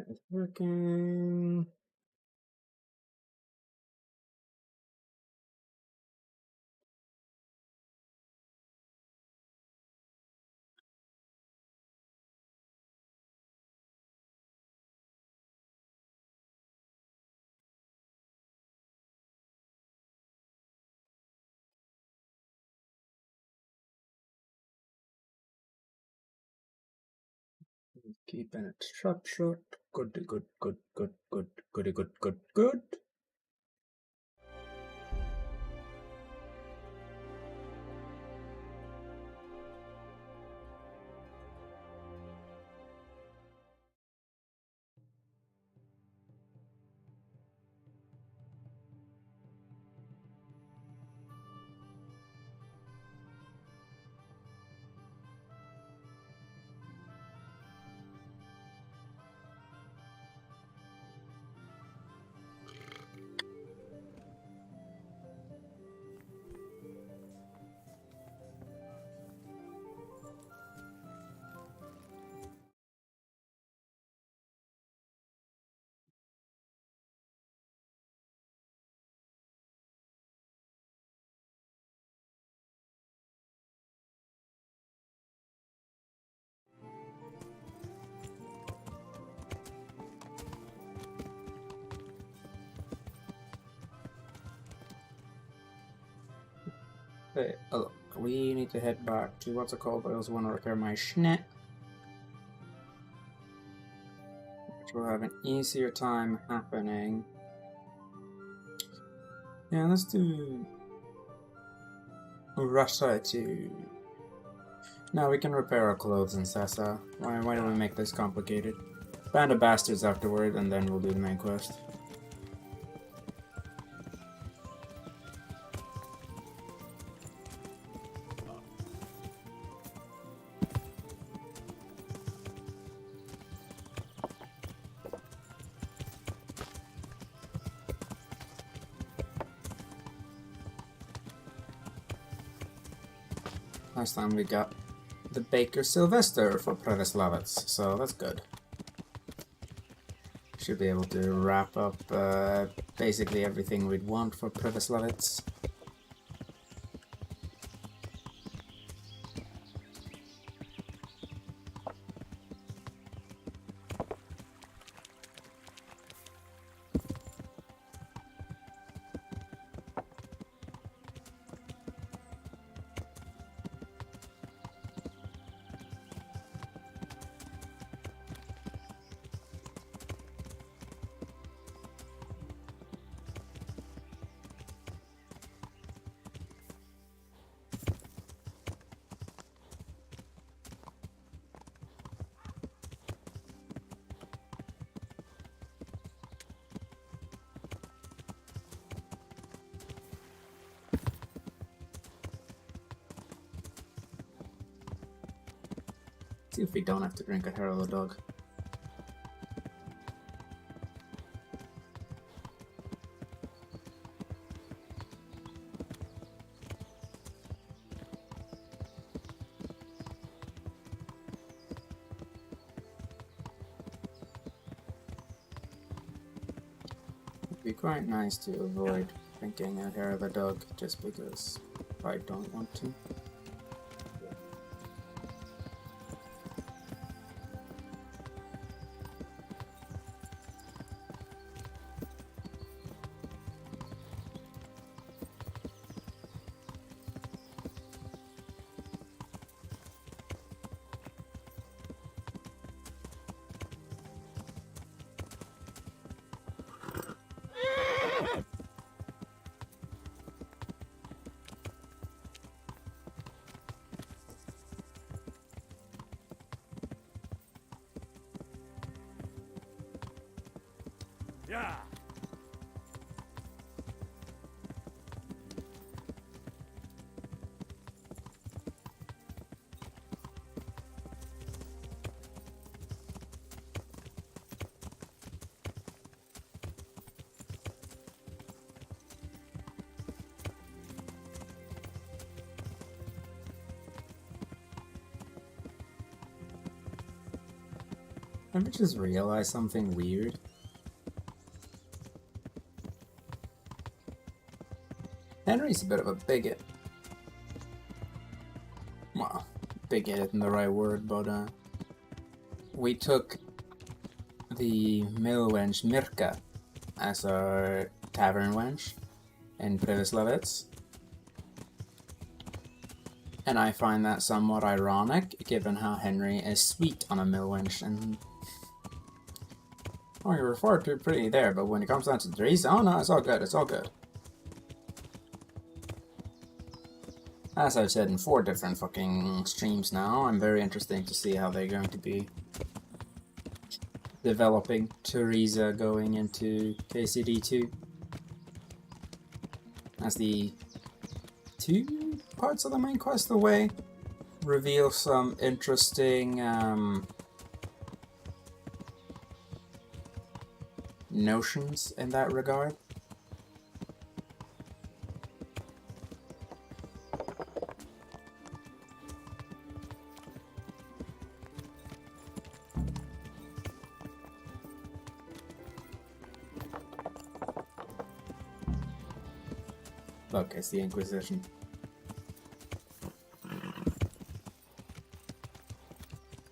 It's working. Keeping it short. Good. Okay, oh, we need to head back to what's it called? I also want to repair my schnet, which will have an easier time happening. Yeah, let's do Russia to. No, we can repair our clothes in Sessa. Why don't we make this complicated? Band of bastards afterward, and then we'll do the main quest. Last time we got the Baker Sylvester for Preveslavets, so that's good. Should be able to wrap up basically everything we'd want for Preveslavets. See if we don't have to drink a hair of the dog. It'd be quite nice to avoid drinking a hair of the dog just because I don't want to. Yeah. Let me just realize something weird. Henry's a bit of a bigot. Well, bigot isn't the right word, but we took the mill wench Mirka as our tavern wench in Privislavets. And I find that somewhat ironic, given how Henry is sweet on a mill wench, and... Oh, you referred to pretty there, but when it comes down to Teresa, oh no, it's all good, it's all good. As I've said in 4 different fucking streams now, I'm very interested to see how they're going to be developing Teresa going into KCD2. As the 2 parts of the main quest away reveal some interesting notions in that regard. Look, it's the Inquisition.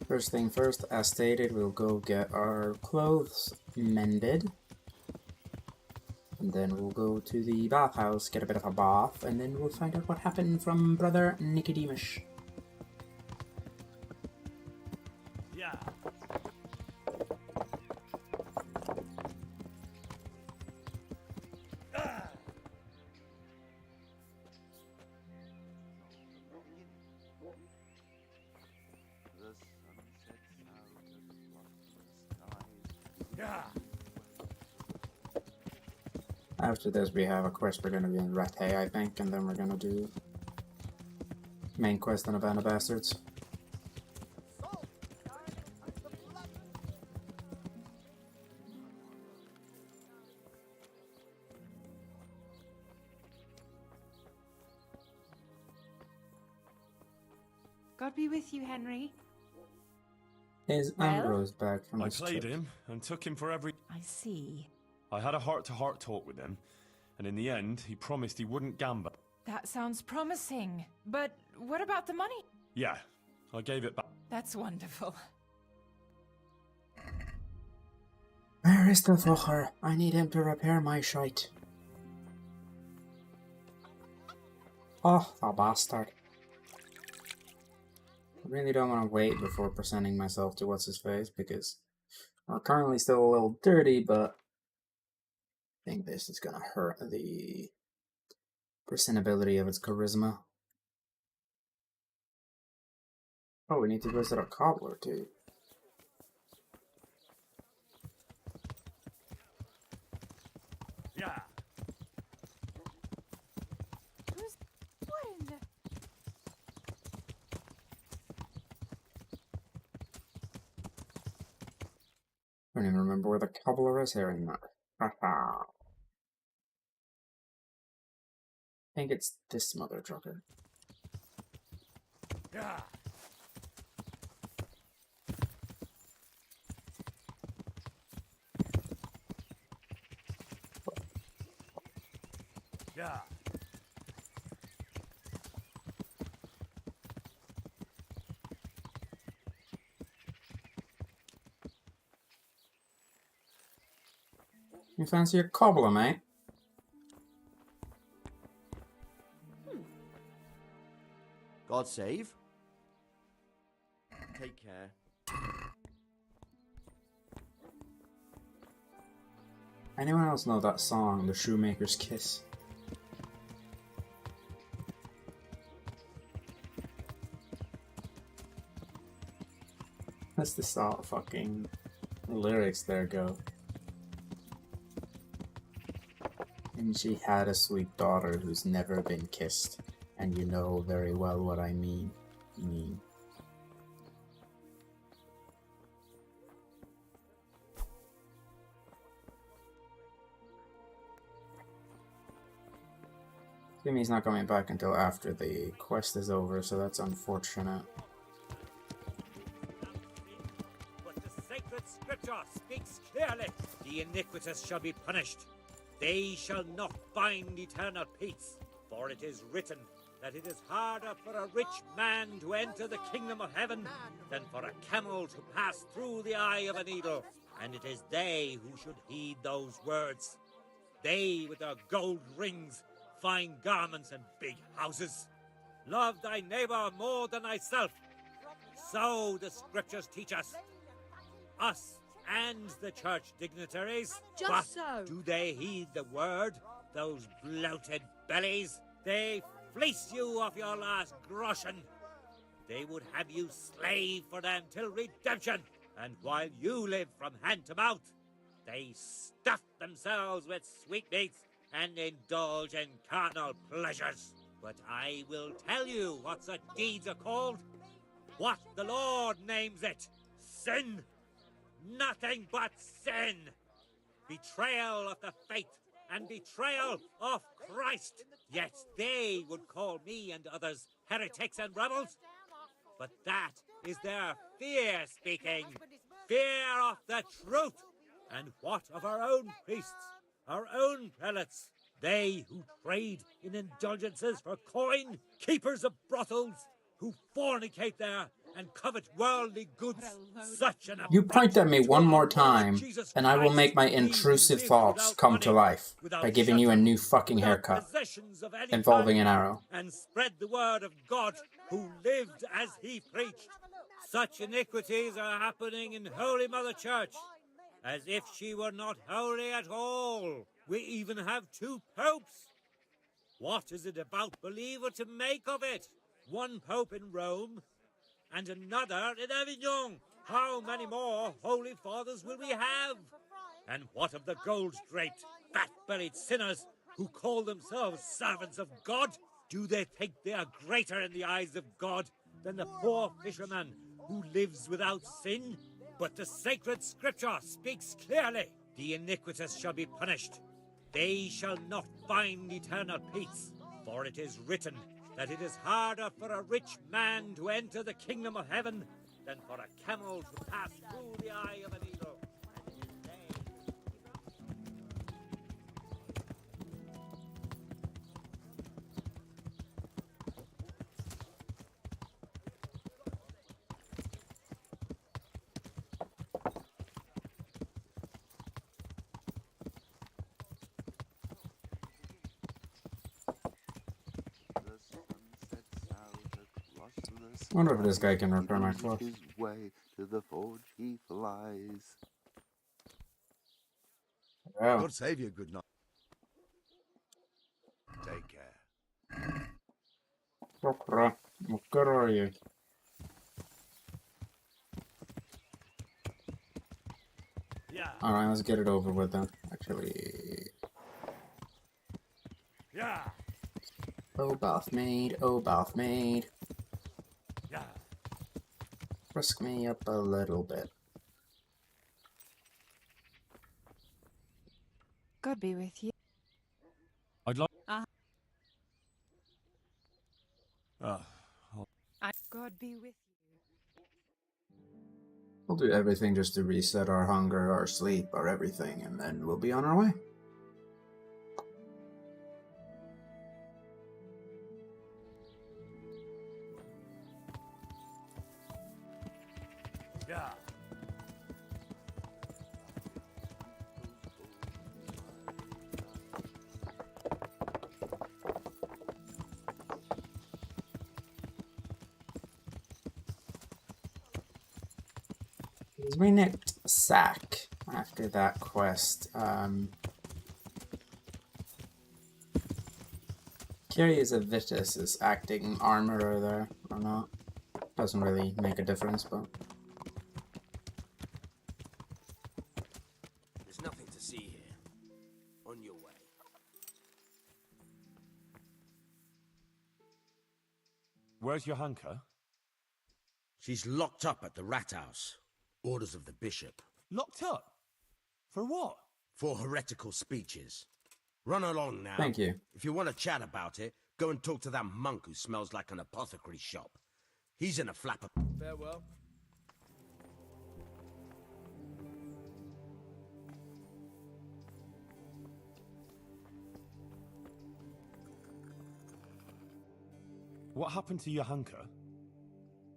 First thing first, as stated, we'll go get our clothes mended. And then we'll go to the bathhouse, get a bit of a bath, and then we'll find out what happened from Brother Nicodemus. Yeah. After this, we have a quest we're gonna be in Rate, I think, and then we're gonna do main quest in a Band of Bastards. God be with you, Henry. Is Ambrose back from I his played trip? him and took him for every... I see. I had a heart-to-heart talk with him, and in the end, he promised he wouldn't gamble. That sounds promising. But what about the money? Yeah, I gave it back. That's wonderful. Where is the fucker? I need him to repair my shite. Oh, the bastard. I really don't want to wait before presenting myself to what's-his-face, because we're currently still a little dirty, but I think this is gonna hurt the presentability of its charisma. Oh, we need to visit a cobbler, too. Yeah. Who's... What in the... I don't even remember where the cobbler is here in that. I think it's this mother trucker. Yeah. Yeah. You fancy a cobbler, mate? God save. Take care. Anyone else know that song, The Shoemaker's Kiss? That's the sort of fucking lyrics there go. And she had a sweet daughter who's never been kissed. And you know very well what I mean. Timmy's not coming back until after the quest is over, so that's unfortunate. But the sacred clearly. The iniquitous shall be punished. They shall not find eternal peace. For it is written that it is harder for a rich man to enter the kingdom of heaven than for a camel to pass through the eye of a needle. And it is they who should heed those words. They with their gold rings, fine garments, and big houses. Love thy neighbor more than thyself. So the scriptures teach us. Us and the church dignitaries. Just but so. do they heed the word? Those bloated bellies. They fleece you of your last groschen. They would have you slave for them till redemption. And while you live from hand to mouth, they stuff themselves with sweetmeats and indulge in carnal pleasures. But I will tell you what such deeds are called. What the Lord names it. Sin. Nothing but sin. Betrayal of the faith and betrayal of Christ. Yet they would call me and others heretics and rebels. But that is their fear speaking. Fear of the truth. And what of our own priests, our own prelates? They who trade in indulgences for coin, keepers of brothels, who fornicate there and covet worldly goods. Such an You point at me affront one to more our time, Lord Jesus and I will Christ. make my He who intrusive lives thoughts without come money, to life without by giving you a shelter, new fucking without haircut possessions of any involving kind, an arrow. and spread the word of God, who lived as he preached. Such iniquities are happening in Holy Mother Church, as if she were not holy at all. We even have 2 popes. What is a devout believer to make of it? One pope in Rome, and another in Avignon. How many more holy fathers will we have? And what of the gold-draped, fat-bellied sinners who call themselves servants of God? Do they think they are greater in the eyes of God than the poor fisherman who lives without sin? But the sacred scripture speaks clearly. The iniquitous shall be punished. They shall not find eternal peace. For it is written that it is harder for a rich man to enter the kingdom of heaven than for a camel to pass through the eye of a needle. And it is they. I wonder if this guy can repair my cloth. His way to the forge he flies. Wow. God save you, good night. Take care. What good are you? Yeah, Alright, let's get it over with then. Actually. yeah, Oh, bath maid. Oh, bath maid. yeah. Frisk me up a little bit. God be with you. I'd like. God be with you. We'll do everything just to reset our hunger, our sleep, our everything, and then we'll be on our way. Yeah. We nicked Sack after that quest. Curious if Vitus is acting armorer there or not. Doesn't really make a difference, but... There's nothing to see here. On your way. Where's your hunker? She's locked up at the rat house. Orders of the bishop. Locked up? For what? For heretical speeches. Run along now. Thank you. If you want to chat about it, go and talk to that monk who smells like an apothecary shop. He's in a flapper. Farewell. What happened to Johanka?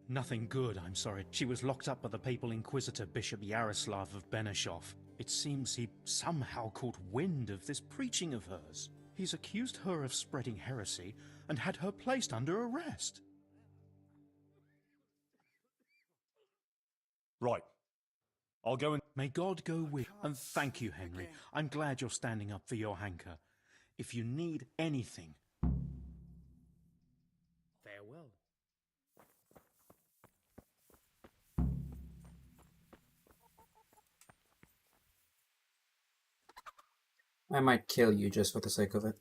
Nothing good, I'm sorry. She was locked up by the papal inquisitor Bishop Yaroslav of Benishov. It seems he somehow caught wind of this preaching of hers. He's accused her of spreading heresy and had her placed under arrest. Right. I'll go and... May God go with you. And thank you, Henry. I'm glad you're standing up for Johanka. If you need anything... Farewell. I might kill you just for the sake of it.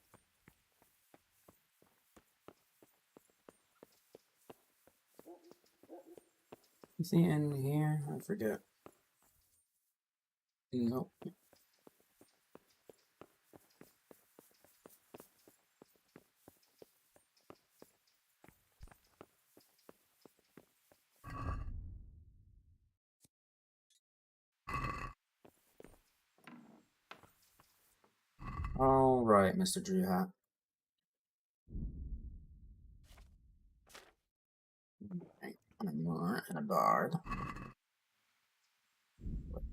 Is he in here? I forget. Nope. All right, Mr. Drew Hat. I'm more and a guard.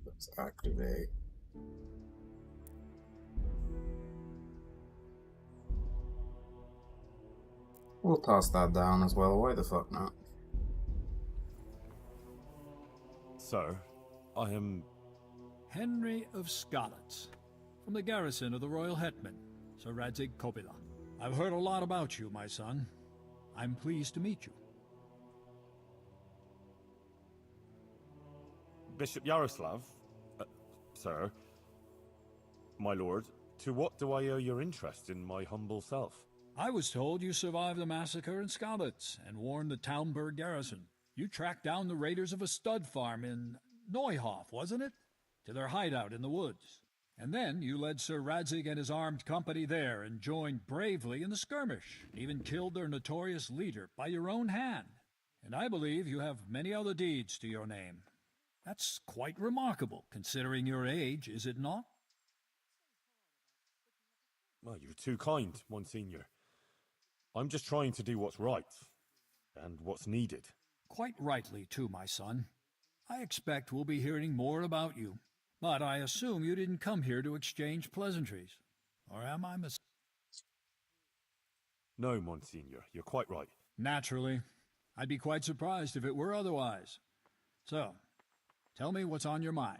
Let's activate. We'll toss that down as well. Why the fuck not? Sir, I am... Henry of Scarlet, from the garrison of the Royal Hetman, Sir Radzig Kobyla. I've heard a lot about you, my son. I'm pleased to meet you. Bishop Yaroslav? Sir? My lord, to what do I owe your interest in my humble self? I was told you survived the massacre in Scarlet and warned the Talmberg garrison. You tracked down the raiders of a stud farm in Neuhof, wasn't it? To their hideout in the woods. And then you led Sir Radzig and his armed company there and joined bravely in the skirmish, even killed their notorious leader by your own hand. And I believe you have many other deeds to your name. That's quite remarkable, considering your age, is it not? Well, you're too kind, Monsignor. I'm just trying to do what's right, and what's needed. Quite rightly, too, my son. I expect we'll be hearing more about you. But I assume you didn't come here to exchange pleasantries. Or am I mistaken? No, Monsignor, you're quite right. Naturally. I'd be quite surprised if it were otherwise. So, tell me what's on your mind.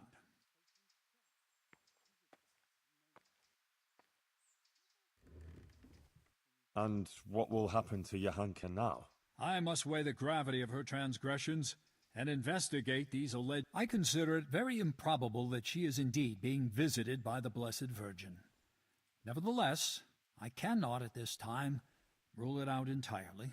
And what will happen to Johanka now? I must weigh the gravity of her transgressions and investigate these alleged... I consider it very improbable that she is indeed being visited by the Blessed Virgin. Nevertheless, I cannot at this time rule it out entirely.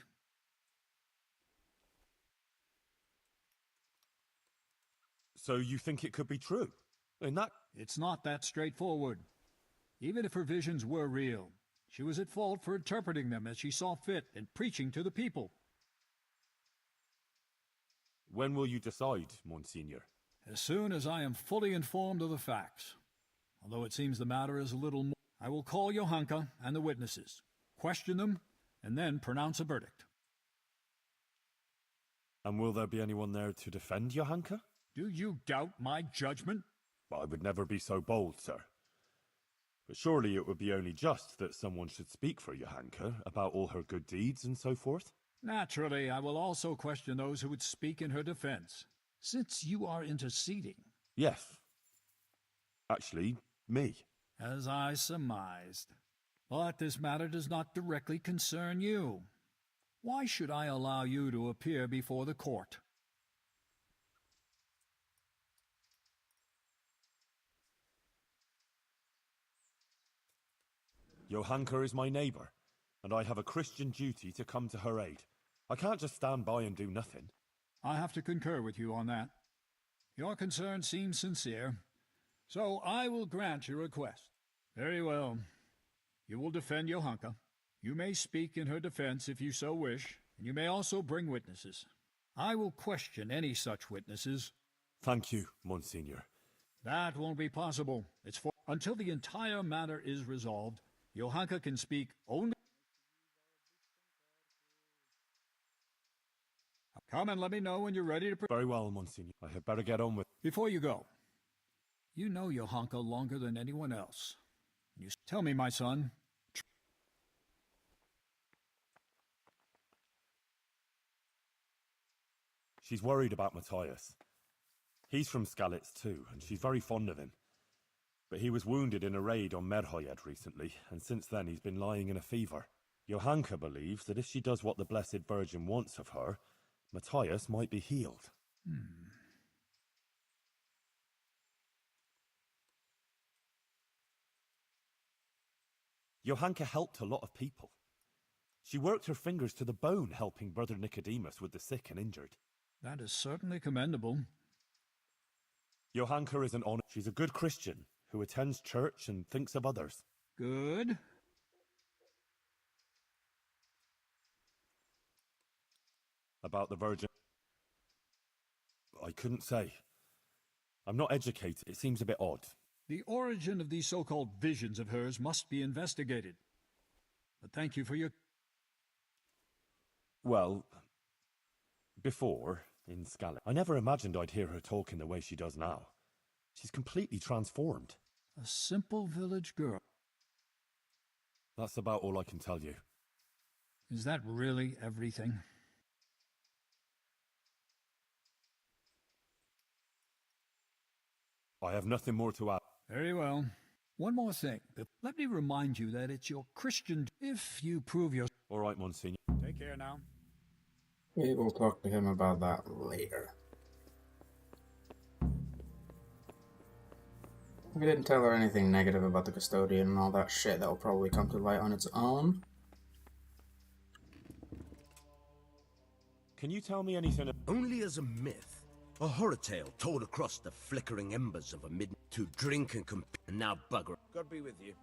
So you think it could be true? It's not that straightforward. Even if her visions were real, she was at fault for interpreting them as she saw fit and preaching to the people. When will you decide, Monsignor? As soon as I am fully informed of the facts. Although it seems the matter is a little more... I will call Johanka and the witnesses, question them, and then pronounce a verdict. And will there be anyone there to defend Johanka? Do you doubt my judgment? I would never be so bold, sir. But surely it would be only just that someone should speak for Johanka about all her good deeds and so forth? Naturally, I will also question those who would speak in her defense, since you are interceding. Yes. Actually, me. As I surmised. But this matter does not directly concern you. Why should I allow you to appear before the court? Johanka is my neighbour, and I have a Christian duty to come to her aid. I can't just stand by and do nothing. I have to concur with you on that. Your concern seems sincere, so I will grant your request. Very well. You will defend Johanka. You may speak in her defense if you so wish, and you may also bring witnesses. I will question any such witnesses. Thank you, Monsignor. That won't be possible. Until the entire matter is resolved, Johanka can speak only... Come and let me know when you're ready to... Very well, Monsignor. I had better get on with... Before you go, you know Johanka longer than anyone else. You tell me, my son. She's worried about Matthias. He's from Skalitz too, and she's very fond of him. But he was wounded in a raid on Merhojed recently, and since then he's been lying in a fever. Johanka believes that if she does what the Blessed Virgin wants of her, Matthias might be healed. Johanka helped a lot of people. She worked her fingers to the bone helping Brother Nicodemus with the sick and injured. That is certainly commendable. Johanka is an honor. She's a good Christian who attends church and thinks of others. Good. About the Virgin, I couldn't say. I'm not educated. It seems a bit odd. The origin of these so-called visions of hers must be investigated. But thank you for your... Well, before, in Skalitz, I never imagined I'd hear her talk in the way she does now. She's completely transformed. A simple village girl. That's about all I can tell you. Is that really everything? I have nothing more to add. Very well. One more thing. Let me remind you that it's your Christian... If you prove your... All right, Monsignor. Take care now. We will talk to him about that later. We didn't tell her anything negative about the custodian and all that shit that will probably come to light on its own. Can you tell me anything? Only as a myth. A horror tale told across the flickering embers of a midnight to drink and and now bugger. God be with you.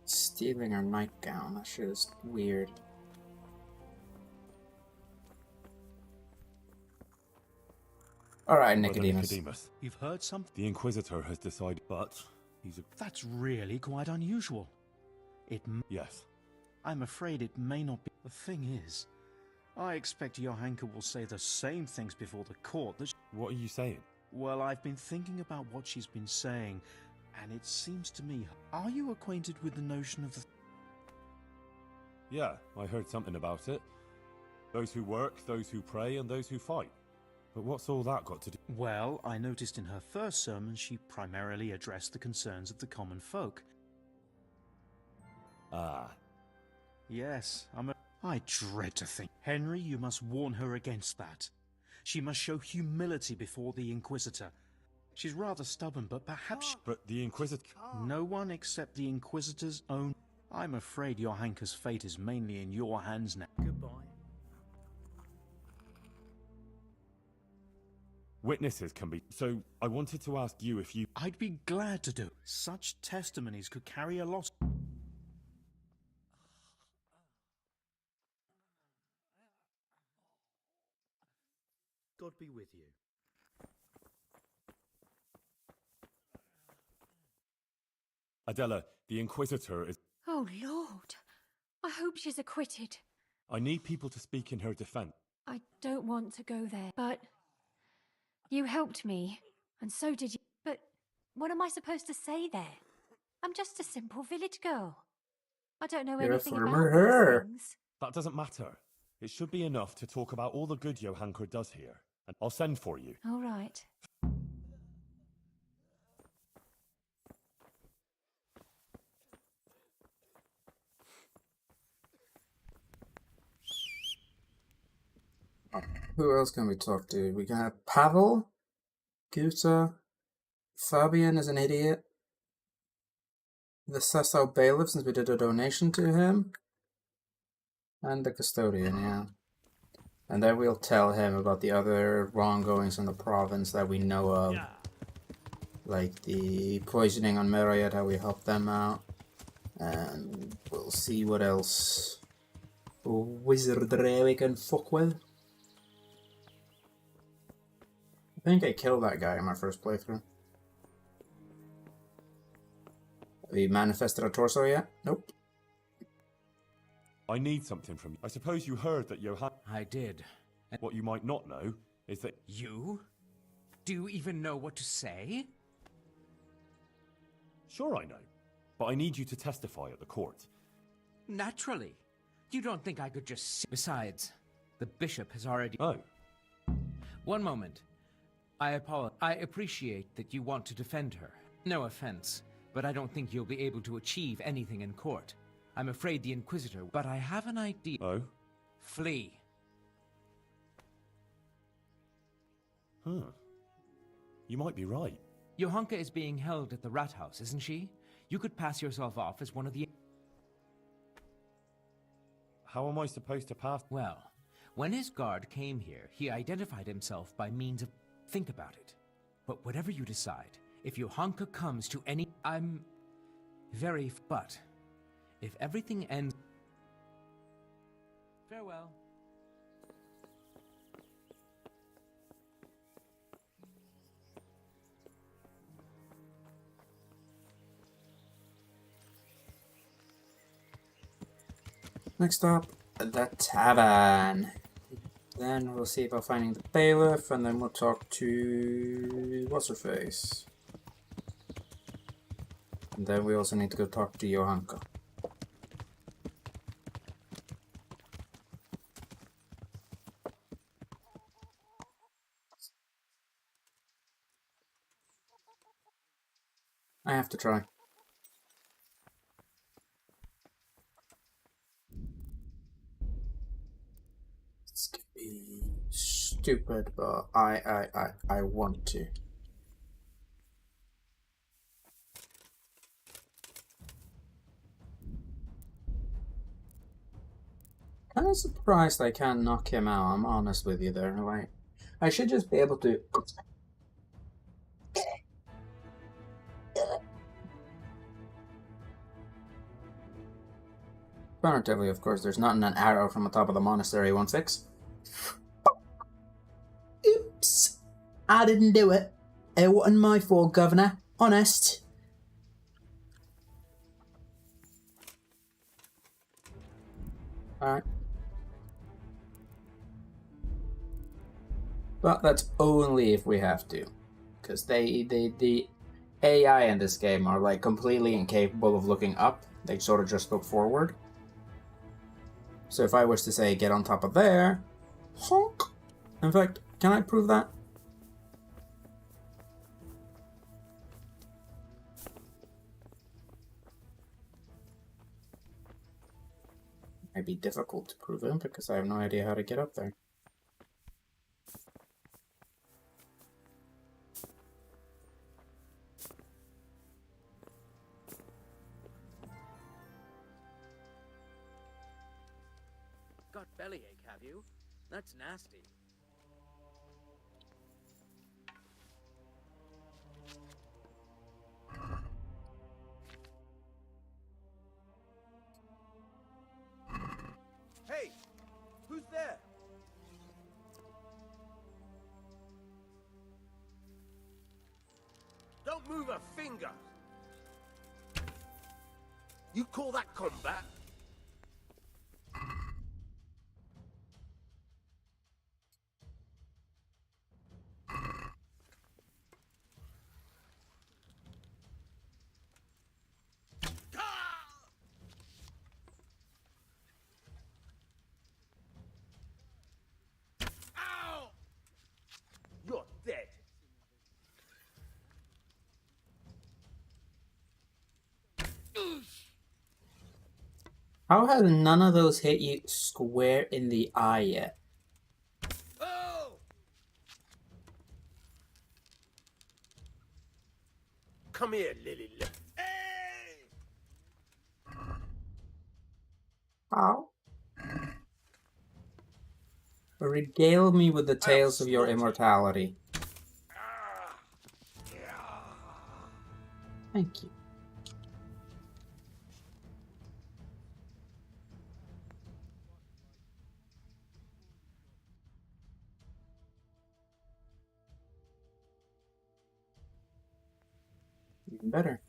Stealing her nightgown, that shit is weird. Alright, Brother Nicodemus. You've heard something? The Inquisitor has decided, but he's a... That's really quite unusual. Yes. I'm afraid it may not be. The thing is, I expect Johanka will say the same things before the court that... What are you saying? Well, I've been thinking about what she's been saying, and it seems to me... Are you acquainted with the notion of the... Yeah, I heard something about it. Those who work, those who pray, and those who fight. But what's all that got to do? Well, I noticed in her first sermon she primarily addressed the concerns of the common folk. Ah. Yes, I dread to think. Henry, you must warn her against that. She must show humility before the Inquisitor. She's rather stubborn, but perhaps... But the Inquisitor... No one except the Inquisitor's own... I'm afraid Johanka's fate is mainly in your hands now. Goodbye. Witnesses can be... So, I wanted to ask you if you... I'd be glad to do. Such testimonies could carry a lot... God be with you. Adela, the Inquisitor is... Oh, Lord. I hope she's acquitted. I need people to speak in her defense. I don't want to go there, but... You helped me, and so did you. But what am I supposed to say there? I'm just a simple village girl. I don't know You're a anything former about her. these things. That doesn't matter. It should be enough to talk about all the good Johanka does here. And I'll send for you. All right. Who else can we talk to? We can have Pavel, Guta, Fabian is an idiot, the Cecil bailiff since we did a donation to him, and the custodian, yeah. And then we'll tell him about the other wronggoings in the province that we know of. Like the poisoning on Merayet, how we helped them out. And we'll see what else wizardry we can fuck with. I think I killed that guy in my first playthrough. Have you manifested a torso yet? Nope. I need something from you. I suppose you heard that Johann... I did. What you might not know is that... You? Do you even know what to say? Sure I know. But I need you to testify at the court. Naturally. You don't think I could just... Besides, the bishop has already... Oh. One moment. I apologize. I appreciate that you want to defend her. No offense, but I don't think you'll be able to achieve anything in court. I'm afraid the Inquisitor... But I have an idea. Oh? Flee. Huh. You might be right. Johanka is being held at the rat house, isn't she? You could pass yourself off as one of the... How am I supposed to pass... Well, when his guard came here, he identified himself by means of... Think about it. But whatever you decide, if Johanka comes to any... I'm... very... But... if everything ends... Farewell. Next up, the tavern. Then we'll see about finding the bailiff, and then we'll talk to... what's-her-face. And then we also need to go talk to Johanka. I have to try. This could be stupid, but I want to. Kind of surprised I can't knock him out. I'm honest with you there. Like, I should just be able to. Comparatively, of course, there's not an arrow from the top of the monastery won't fix. Oops! I didn't do it. It wasn't my fault, Governor. Honest. Alright. But that's only if we have to. Because the AI in this game are like completely incapable of looking up. They sort of just look forward. So if I was to say, get on top of there, honk. In fact, can I prove that? Might be difficult to prove it because I have no idea how to get up there. Got bellyache, have you? That's nasty. Hey! Who's there? Don't move a finger! You call that combat? You're dead. How have none of those hit you square in the eye yet? Oh! Come here, Lily. Hey! Ow. Regale me with the tales of your immortality. Thank you. Even better.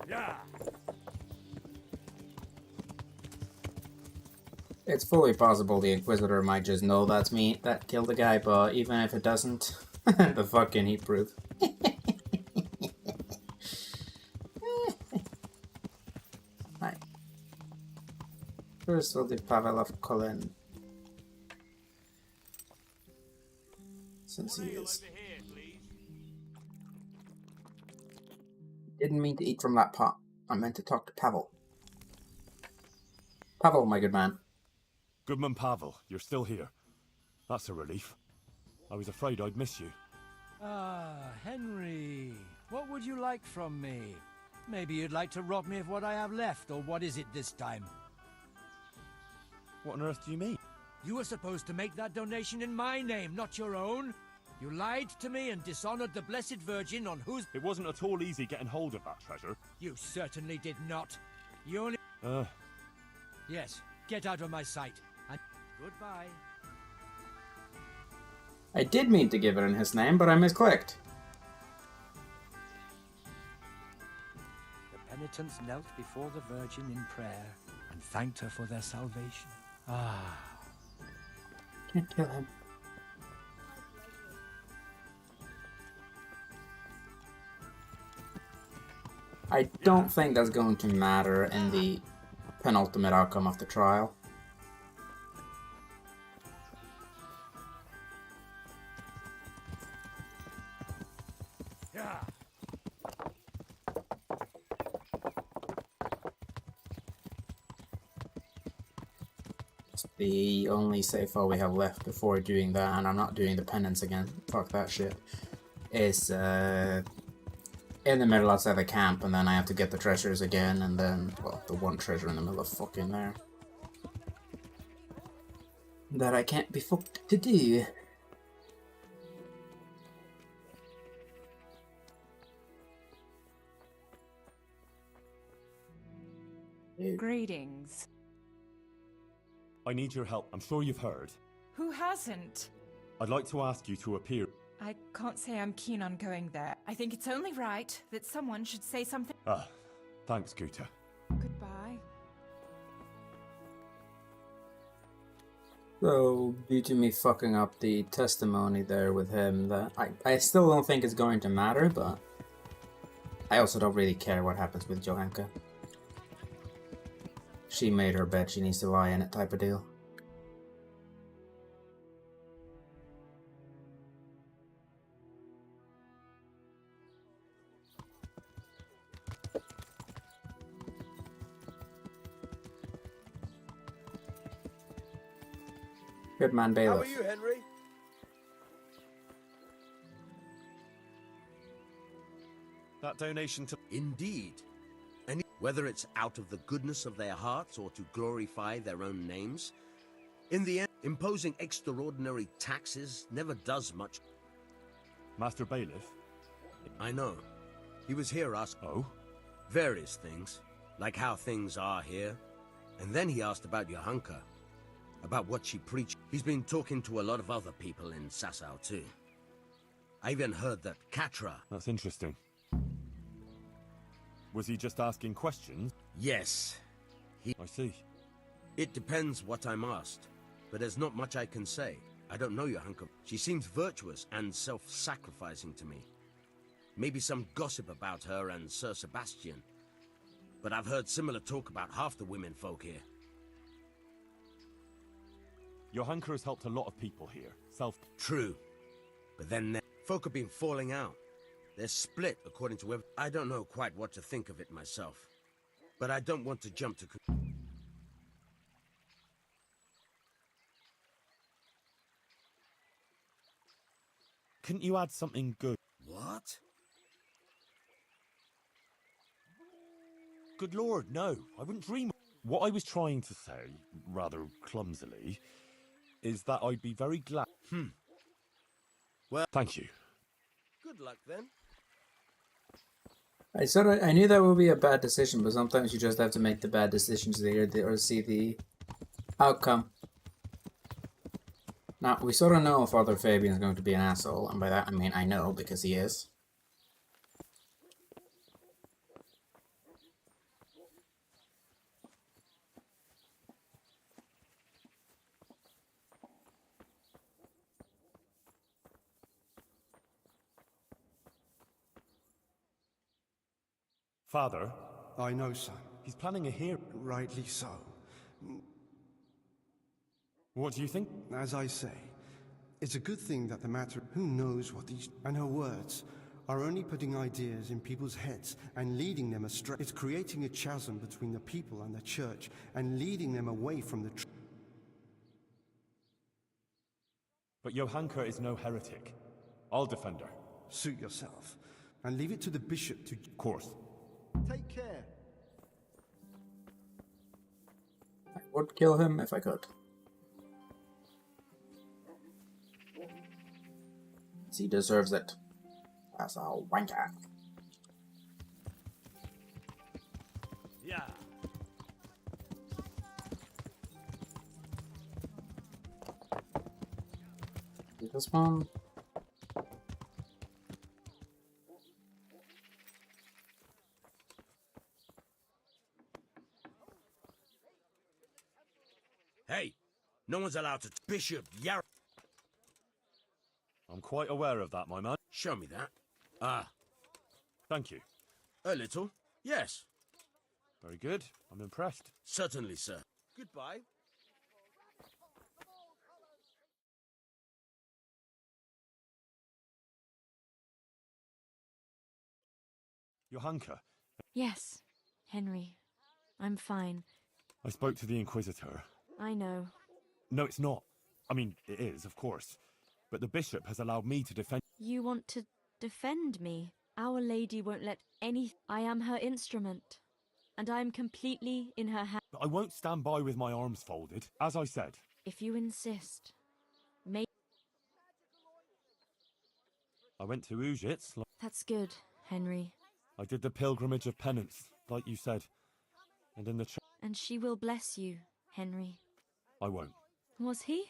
Yeah. It's fully possible the Inquisitor might just know that's me that killed the guy, but even if it doesn't, the fucking heat proof. Right. First we'll do Pavel of Kolin. Since he is. Didn't mean to eat from that pot. I meant to talk to Pavel. Pavel, my good man. Goodman Pavel, you're still here. That's a relief. I was afraid I'd miss you. Ah, Henry. What would you like from me? Maybe you'd like to rob me of what I have left, or what is it this time? What on earth do you mean? You were supposed to make that donation in my name, not your own. You lied to me and dishonored the Blessed Virgin on whose... It wasn't at all easy getting hold of that treasure. You certainly did not. You only... Yes, get out of my sight. And goodbye. I did mean to give it in his name, but I misclicked. The penitents knelt before the Virgin in prayer and thanked her for their salvation. Ah. Can't kill him. I don't think that's going to matter in the penultimate outcome of the trial. Yeah. It's the only safe file we have left before doing that, and I'm not doing the penance again. Fuck that shit. Is in the middle outside the camp, and then I have to get the treasures again, and then, well, the one treasure in the middle of fucking there. That I can't be fucked to do. Greetings. I need your help. I'm sure you've heard. Who hasn't? I'd like to ask you to appear... I can't say I'm keen on going there. I think it's only right that someone should say something. Ah, thanks, Guta. Goodbye. So, due to me fucking up the testimony there with him, that I still don't think it's going to matter, but I also don't really care what happens with Johanka. She made her bed, she needs to lie in it type of deal. Good man, bailiff. How are you, Henry? That donation to... Indeed. Whether it's out of the goodness of their hearts or to glorify their own names, in the end, imposing extraordinary taxes never does much. Master Bailiff? I know. He was here asking... Oh? Various things, like how things are here. And then he asked about Johanka, about what she preached. He's been talking to a lot of other people in Sasau too. I even heard that Katra... That's interesting. Was he just asking questions? Yes. I see. It depends what I'm asked, but there's not much I can say. I don't know Johanka. She seems virtuous and self-sacrificing to me. Maybe some gossip about her and Sir Sebastian. But I've heard similar talk about half the women folk here. Johanka has helped a lot of people here. True. But then Folk have been falling out. They're split according to I don't know quite what to think of it myself. But I don't want to jump to... Couldn't you add something good? What? Good lord, no. I wouldn't dream. What I was trying to say, rather clumsily, is that I'd be very glad... Well... Thank you. Good luck, then. I said I knew that would be a bad decision, but sometimes you just have to make the bad decisions there or see the outcome. Now, we sort of know if Father Fabian's going to be an asshole, and by that I mean I know, because he is. Father? I know, son. He's planning a hearing. Rightly so. What do you think? As I say, it's a good thing that the matter... Who knows what these... And her words are only putting ideas in people's heads and leading them astray. It's creating a chasm between the people and the church and leading them away from the truth. But Johanka is no heretic. I'll defend her. Suit yourself. And leave it to the bishop to... Of course. Take care. I would kill him if I could. He deserves it. As a wanker. Yeah. Do this one. Hey, no one's allowed to... Bishop Yar... I'm quite aware of that, my man. Show me that. Ah. Thank you. A little, yes. Very good. I'm impressed. Certainly, sir. Goodbye. Johanka, Yes, Henry. I'm fine. I spoke to the Inquisitor. I know. No, it's not. I mean, it is, of course. But the bishop has allowed me to defend... You want to defend me? Our Lady won't let any... I am her instrument. And I am completely in her hands. But I won't stand by with my arms folded. As I said. If you insist. May... I went to Ujits. That's good, Henry. I did the pilgrimage of penance, like you said. And in the church... And she will bless you, Henry. I won't. Was he?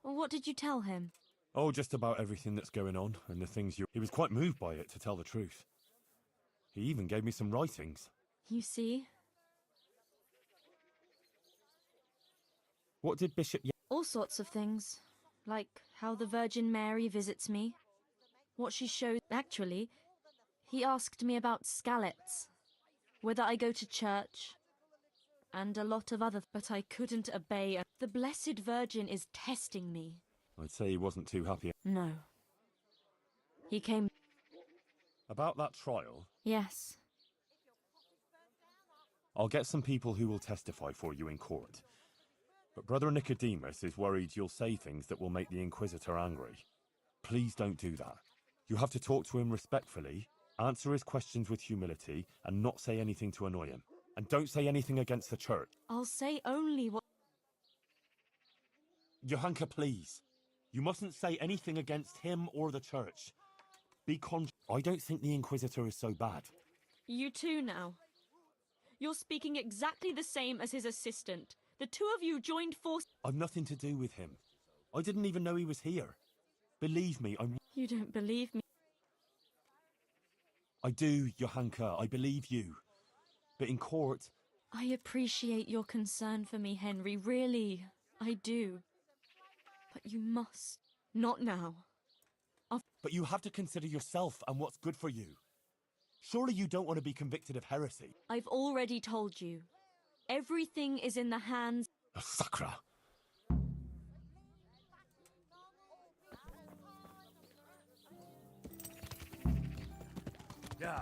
Or what did you tell him? Oh, just about everything that's going on, and the things you... He was quite moved by it, to tell the truth. He even gave me some writings. You see? What did Bishop... All sorts of things. Like how the Virgin Mary visits me. What she shows... Actually, he asked me about Skalitz. Whether I go to church. And a lot of other... But I couldn't obey. The Blessed Virgin is testing me. I'd say he wasn't too happy. No. He came... About that trial? Yes. I'll get some people who will testify for you in court. But Brother Nicodemus is worried you'll say things that will make the Inquisitor angry. Please don't do that. You have to talk to him respectfully, answer his questions with humility, and not say anything to annoy him. And don't say anything against the church. I'll say only what... Johanka, please. You mustn't say anything against him or the church. Be conscious. I don't think the Inquisitor is so bad. You too now. You're speaking exactly the same as his assistant. The two of you joined forces... I've nothing to do with him. I didn't even know he was here. Believe me, I'm... You don't believe me. I do, Johanka. I believe you. But in court... I appreciate your concern for me, Henry. Really, I do. But you must. Not now. But you have to consider yourself and what's good for you. Surely you don't want to be convicted of heresy. I've already told you. Everything is in the hands... Sacra. Yeah.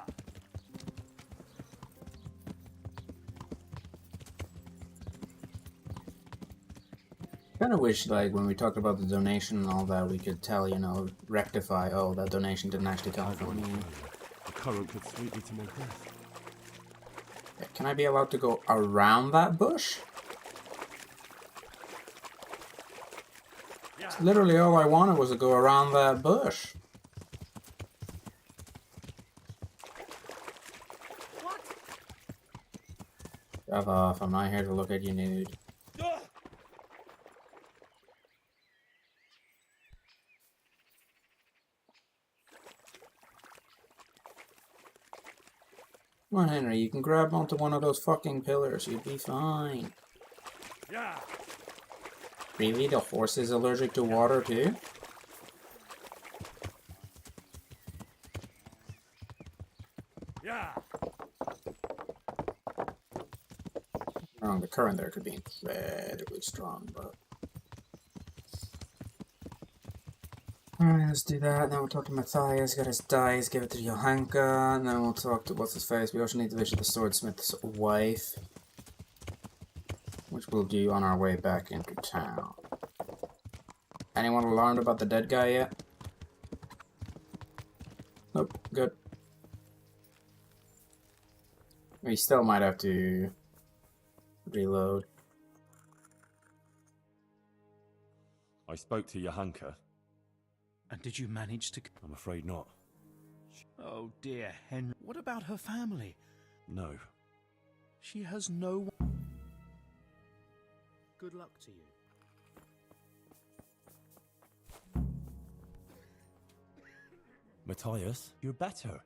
Kind of wish, like, when we talked about the donation and all that, we could tell, you know, rectify, oh, that donation didn't actually come from me. The current could sweep me to my death. Can I be allowed to go around that bush? It's literally all I wanted was to go around that bush. What? Shove off, I'm not here to look at you nude. Come on, Henry, you can grab onto one of those fucking pillars, you'd be fine. Yeah. Really? The horse is allergic to water too? Yeah. Wrong, the current there could be incredibly strong, but... Alright, let's do that. Then we'll talk to Matthias, get his dice, give it to Johanka, and then we'll talk to what's his face. We also need to visit the swordsmith's wife, which we'll do on our way back into town. Anyone alarmed about the dead guy yet? Nope, good. We still might have to reload. I spoke to Johanka. And did you manage to... I'm afraid not. Oh dear, Henry. What about her family? No. She has no... Good luck to you. Matthias, you're better.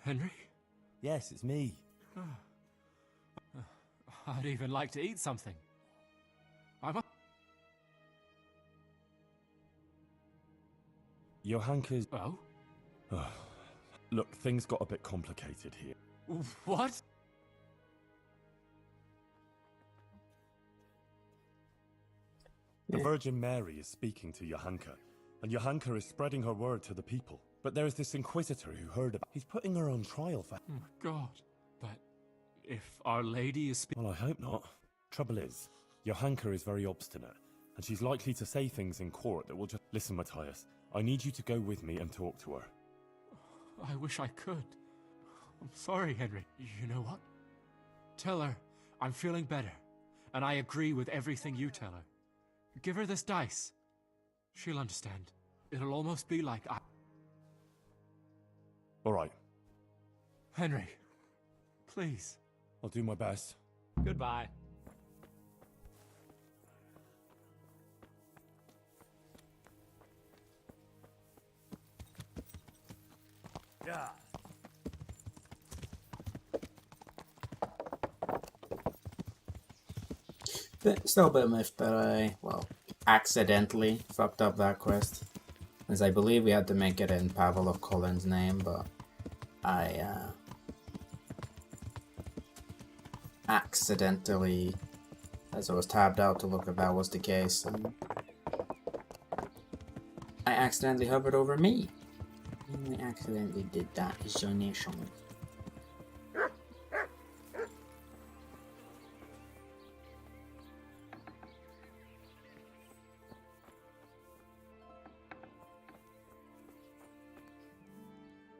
Henry? Yes, it's me. I'd even like to eat something. Johanka's... Oh? Look, things got a bit complicated here. What? The Virgin Mary is speaking to Johanka, and Johanka is spreading her word to the people. But there is this inquisitor who heard about... He's putting her on trial for... Oh, God. But if Our Lady is Well, I hope not. Trouble is, Johanka is very obstinate, and she's likely to say things in court that will just... Listen, Matthias, I need you to go with me and talk to her. I wish I could. I'm sorry, Henry. You know what? Tell her I'm feeling better, and I agree with everything you tell her. Give her this dice. She'll understand. It'll almost be like I... All right. Henry, please. I'll do my best. Goodbye. Yeah. Still a bit miffed that I, well, accidentally fucked up that quest. As I believe we had to make it in Pavel of Colin's name, but I accidentally, as I was tabbed out to look if that was the case, I accidentally hovered over me. I accidentally did that, zonation.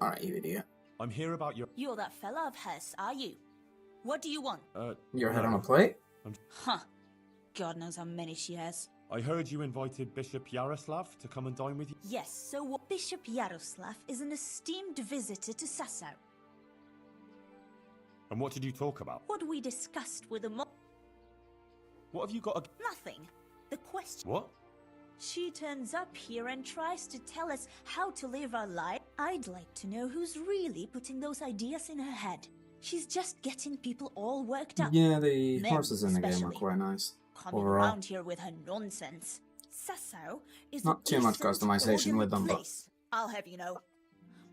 Alright, you idiot. I'm here about your... You're that fella of hers, are you? What do you want? Your head on a plate? Huh. God knows how many she has. I heard you invited Bishop Yaroslav to come and dine with you. Yes, so what? Bishop Yaroslav is an esteemed visitor to Sassau. And what did you talk about? What we discussed with the What have you got Nothing. The question... What? She turns up here and tries to tell us how to live our life. I'd like to know who's really putting those ideas in her head. She's just getting people all worked up. Yeah, the Men horses in the game are especially. quite nice. Coming overall. around here with her nonsense. Sassau is Not a too much decent, customization with orderly them, but... place. I'll have you know.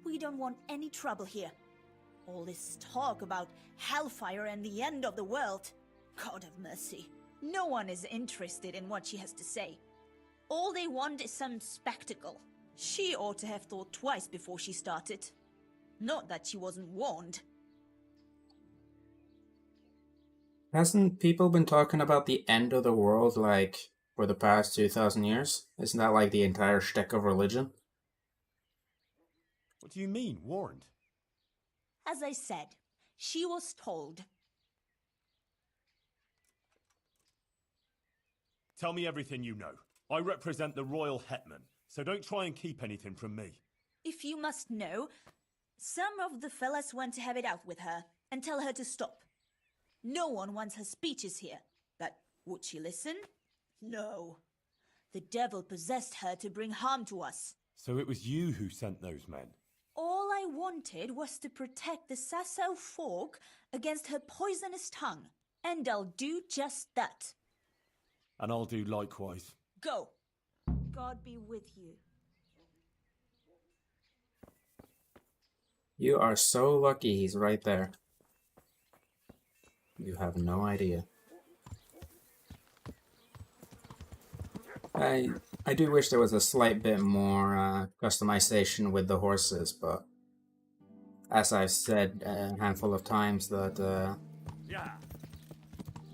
We don't want any trouble here. All this talk about hellfire and the end of the world. God have mercy. No one is interested in what she has to say. All they want is some spectacle. She ought to have thought twice before she started. Not that she wasn't warned. Hasn't people been talking about the end of the world, like, for the past 2,000 years? Isn't that like the entire shtick of religion? What do you mean, warned? As I said, she was told. Tell me everything you know. I represent the royal hetman, so don't try and keep anything from me. If you must know, some of the fellas want to have it out with her and tell her to stop. No one wants her speeches here. But would she listen? No. The devil possessed her to bring harm to us. So it was you who sent those men? All I wanted was to protect the Sasau folk against her poisonous tongue. And I'll do just that. And I'll do likewise. Go. God be with you. You are so lucky he's right there. You have no idea. I do wish there was a slight bit more customization with the horses, but as I've said a handful of times, that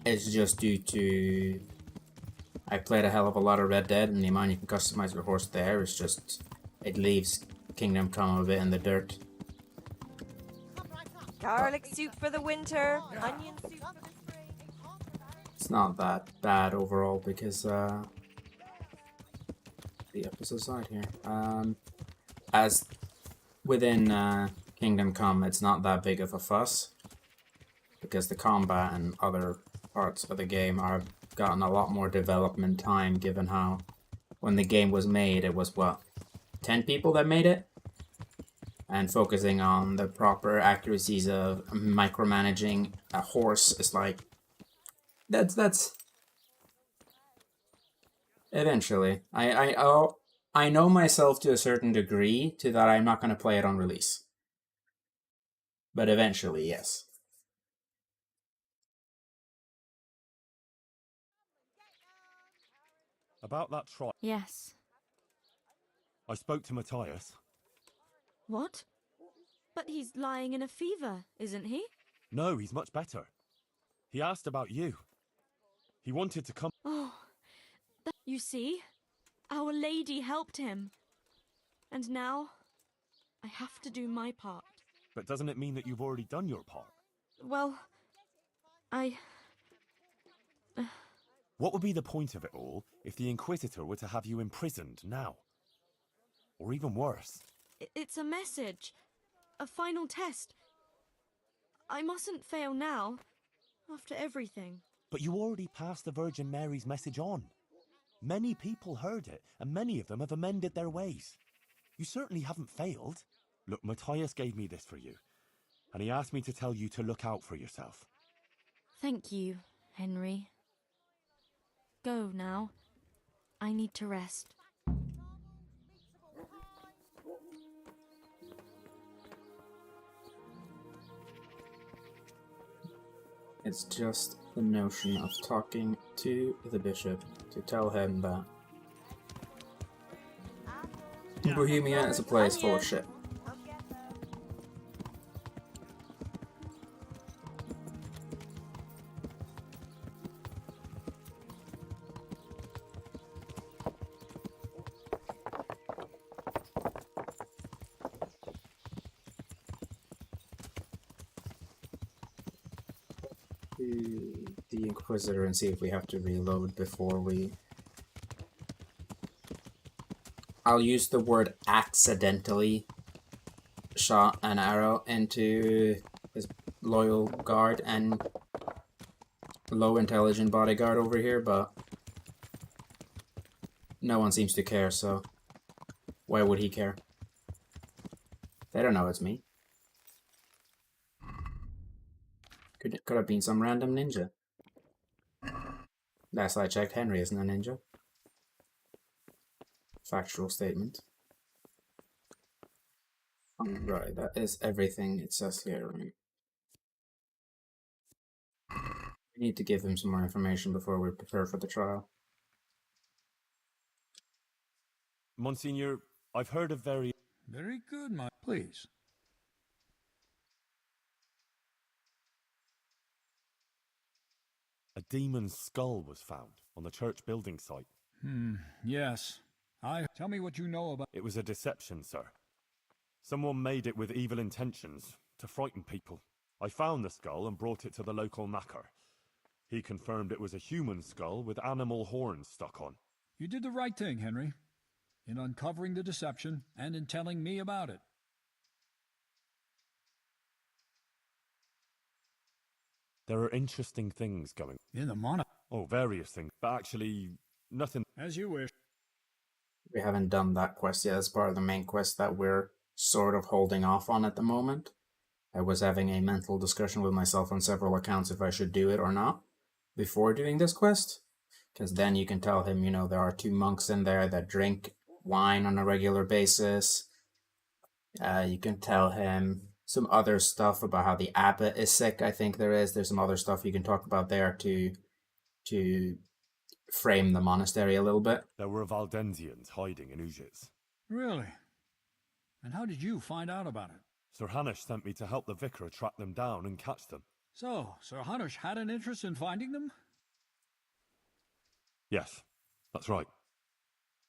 it's just due to I played a hell of a lot of Red Dead, and the amount you can customize your horse there is just, it leaves Kingdom Come a bit in the dirt. Garlic soup for the winter, onion soup for the spring. It's not that bad overall because the opposite side here. As within Kingdom Come, it's not that big of a fuss because the combat and other parts of the game are gotten a lot more development time, given how when the game was made, it was what, 10 people that made it? And focusing on the proper accuracies of micromanaging a horse is like, that's eventually. I know myself to a certain degree to that I'm not going to play it on release. But eventually, yes. About that trial. Yes. I spoke to Matthias. What? But he's lying in a fever, isn't he? No, he's much better. He asked about you. He wanted to come. Oh, you see? Our Lady helped him. And now, I have to do my part. But doesn't it mean that you've already done your part? Well, What would be the point of it all if the Inquisitor were to have you imprisoned now? Or even worse? It's a message. A final test. I mustn't fail now, after everything. But you already passed the Virgin Mary's message on. Many people heard it, and many of them have amended their ways. You certainly haven't failed. Look, Matthias gave me this for you, and he asked me to tell you to look out for yourself. Thank you, Henry. Go now. I need to rest. It's just the notion of talking to the bishop to tell him that Bohemia is a place full of shit. The Inquisitor and see if we have to reload before we... I'll use the word accidentally shot an arrow into his loyal guard and low intelligent bodyguard over here, but no one seems to care, so why would he care? They don't know it's me. Could have been some random ninja. Last I checked, Henry isn't a ninja. Factual statement. Right, that is everything it says here, right? We need to give him some more information before we prepare for the trial. Monsignor, I've heard of very... Very good, my... Please. demon's skull was found on the church building site. Yes. Tell me what you know about... It was a deception, sir. Someone made it with evil intentions, to frighten people. I found the skull and brought it to the local knacker. He confirmed it was a human skull with animal horns stuck on. You did the right thing, Henry, in uncovering the deception and in telling me about it. There are interesting things going... In the monastery? Oh, various things, but actually, nothing... As you wish. We haven't done that quest yet as part of the main quest that we're sort of holding off on at the moment. I was having a mental discussion with myself on several accounts if I should do it or not before doing this quest. Because then you can tell him, you know, there are 2 monks in there that drink wine on a regular basis. You can tell him some other stuff about how the abbot is sick, I think there is. There's some other stuff you can talk about there to frame the monastery a little bit. There were Valdensians hiding in Ujits. Really? And how did you find out about it? Sir Hanush sent me to help the vicar track them down and catch them. So, Sir Hanush had an interest in finding them? Yes, that's right.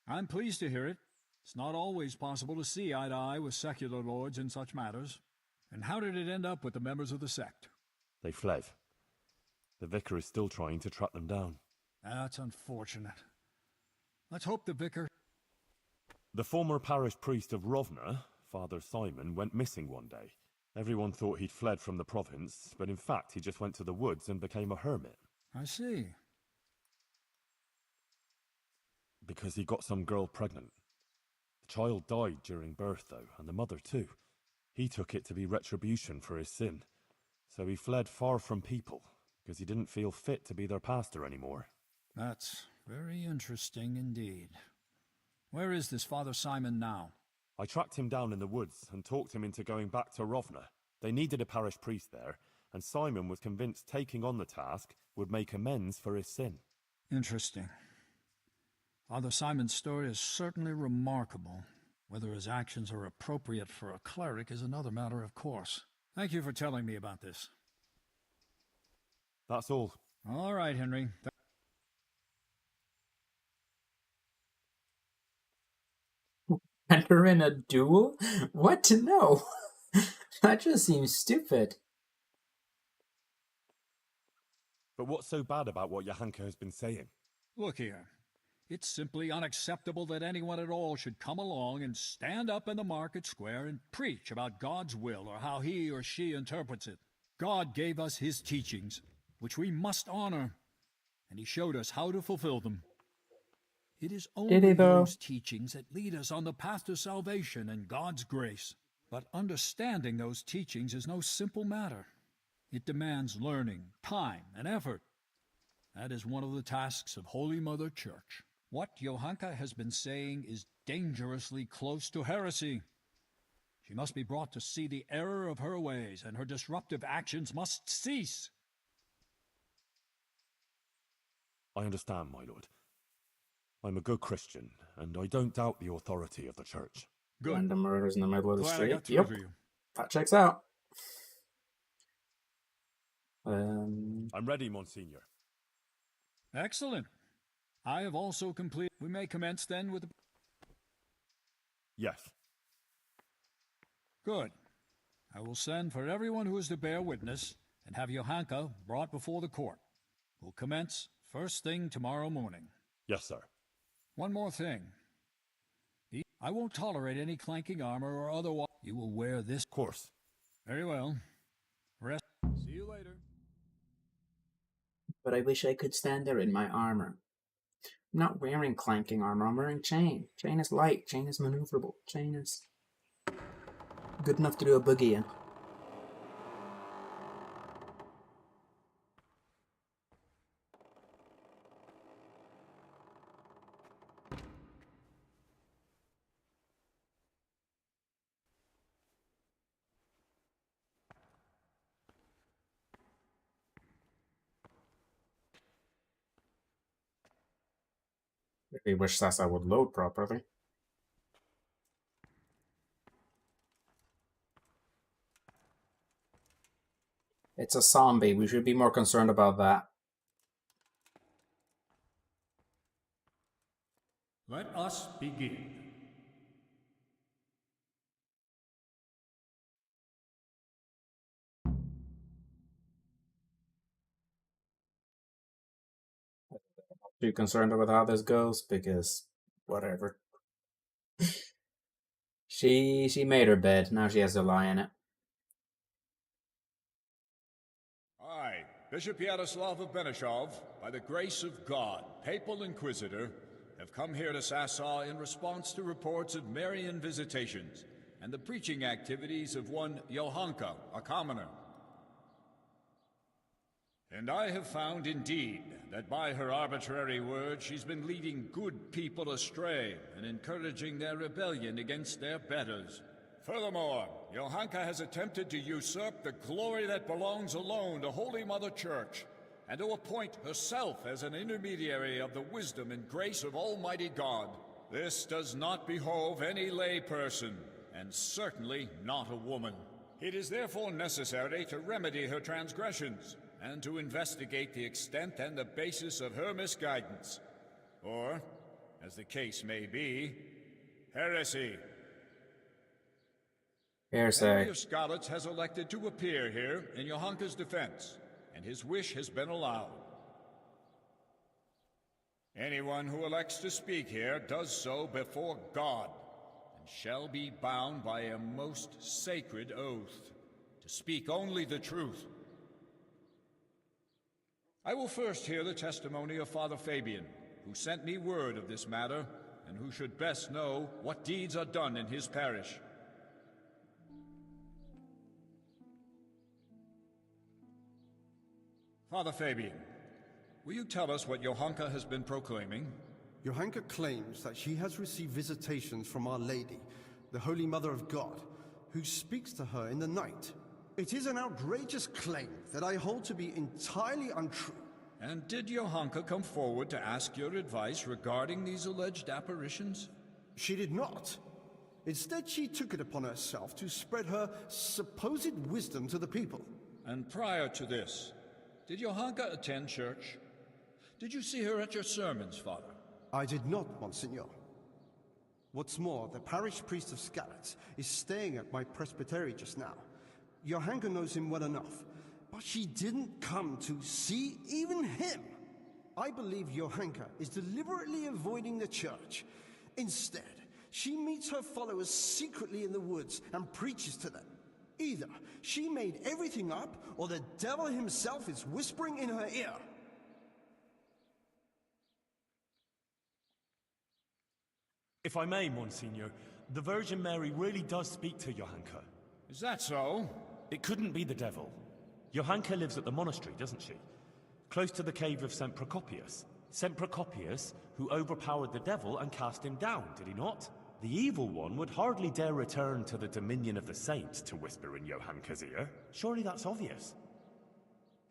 I'm pleased to hear it. It's not always possible to see eye to eye with secular lords in such matters. And how did it end up with the members of the sect? They fled. The vicar is still trying to track them down. That's unfortunate. Let's hope the vicar... The former parish priest of Rovna, Father Simon, went missing one day. Everyone thought he'd fled from the province, but in fact he just went to the woods and became a hermit. I see. Because he got some girl pregnant. The child died during birth, though, and the mother too. He took it to be retribution for his sin. So he fled far from people, because he didn't feel fit to be their pastor anymore. That's very interesting indeed. Where is this Father Simon now? I tracked him down in the woods and talked him into going back to Rovna. They needed a parish priest there, and Simon was convinced taking on the task would make amends for his sin. Interesting. Father Simon's story is certainly remarkable. Whether his actions are appropriate for a cleric is another matter, of course. Thank you for telling me about this. That's all. All right, Henry. Enter in a duel? What to know? That just seems stupid. But what's so bad about what Johanka has been saying? Look here. It's simply unacceptable that anyone at all should come along and stand up in the market square and preach about God's will or how he or she interprets it. God gave us his teachings, which we must honor, and he showed us how to fulfill them. It is only those teachings that lead us on the path to salvation and God's grace. But understanding those teachings is no simple matter. It demands learning, time, and effort. That is one of the tasks of Holy Mother Church. What Johanka has been saying is dangerously close to heresy. She must be brought to see the error of her ways, and her disruptive actions must cease. I understand, my lord. I'm a good Christian, and I don't doubt the authority of the church. Good. Random murders in the middle of the street. Yep. That checks out. I'm ready, Monsignor. Excellent. I have also completed... We may commence then with the... Yes. Good. I will send for everyone who is to bear witness and have Johanka brought before the court. We'll commence first thing tomorrow morning. Yes, sir. One more thing. I won't tolerate any clanking armor or otherwise. You will wear this... Of course. Very well. Rest. See you later. But I wish I could stand there in my armor. I'm not wearing clanking armor, I'm wearing chain. Chain is light, chain is maneuverable, chain is good enough to do a boogie in. I wish Sasa would load properly. It's a zombie. We should be more concerned about that. Let us begin. Too concerned with how this goes because whatever. She made her bed, now she has to lie in it. I, Bishop Yaroslav of Benishov, by the grace of God, Papal Inquisitor, have come here to Sassaw in response to reports of Marian visitations and the preaching activities of one Johanka, a commoner. And I have found indeed that by her arbitrary words she's been leading good people astray and encouraging their rebellion against their betters. Furthermore, Johanka has attempted to usurp the glory that belongs alone to Holy Mother Church, and to appoint herself as an intermediary of the wisdom and grace of Almighty God. This does not behove any lay person, and certainly not a woman. It is therefore necessary to remedy her transgressions, and to investigate the extent and the basis of her misguidance. Or, as the case may be, heresy. Heresy. Henry of Skalitz has elected to appear here in Johanka's defense, and his wish has been allowed. Anyone who elects to speak here does so before God, and shall be bound by a most sacred oath, to speak only the truth. I will first hear the testimony of Father Fabian, who sent me word of this matter, and who should best know what deeds are done in his parish. Father Fabian, will you tell us what Johanka has been proclaiming? Johanka claims that she has received visitations from Our Lady, the Holy Mother of God, who speaks to her in the night. It is an outrageous claim that I hold to be entirely untrue. And did Johanka come forward to ask your advice regarding these alleged apparitions? She did not. Instead, she took it upon herself to spread her supposed wisdom to the people. And prior to this, did Johanka attend church? Did you see her at your sermons, Father? I did not, Monsignor. What's more, the parish priest of Skalitz is staying at my presbytery just now. Johanka knows him well enough, but she didn't come to see even him. I believe Johanka is deliberately avoiding the church. Instead, she meets her followers secretly in the woods and preaches to them. Either she made everything up, or the devil himself is whispering in her ear. If I may, Monsignor, the Virgin Mary really does speak to Johanka. Is that so? It couldn't be the devil. Johanka lives at the monastery, doesn't she? Close to the cave of St. Procopius. St. Procopius, who overpowered the devil and cast him down, did he not? The evil one would hardly dare return to the dominion of the saints to whisper in Johanka's ear. Surely that's obvious.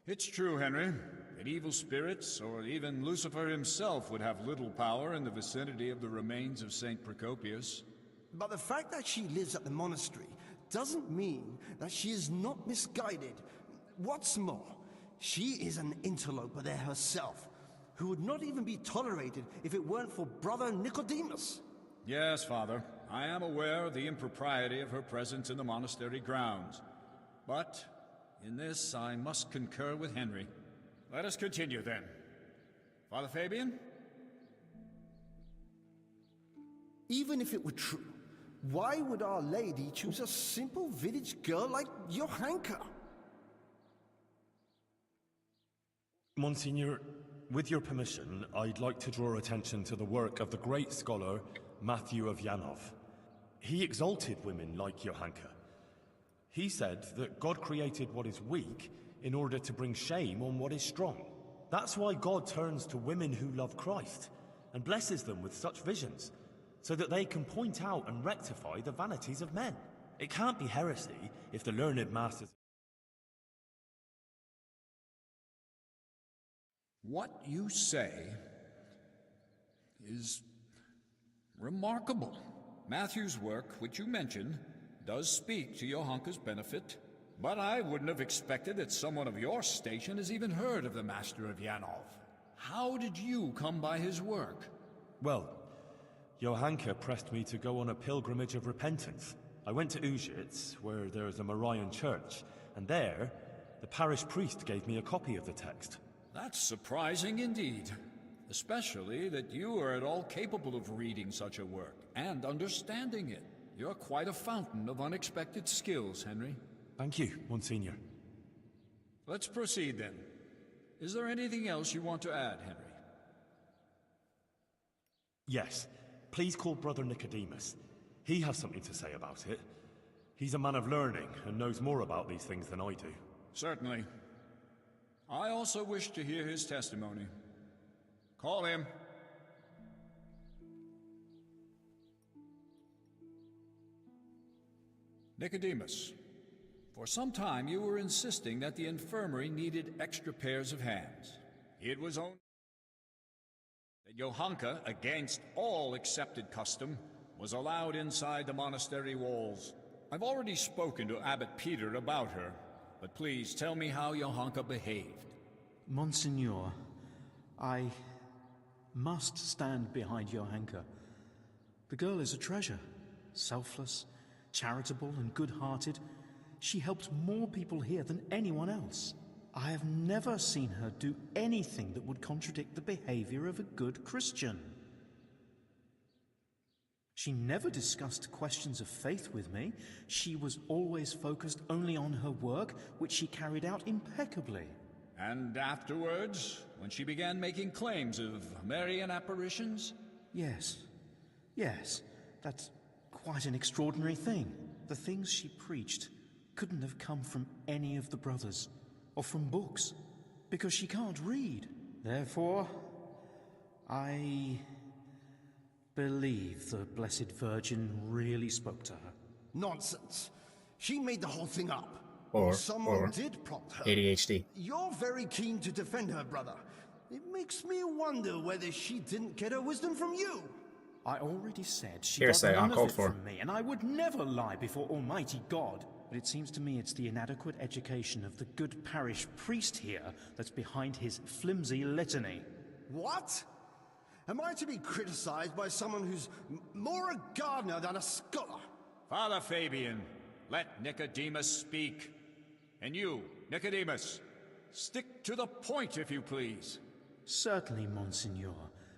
It's true, Henry, that evil spirits, or even Lucifer himself, would have little power in the vicinity of the remains of St. Procopius. But the fact that she lives at the monastery doesn't mean that she is not misguided. What's more, she is an interloper there herself, who would not even be tolerated if it weren't for Brother Nicodemus. Yes, Father. I am aware of the impropriety of her presence in the monastery grounds. But in this, I must concur with Henry. Let us continue, then. Father Fabian? Even if it were true, why would Our Lady choose a simple village girl like Johanka? Monsignor, with your permission, I'd like to draw attention to the work of the great scholar Matthew of Yanov. He exalted women like Johanka. He said that God created what is weak in order to bring shame on what is strong. That's why God turns to women who love Christ and blesses them with such visions, so that they can point out and rectify the vanities of men. It can't be heresy if the learned masters... What you say is remarkable. Matthew's work, which you mentioned, does speak to Johanka's benefit, but I wouldn't have expected that someone of your station has even heard of the Master of Yanov. How did you come by his work? Well, Johanka pressed me to go on a pilgrimage of repentance. I went to Ujits, where there is a Marian church, and there, the parish priest gave me a copy of the text. That's surprising indeed. Especially that you are at all capable of reading such a work and understanding it. You're quite a fountain of unexpected skills, Henry. Thank you, Monsignor. Let's proceed then. Is there anything else you want to add, Henry? Yes. Please call Brother Nicodemus. He has something to say about it. He's a man of learning and knows more about these things than I do. Certainly. I also wish to hear his testimony. Call him. Nicodemus, for some time you were insisting that the infirmary needed extra pairs of hands. It was only that Johanka, against all accepted custom, was allowed inside the monastery walls. I've already spoken to Abbot Peter about her, but please tell me how Johanka behaved. Monsignor, I must stand behind Johanka. The girl is a treasure. Selfless, charitable, and good-hearted. She helped more people here than anyone else. I have never seen her do anything that would contradict the behavior of a good Christian. She never discussed questions of faith with me. She was always focused only on her work, which she carried out impeccably. And afterwards, when she began making claims of Marian apparitions? Yes. Yes. That's quite an extraordinary thing. The things she preached couldn't have come from any of the brothers, or from books, because she can't read. Therefore, I believe the Blessed Virgin really spoke to her. Nonsense. She made the whole thing up. Or someone did prompt her. ADHD. You're very keen to defend her, brother. It makes me wonder whether she didn't get her wisdom from you. I already said she Hearsay, got none of uncalled it for. from me, and I would never lie before Almighty God. But it seems to me it's the inadequate education of the good parish priest here that's behind his flimsy litany. What? Am I to be criticized by someone who's more a gardener than a scholar? Father Fabian, let Nicodemus speak. And you, Nicodemus, stick to the point, if you please. Certainly, Monsignor.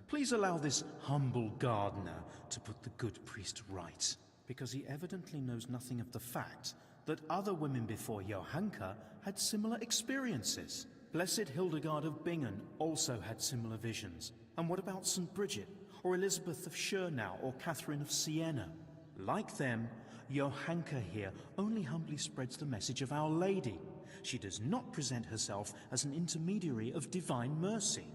Please allow this humble gardener to put the good priest right, because he evidently knows nothing of the fact that other women before Johanka had similar experiences. Blessed Hildegard of Bingen also had similar visions. And what about St. Bridget, or Elizabeth of Schurnau, or Catherine of Siena? Like them, Johanka here only humbly spreads the message of Our Lady. She does not present herself as an intermediary of divine mercy.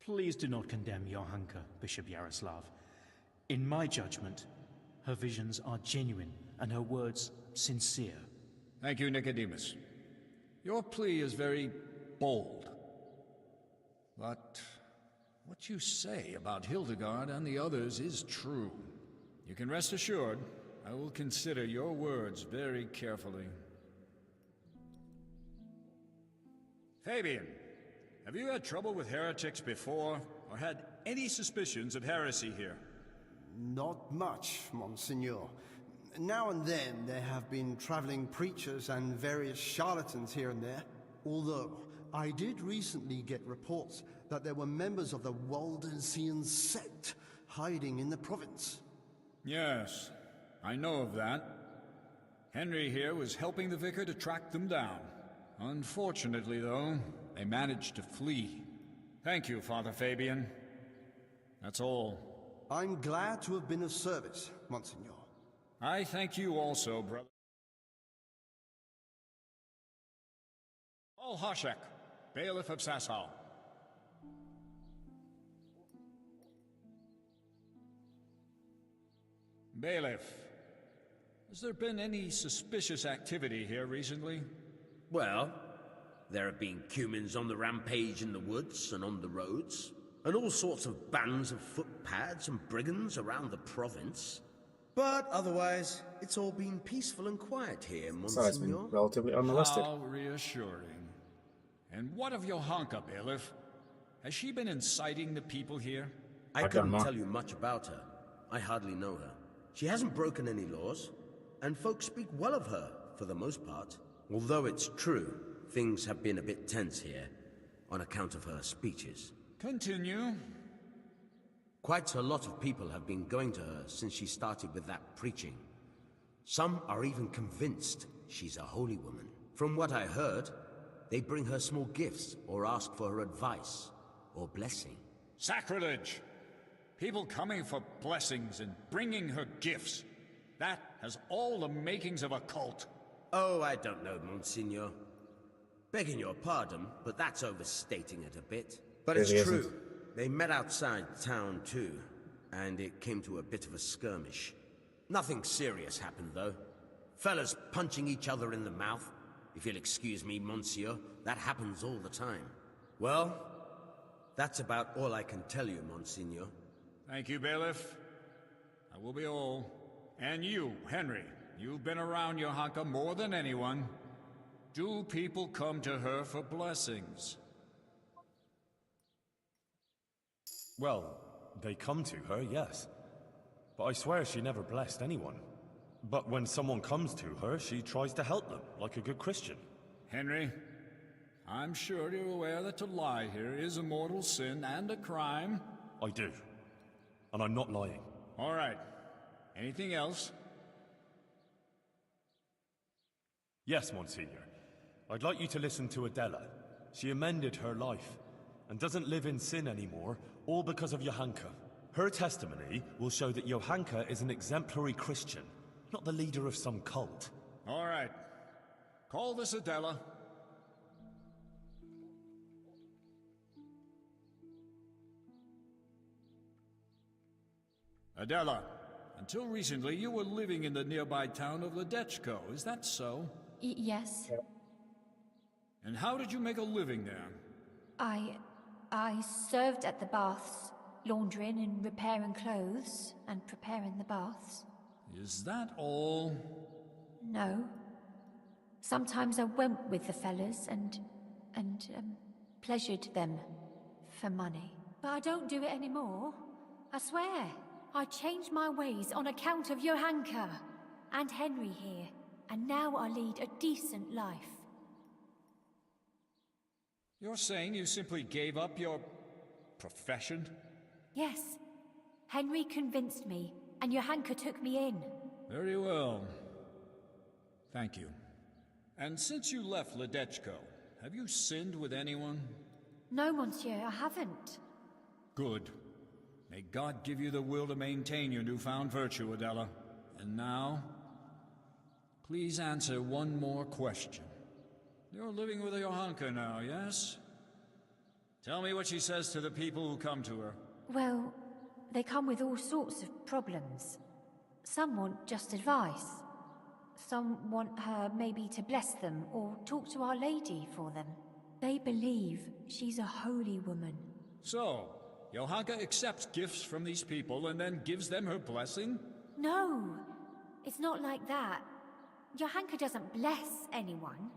Please do not condemn Johanka, Bishop Yaroslav. In my judgment, her visions are genuine and her words sincere. Thank you, Nicodemus. Your plea is very bold. But what you say about Hildegard and the others is true. You can rest assured, I will consider your words very carefully. Fabian, have you had trouble with heretics before, or had any suspicions of heresy here? Not much, Monsignor. Now and then there have been traveling preachers and various charlatans here and there. Although, I did recently get reports that there were members of the Waldensian sect hiding in the province. Yes, I know of that. Henry here was helping the vicar to track them down. Unfortunately, though, they managed to flee. Thank you, Father Fabian. That's all. I'm glad to have been of service, Monsignor. I thank you also, brother. Paul Hoshek, bailiff of Sasau. Bailiff, has there been any suspicious activity here recently? Well, there have been cumins on the rampage in the woods and on the roads, and all sorts of bands of footpads and brigands around the province. But otherwise, it's all been peaceful and quiet here, So it's been Monsignor. relatively unmolested. How reassuring. And what of Johanka, bailiff? Has she been inciting the people here? I couldn't tell you much about her. I hardly know her. She hasn't broken any laws, and folks speak well of her, for the most part. Although it's true, things have been a bit tense here, on account of her speeches. Continue. Quite a lot of people have been going to her since she started with that preaching. Some are even convinced she's a holy woman. From what I heard, they bring her small gifts or ask for her advice or blessing. Sacrilege! People coming for blessings and bringing her gifts. That has all the makings of a cult. Oh, I don't know, Monsignor. Begging your pardon, but that's overstating it a bit. But it's true. They met outside town too, and it came to a bit of a skirmish. Nothing serious happened though. Fellas punching each other in the mouth. If you'll excuse me, Monsieur, that happens all the time. Well, that's about all I can tell you, Monsignor. Thank you, Bailiff. That will be all. And you, Henry, you've been around Johanka more than anyone. Do people come to her for blessings? Well, they come to her, yes. But I swear she never blessed anyone. But when someone comes to her, she tries to help them, like a good Christian. Henry, I'm sure you're aware that to lie here is a mortal sin and a crime. I do. And I'm not lying. All right. Anything else? Yes, Monsignor. I'd like you to listen to Adela. She amended her life, and doesn't live in sin anymore, all because of Johanka. Her testimony will show that Johanka is an exemplary Christian, not the leader of some cult. All right. Call this Adela. Adela, until recently you were living in the nearby town of Ledechko, is that so? Yes. And how did you make a living there? I served at the baths, laundering and repairing clothes, and preparing the baths. Is that all? No. Sometimes I went with the fellas and pleasured them for money. But I don't do it anymore. I swear. I changed my ways on account of Johanka and Henry here, and now I lead a decent life. You're saying you simply gave up your profession? Yes. Henry convinced me, and Johanka took me in. Very well. Thank you. And since you left Ledechko, have you sinned with anyone? No, monsieur, I haven't. Good. May God give you the will to maintain your newfound virtue, Adela. And now, please answer one more question. You're living with Johanka now, yes? Tell me what she says to the people who come to her. Well, they come with all sorts of problems. Some want just advice. Some want her maybe to bless them or talk to Our Lady for them. They believe she's a holy woman. So, Johanka accepts gifts from these people and then gives them her blessing? No, it's not like that. Johanka doesn't bless anyone.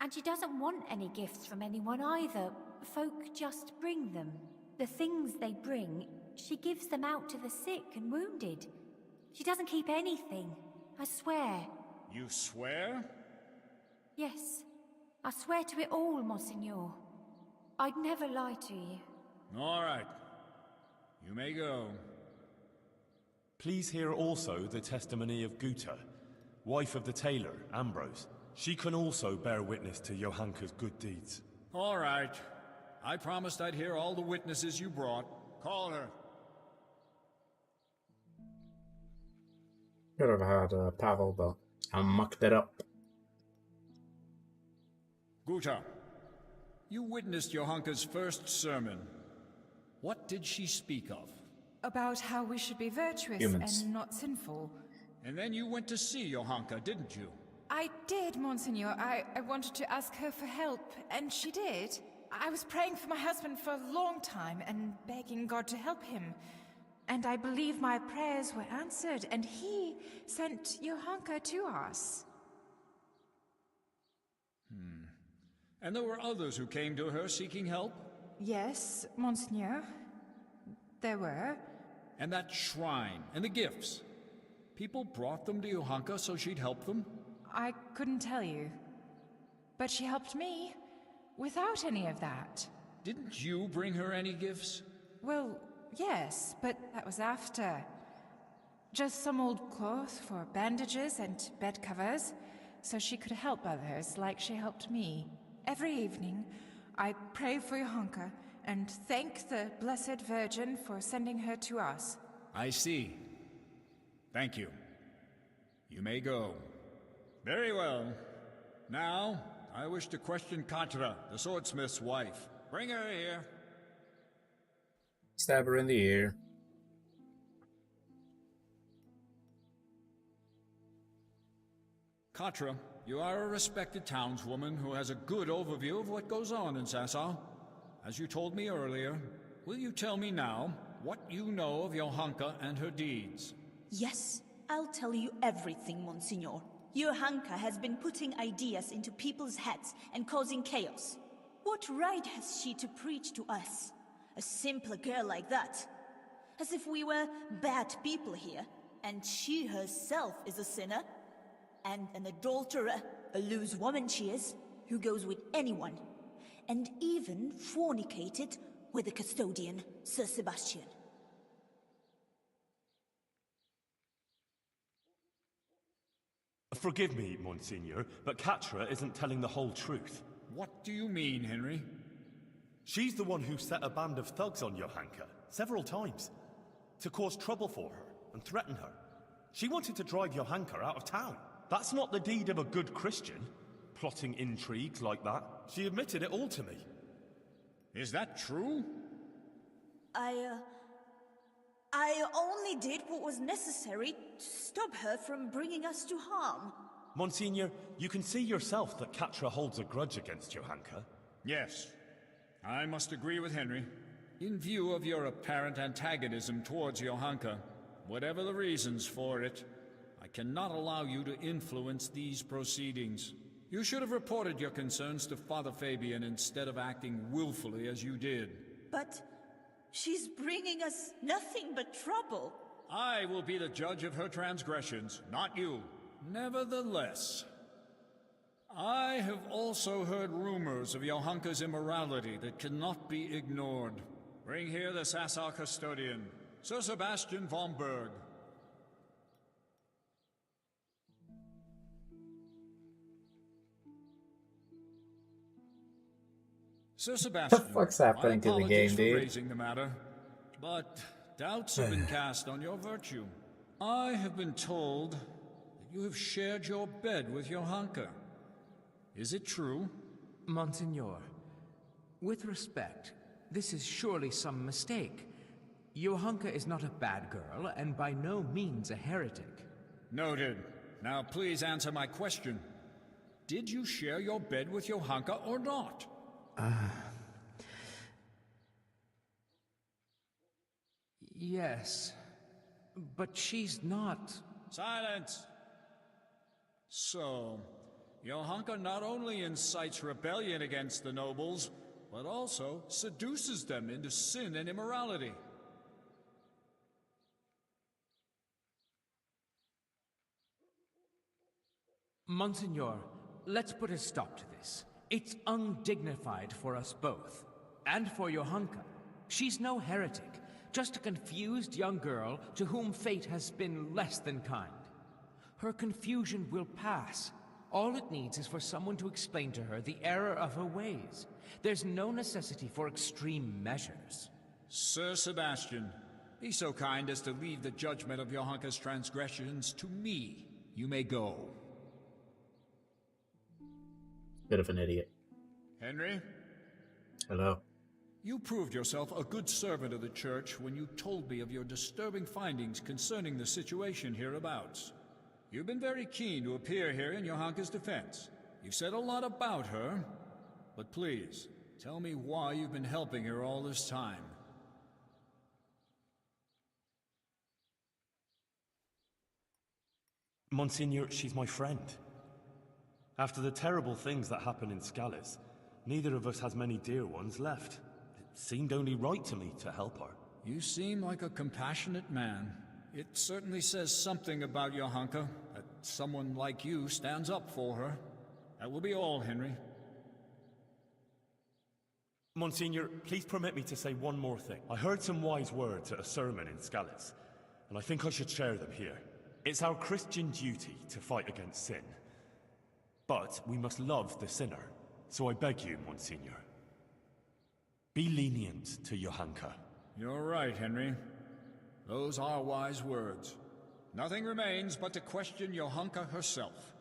And she doesn't want any gifts from anyone either. Folk just bring them. The things they bring, she gives them out to the sick and wounded. She doesn't keep anything, I swear. You swear? Yes, I swear to it all, Monsignor. I'd never lie to you. All right. You may go. Please hear also the testimony of Guta, wife of the tailor, Ambrose. She can also bear witness to Johanka's good deeds. All right. I promised I'd hear all the witnesses you brought. Call her. Could have had Pavel, but I mucked it up. Guta, you witnessed Johanka's first sermon. What did she speak of? About how we should be virtuous and not sinful. And then you went to see Johanka, didn't you? I did, Monsignor. I wanted to ask her for help, and she did. I was praying for my husband for a long time and begging God to help him. And I believe my prayers were answered, and he sent Johanka to us. And there were others who came to her seeking help? Yes, Monsignor. There were. And that shrine, and the gifts. People brought them to Johanka so she'd help them? I couldn't tell you. But she helped me, without any of that. Didn't you bring her any gifts? Well, yes, but that was after. Just some old cloth for bandages and bed covers, so she could help others like she helped me. Every evening, I pray for Johanka and thank the Blessed Virgin for sending her to us. I see. Thank you. You may go. Very well. Now, I wish to question Katra, the swordsmith's wife. Bring her here. Stab her in the ear. Katra, you are a respected townswoman who has a good overview of what goes on in Sasau. As you told me earlier, will you tell me now what you know of Johanka and her deeds? Yes, I'll tell you everything, Monsignor. Johanka has been putting ideas into people's heads and causing chaos. What right has she to preach to us? A simple girl like that. As if we were bad people here, and she herself is a sinner. And an adulterer, a loose woman she is, who goes with anyone. And even fornicated with the custodian, Sir Sebastian. Forgive me, Monsignor, but Katra isn't telling the whole truth. What do you mean, Henry? She's the one who set a band of thugs on Johanka several times to cause trouble for her and threaten her. She wanted to drive Johanka out of town. That's not the deed of a good Christian, plotting intrigues like that. She admitted it all to me. Is that true? I only did what was necessary to stop her from bringing us to harm. Monsignor, you can see yourself that Katra holds a grudge against Johanka. Yes. I must agree with Henry. In view of your apparent antagonism towards Johanka, whatever the reasons for it, I cannot allow you to influence these proceedings. You should have reported your concerns to Father Fabian instead of acting willfully as you did. But she's bringing us nothing but trouble. I will be the judge of her transgressions, not you. Nevertheless, I have also heard rumors of Johanka's immorality that cannot be ignored. Bring here the Sasau custodian, Sir Sebastian von Berg. Sir Sebastian, What the fuck's happening to the game, for dude? raising the matter, but doubts have been cast on your virtue. I have been told that you have shared your bed with Johanka. Is it true? Monsignor, with respect, this is surely some mistake. Johanka is not a bad girl, and by no means a heretic. Noted. Now please answer my question. Did you share your bed with Johanka or not? Yes, but she's not... Silence! So, Johanka not only incites rebellion against the nobles, but also seduces them into sin and immorality. Monsignor, let's put a stop to this. It's undignified for us both. And for Johanka. She's no heretic, just a confused young girl to whom fate has been less than kind. Her confusion will pass. All it needs is for someone to explain to her the error of her ways. There's no necessity for extreme measures. Sir Sebastian, be so kind as to leave the judgment of Johanka's transgressions to me. You may go. Bit of an idiot. Henry? Hello. You proved yourself a good servant of the Church when you told me of your disturbing findings concerning the situation hereabouts. You've been very keen to appear here in Johanka's defense. You've said a lot about her, but please, tell me why you've been helping her all this time. Monsignor, she's my friend. After the terrible things that happened in Scallis, neither of us has many dear ones left. It seemed only right to me to help her. You seem like a compassionate man. It certainly says something about Johanka that someone like you stands up for her. That will be all, Henry. Monsignor, please permit me to say one more thing. I heard some wise words at a sermon in Skalitz, and I think I should share them here. It's our Christian duty to fight against sin. But we must love the sinner. So I beg you, Monsignor, be lenient to Johanka. You're right, Henry. Those are wise words. Nothing remains but to question Johanka herself.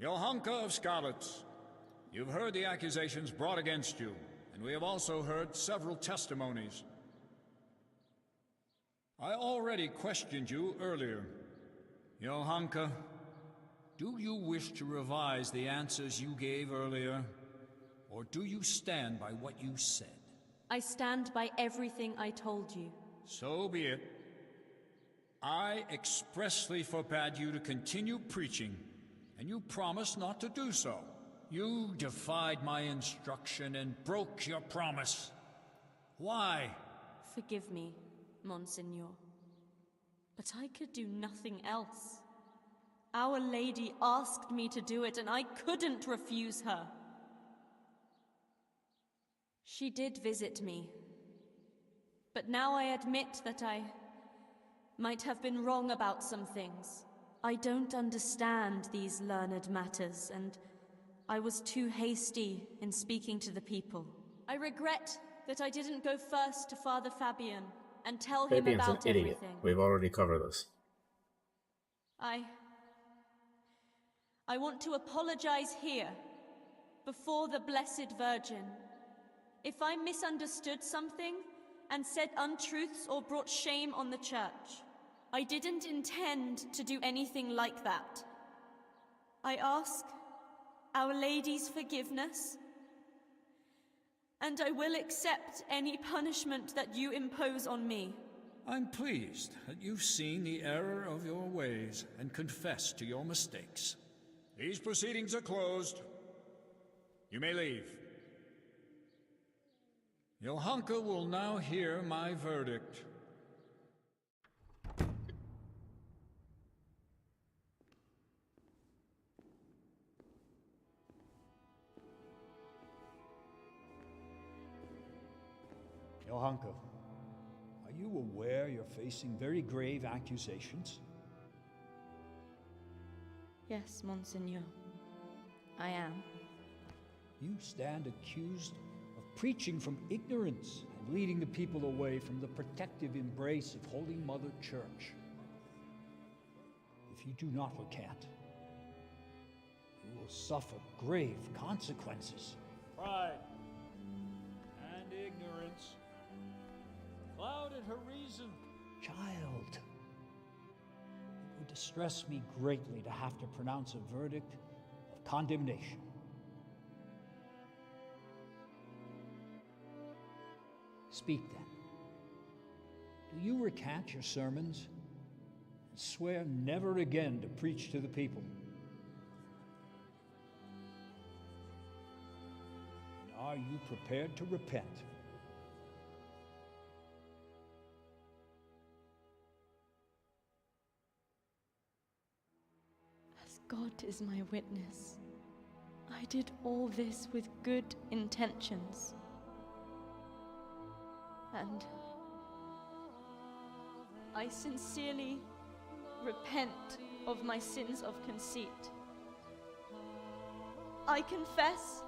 Johanka of Skalitz, you've heard the accusations brought against you, and we have also heard several testimonies. I already questioned you earlier. Johanka, do you wish to revise the answers you gave earlier, or do you stand by what you said? I stand by everything I told you. So be it. I expressly forbade you to continue preaching, and you promised not to do so. You defied my instruction and broke your promise. Why? Forgive me, Monsignor. But I could do nothing else. Our Lady asked me to do it, and I couldn't refuse her. She did visit me. But now I admit that I might have been wrong about some things. I don't understand these learned matters, and I was too hasty in speaking to the people. I regret that I didn't go first to Father Fabian and tell him Fabian's about an idiot. everything. We've already covered this. I want to apologize here, before the Blessed Virgin. If I misunderstood something and said untruths or brought shame on the Church, I didn't intend to do anything like that. I ask Our Lady's forgiveness, and I will accept any punishment that you impose on me. I'm pleased that you've seen the error of your ways and confessed to your mistakes. These proceedings are closed. You may leave. Johanka will now hear my verdict. Johanka, are you aware you're facing very grave accusations? Yes, Monsignor. I am. You stand accused of preaching from ignorance and leading the people away from the protective embrace of Holy Mother Church. If you do not recant, you will suffer grave consequences. Pride and ignorance clouded her reason. Child, it would distress me greatly to have to pronounce a verdict of condemnation. Speak then. Do you recant your sermons and swear never again to preach to the people? And are you prepared to repent? As God is my witness, I did all this with good intentions. And I sincerely repent of my sins of conceit. I confess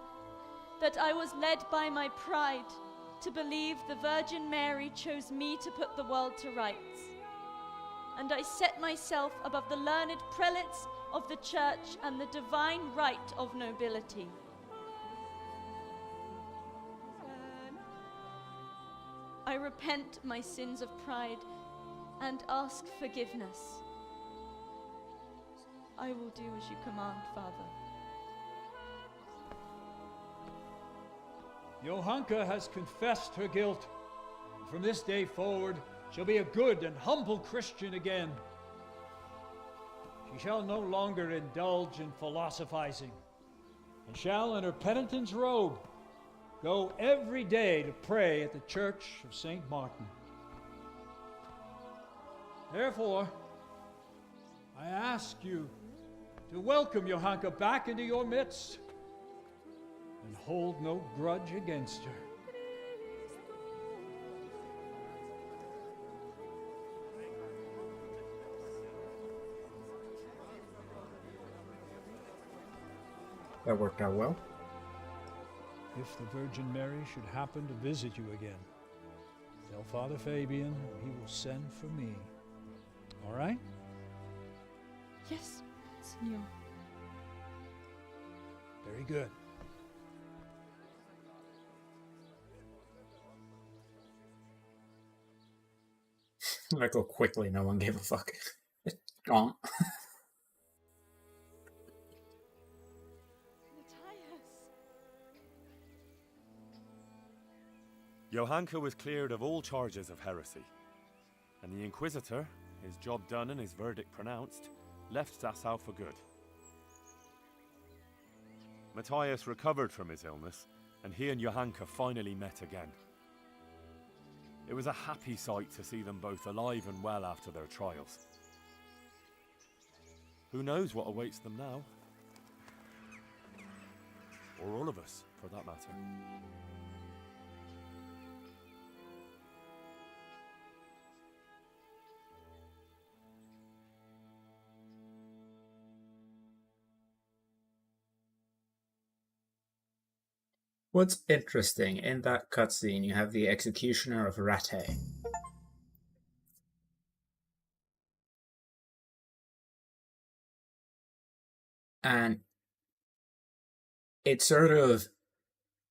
that I was led by my pride to believe the Virgin Mary chose me to put the world to rights. And I set myself above the learned prelates of the Church and the divine right of nobility. I repent my sins of pride and ask forgiveness. I will do as you command, Father. Johanka has confessed her guilt, and from this day forward shall be a good and humble Christian again. She shall no longer indulge in philosophizing, and shall, in her penitent's robe, go every day to pray at the Church of St. Martin. Therefore, I ask you to welcome Johanka back into your midst and hold no grudge against her. That worked out well. If the Virgin Mary should happen to visit you again, tell Father Fabian he will send for me. All right? Yes, Signor. Very good. Like, go quickly, no one gave a fuck. Gone. Johanka was cleared of all charges of heresy, and the Inquisitor, his job done and his verdict pronounced, left Dessau for good. Matthias recovered from his illness, and he and Johanka finally met again. It was a happy sight to see them both alive and well after their trials. Who knows what awaits them now? Or all of us, for that matter. What's interesting, in that cutscene, you have the Executioner of Rattay. And it's sort of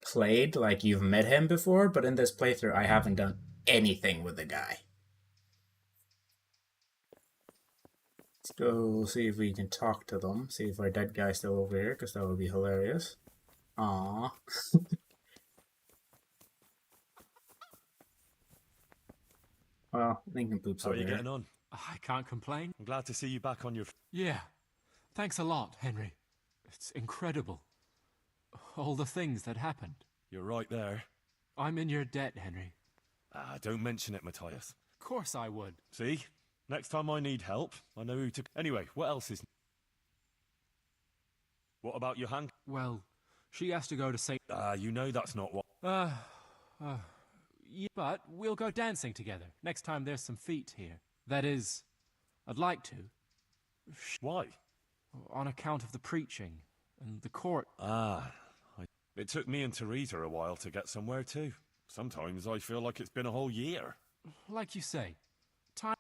played like you've met him before, but in this playthrough, I haven't done anything with the guy. Let's go see if we can talk to them, see if our dead guy's still over here, because that would be hilarious. Aww. Well, Lincoln Poops How are over you here. getting on? I can't complain. I'm glad to see you back on your... Yeah. Thanks a lot, Henry. It's incredible. All the things that happened. You're right there. I'm in your debt, Henry. Don't mention it, Matthias. Of course I would. See? Next time I need help, I know who to... Anyway, what else is... What about Johanka? Well, she has to go to St. You know that's not what... Yeah, but we'll go dancing together next time there's some feet here. That is, I'd like to. Why? On account of the preaching and the court. It took me and Teresa a while to get somewhere too. Sometimes I feel like it's been a whole year. Like you say, time...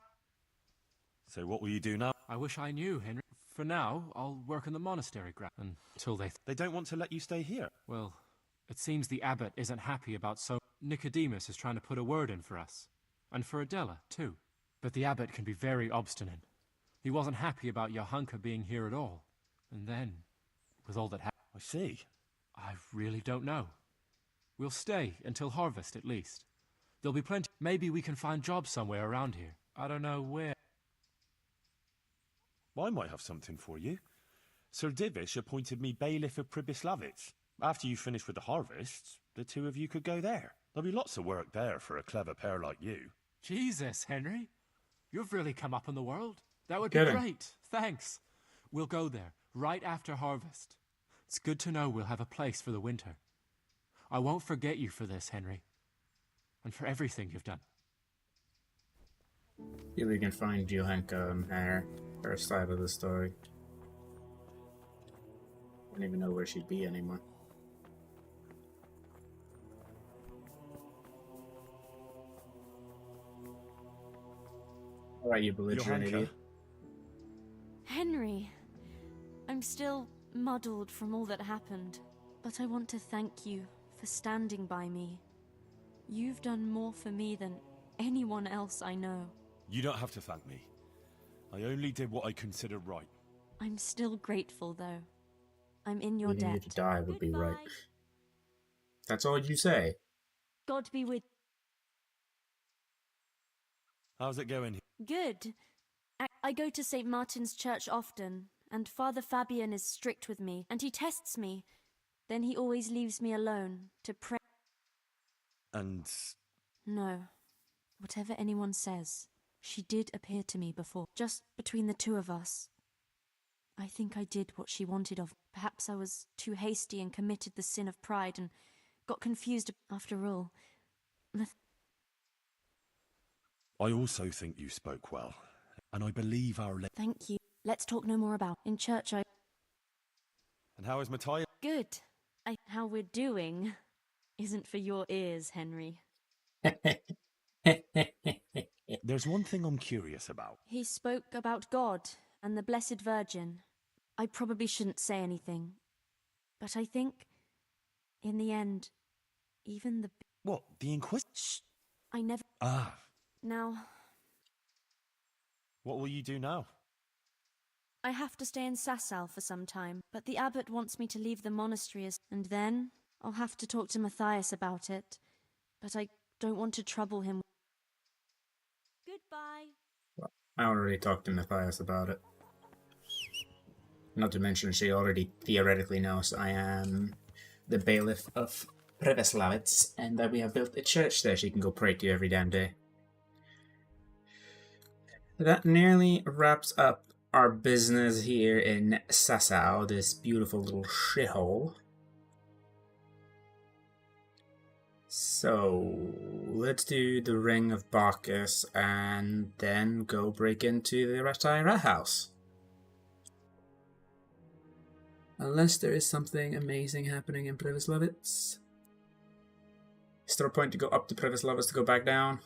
So what will you do now? I wish I knew, Henry. For now, I'll work in the monastery until they... They don't want to let you stay here. Well, it seems the abbot isn't happy about so... Nicodemus is trying to put a word in for us. And for Adela, too. But the abbot can be very obstinate. He wasn't happy about Johanka being here at all. And then, with all that happened... I see. I really don't know. We'll stay until harvest, at least. There'll be plenty... Maybe we can find jobs somewhere around here. I don't know where. Well, I might have something for you. Sir Divish appointed me bailiff of Pribyslavitz. After you finish with the harvests, the two of you could go there. There'll be lots of work there for a clever pair like you. Jesus, Henry. You've really come up in the world. That would be great. Thanks. We'll go there, right after harvest. It's good to know we'll have a place for the winter. I won't forget you for this, Henry. And for everything you've done. See if we can find Johanka and her side of the story. I don't even know where she'd be anymore. Alright, you belligerent idiot. Henry, I'm still muddled from all that happened, but I want to thank you for standing by me. You've done more for me than anyone else I know. You don't have to thank me. I only did what I considered right. I'm still grateful, though. I'm in your Leaving debt. you to die would be right. That's all you say. God be with... How's it going? Good. I go to St. Martin's Church often, and Father Fabian is strict with me, and he tests me. Then he always leaves me alone to pray. and... No. Whatever anyone says, she did appear to me before, just between the two of us. I think I did what she wanted of me. Perhaps I was too hasty and committed the sin of pride and got confused after all. I also think you spoke well, and I believe our... Thank you. Let's talk no more about. In church I... And how is Matthias? Good. How we're doing isn't for your ears, Henry. There's one thing I'm curious about. He spoke about God and the Blessed Virgin. I probably shouldn't say anything, but I think, in the end, even the... What, the Inquisition? Shh! I never... Ah. Now... What will you do now? I have to stay in Sasau for some time, but the abbot wants me to leave the monastery and then I'll have to talk to Matthias about it. But I don't want to trouble him. Goodbye. Well, I already talked to Matthias about it. Not to mention she already theoretically knows I am the bailiff of Preveslavitz and that we have built a church there she can go pray to every damn day. That nearly wraps up our business here in Sasau, this beautiful little shithole. So, let's do the Ring of Bacchus and then go break into the Ratai Rat House. Unless there is something amazing happening in Preveslavitz. Is there a point to go up to Preveslavitz to go back down?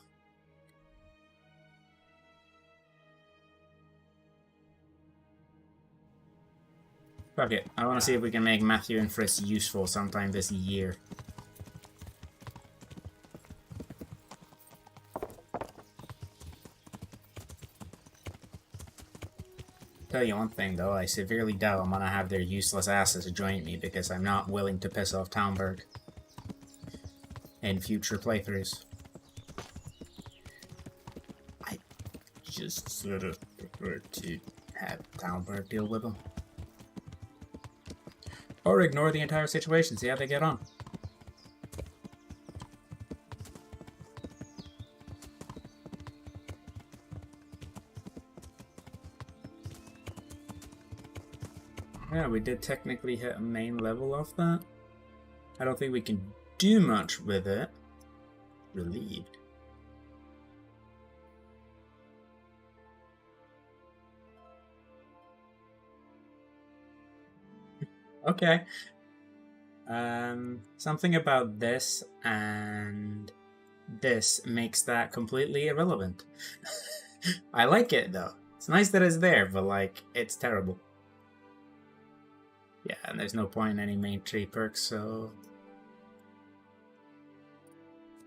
Fuck it. I want to see if we can make Matthew and Frisk useful sometime this year. Tell you one thing though, I severely doubt I'm gonna have their useless asses join me because I'm not willing to piss off Townburg in future playthroughs. I just sort of prefer to have Townburg deal with them. Or ignore the entire situation, see how they get on. Yeah, we did technically hit a main level off that. I don't think we can do much with it. Relieved. Okay. Something about this and this makes that completely irrelevant. I like it though. It's nice that it's there, but like, it's terrible. Yeah, and there's no point in any main tree perks, so...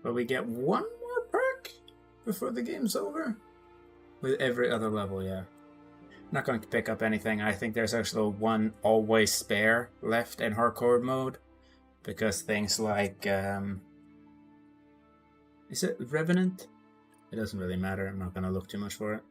But we get one more perk before the game's over? With every other level, yeah. Not going to pick up anything. I think there's actually one always spare left in hardcore mode. Because things like... Is it Revenant? It doesn't really matter. I'm not going to look too much for it.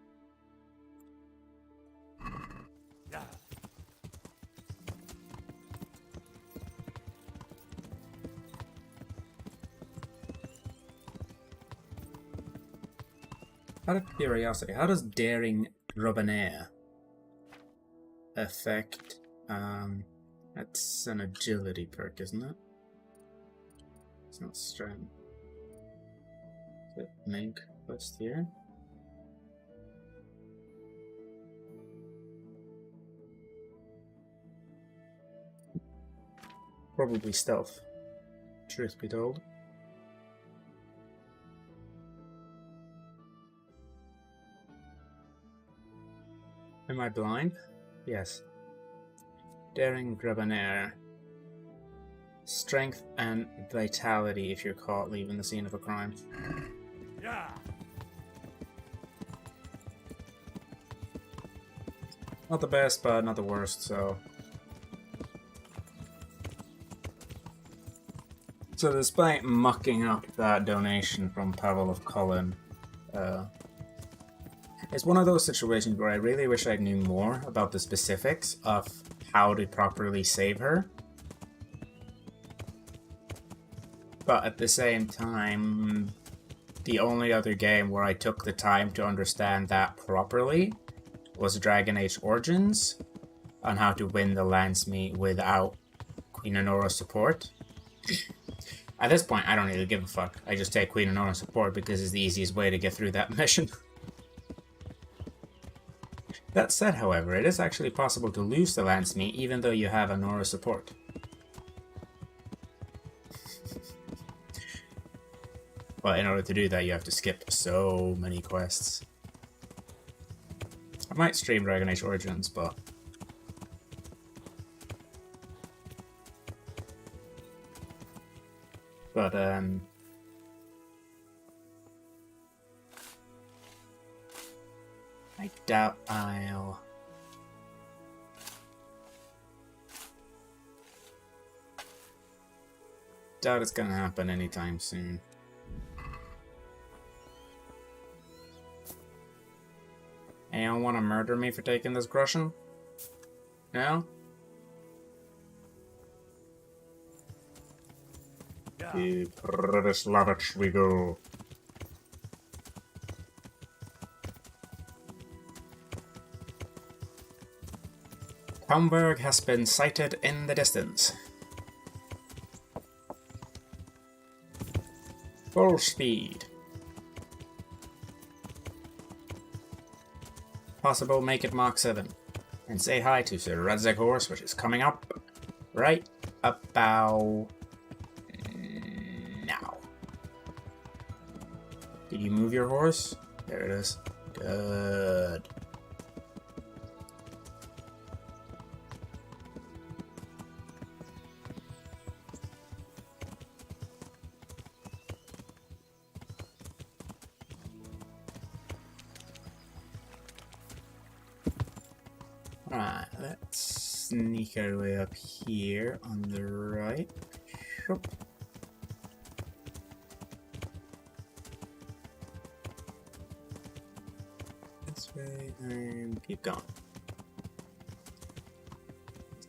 Out of curiosity, how does Daring Robinair affect... that's an agility perk, isn't it? It's not strength. Is it main quest here? Probably stealth, truth be told. Am I blind? Yes. Daring Grabonair. Strength and vitality if you're caught leaving the scene of a crime. Yeah. Not the best, but not the worst, so... So despite mucking up that donation from Pavel of Cullen, it's one of those situations where I really wish I knew more about the specifics of how to properly save her. But at the same time, the only other game where I took the time to understand that properly was Dragon Age Origins, on how to win the Landsmeet without Queen Honora's support. At this point, I don't really give a fuck. I just take Queen Honora's support because it's the easiest way to get through that mission. That said, however, it is actually possible to lose the Landsmeet even though you have Honora's support. But in order to do that, you have to skip so many quests. I might stream Dragon Age Origins, but... I doubt I'll... doubt it's gonna happen anytime soon. Anyone want to murder me for taking this Grushin? No? To Proteslavich we go. Hamburg has been sighted in the distance. Full speed. Possible, make it Mach 7. And say hi to Sir Radzig Horse, which is coming up right about now. Did you move your horse? There it is. Good. Alright, let's sneak our way up here on the right. Shoop. This way and keep going.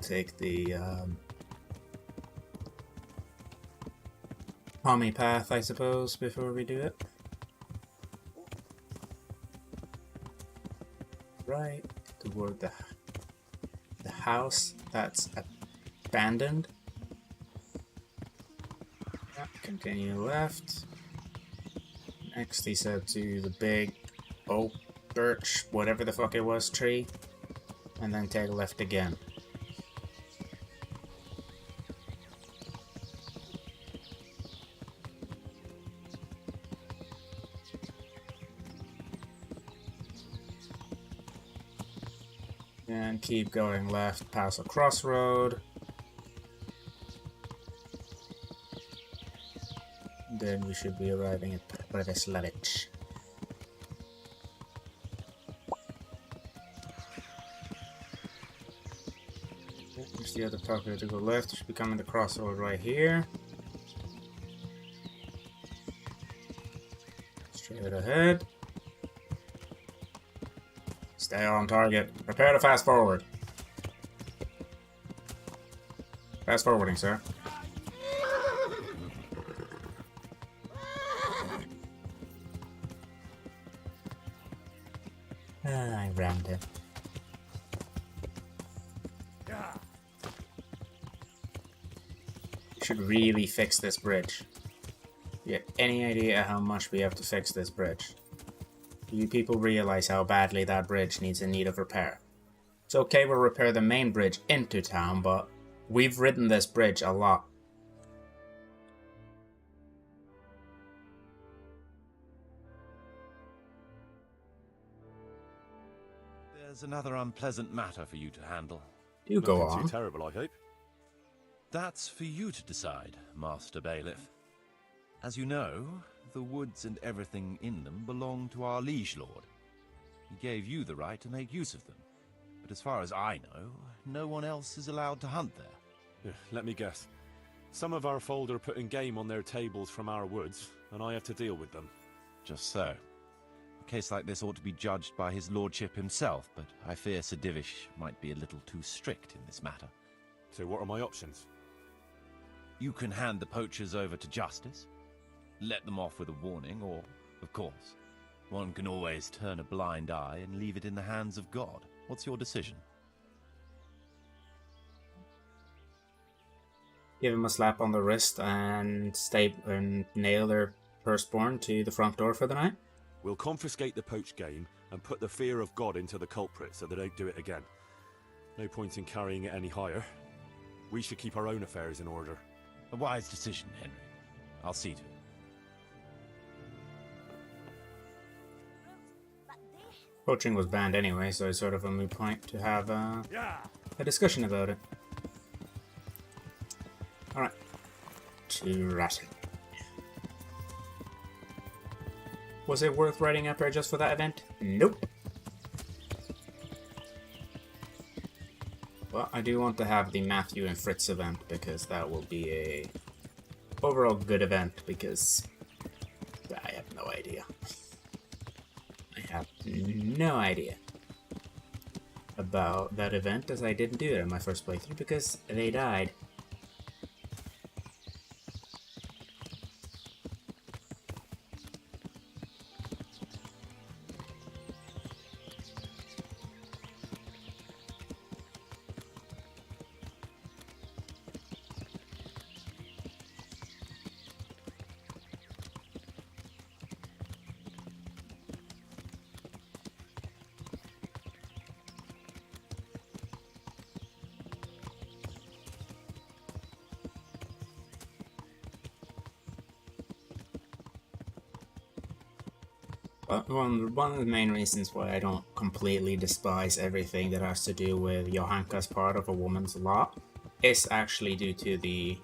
Take the Pommy path, I suppose, before we do it. Right toward the house that's abandoned. Yep, continue left. Next he said to the big oak, birch, whatever the fuck it was, tree. And then take left again. And keep going left past a crossroad. Then we should be arriving at Proteslavich. Here's the other pocket to go left. Should be coming to the crossroad right here. Straight ahead. Stay on target. Prepare to fast forward. Fast forwarding, sir. I rammed him. Should really fix this bridge. You have any idea how much we have to fix this bridge? Do you people realize how badly that bridge needs in need of repair? It's okay we'll repair the main bridge into town, but we've ridden this bridge a lot. There's another unpleasant matter for you to handle. You go Nothing on. too terrible, I hope. That's for you to decide, Master Bailiff. As you know, the woods and everything in them belong to our liege lord. He gave you the right to make use of them. But as far as I know, no one else is allowed to hunt there. Let me guess. Some of our fold are putting game on their tables from our woods, and I have to deal with them. Just so. A case like this ought to be judged by his lordship himself, but I fear Sir Divish might be a little too strict in this matter. So what are my options? You can hand the poachers over to justice, let them off with a warning, or, of course, one can always turn a blind eye and leave it in the hands of God. What's your decision? Give him a slap on the wrist and nail their firstborn to the front door for the night. We'll confiscate the poached game and put the fear of God into the culprit so they don't do it again. No point in carrying it any higher. We should keep our own affairs in order. A wise decision, Henry. I'll see to it. Poaching was banned anyway, so it's sort of a moot point to have a discussion about it. Alright. To rattle. Was it worth writing up here just for that event? Nope. Well, I do want to have the Matthew and Fritz event, because that will be a overall good event, because I have no idea. I have no idea about that event, as I didn't do it in my first playthrough, because they died. One of the main reasons why I don't completely despise everything that has to do with Johanka's part of a woman's lot is actually due to the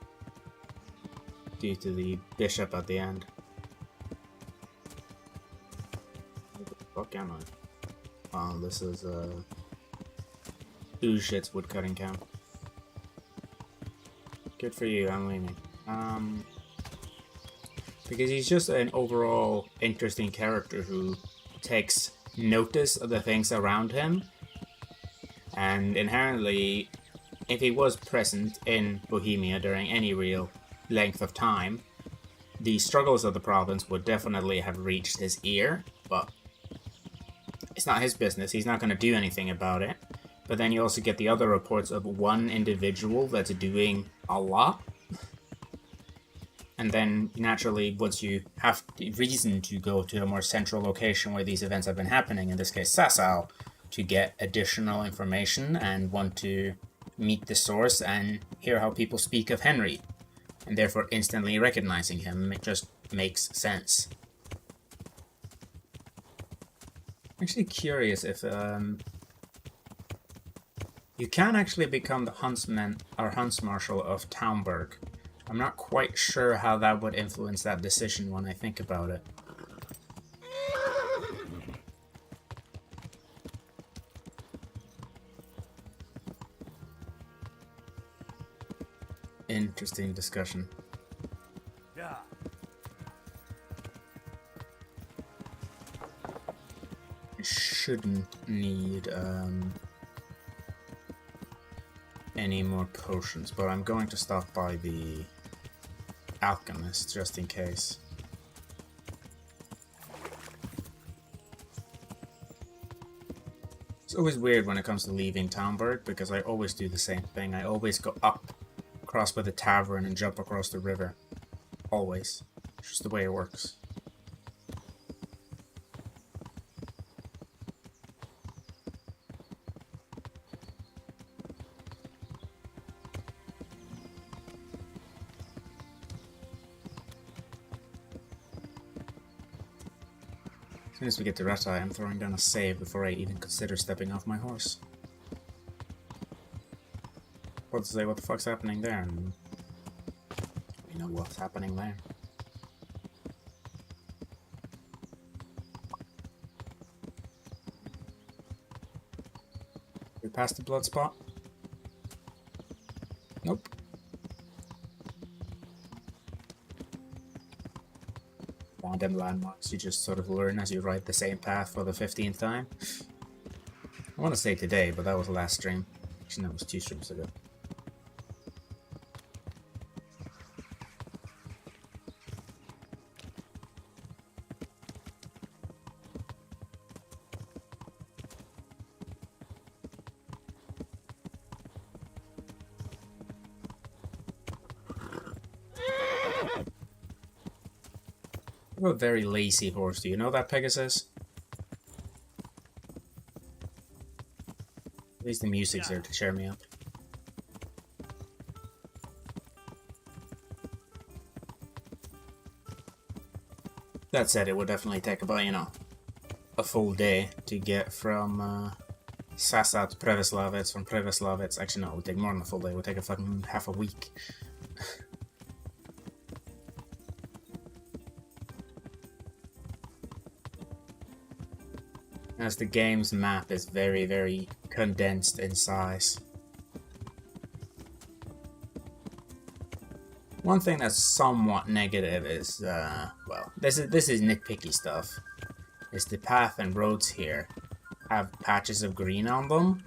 bishop at the end. What the fuck am I? Oh, this is Ushit's woodcutting camp. Good for you, I'm leaving. Because he's just an overall interesting character who takes notice of the things around him, and inherently, if he was present in Bohemia during any real length of time, the struggles of the province would definitely have reached his ear, but it's not his business, he's not going to do anything about it. But then you also get the other reports of one individual that's doing a lot. And then, naturally, once you have the reason to go to a more central location where these events have been happening, in this case Sasau, to get additional information and want to meet the source and hear how people speak of Henry, and therefore instantly recognizing him, it just makes sense. I'm actually curious if you can actually become the huntsman or huntsmarshal of Taumburg. I'm not quite sure how that would influence that decision when I think about it. Interesting discussion. Yeah. I shouldn't need any more potions, but I'm going to stop by the alchemist just in case. It's always weird when it comes to leaving Taumburg, because I always do the same thing. I always go up, cross by the tavern, and jump across the river. Always. It's just the way it works. As soon as we get to Ratai, I'm throwing down a save before I even consider stepping off my horse. What to say, what the fuck's happening there? And we know what's happening there. We passed the blood spot? Nope. Random landmarks you just sort of learn as you ride the same path for the 15th time. I want to say today, but that was the last stream. Actually, that was 2 streams ago. I'm a very lazy horse. Do you know that, Pegasus? At least the music's there to cheer me up. That said, it would definitely take about, you know, a full day to get from Sasa to Preveslavets, from Preveslavets. Actually, no, it would take more than a full day. It would take a fucking half a week. As the game's map is very, very condensed in size. One thing that's somewhat negative is, well, this is nitpicky stuff. Is the path and roads here have patches of green on them?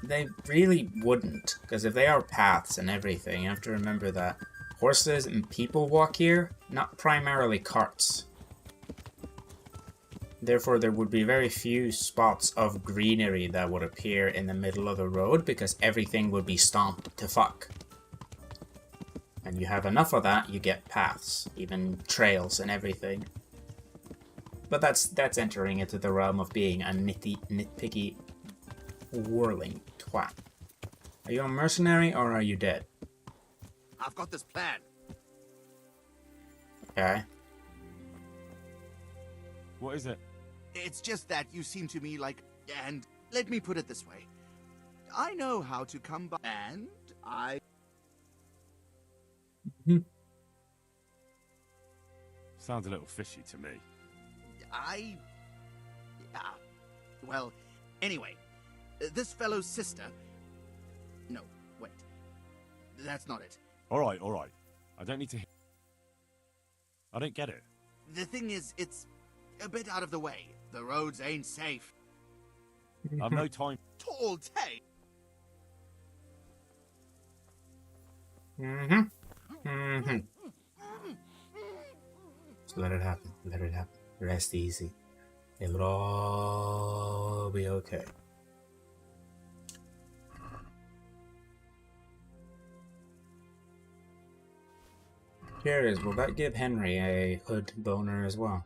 They really wouldn't, because if they are paths and everything, you have to remember that horses and people walk here, not primarily carts. Therefore, there would be very few spots of greenery that would appear in the middle of the road, because everything would be stomped to fuck. And you have enough of that, you get paths, even trails and everything. But that's entering into the realm of being a nitpicky, whirling twat. Are you a mercenary or are you dead? I've got this plan. Okay. What is it? It's just that you seem to me like... And let me put it this way. I know how to come by... And I... Sounds a little fishy to me. Yeah. Well, anyway, this fellow's sister... No, wait. That's not it. Alright. I don't need to... I don't get it. The thing is, it's a bit out of the way. The roads ain't safe. I've no time. Tall take. So let it happen. Let it happen. Rest easy. It'll all be okay. Here it is. Will that give Henry a hood boner as well?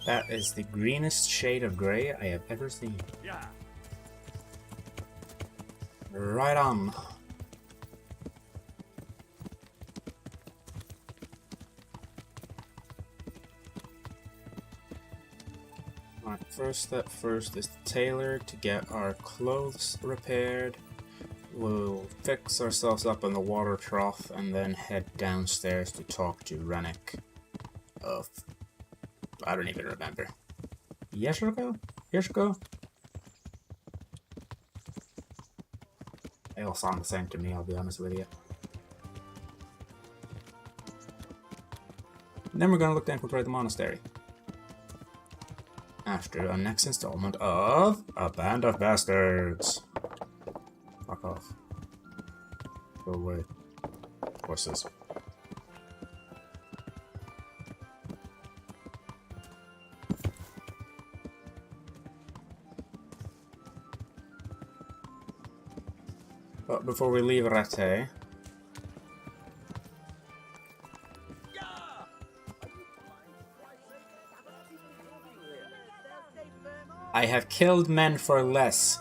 That is the greenest shade of grey I have ever seen. Yeah. Right on. Right, first step first is the tailor to get our clothes repaired. We'll fix ourselves up in the water trough and then head downstairs to talk to Rennick of... I don't even remember. Yeshiko? They all sound the same to me, I'll be honest with you. And then we're gonna look to infiltrate the monastery. After our next installment of A Band of Bastards. Fuck off. Go away. Horses. But before we leave Rattay, I have killed men for less.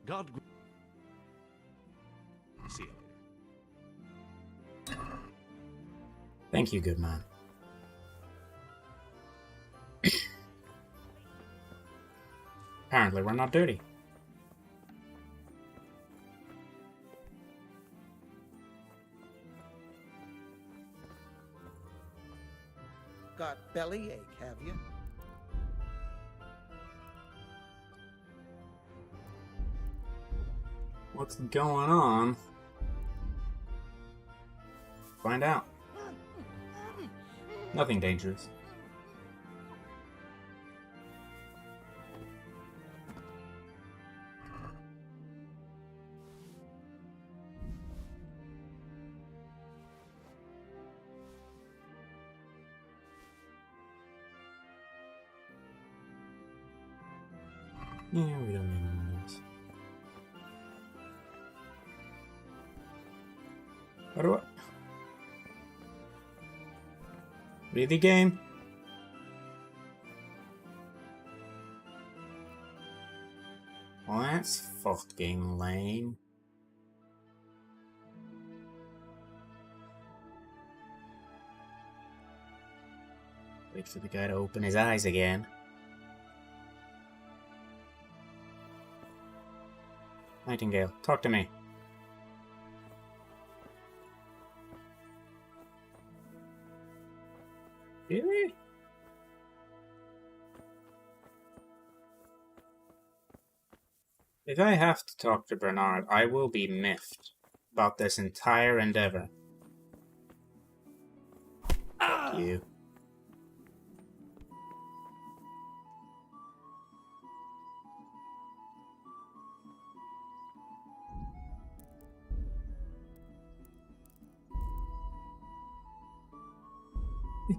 God. See you later. Thank you, good man. Apparently, we're not dirty. Got bellyache, have you? what's going on. Find out. Nothing dangerous. Yeah, we don't need any of this. How do I... Really, game? Well, that's fucking lame. Wait for the guy to open his eyes again. Nightingale, talk to me. Really? If I have to talk to Bernard, I will be miffed about this entire endeavor. Fuck you.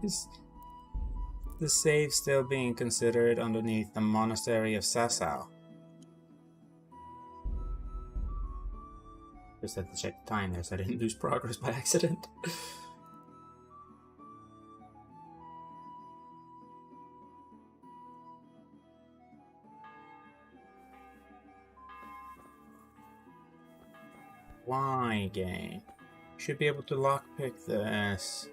Is the save still being considered underneath the monastery of Sasau? Just had to check the time there so I didn't lose progress by accident. Why, game? Should be able to lockpick this.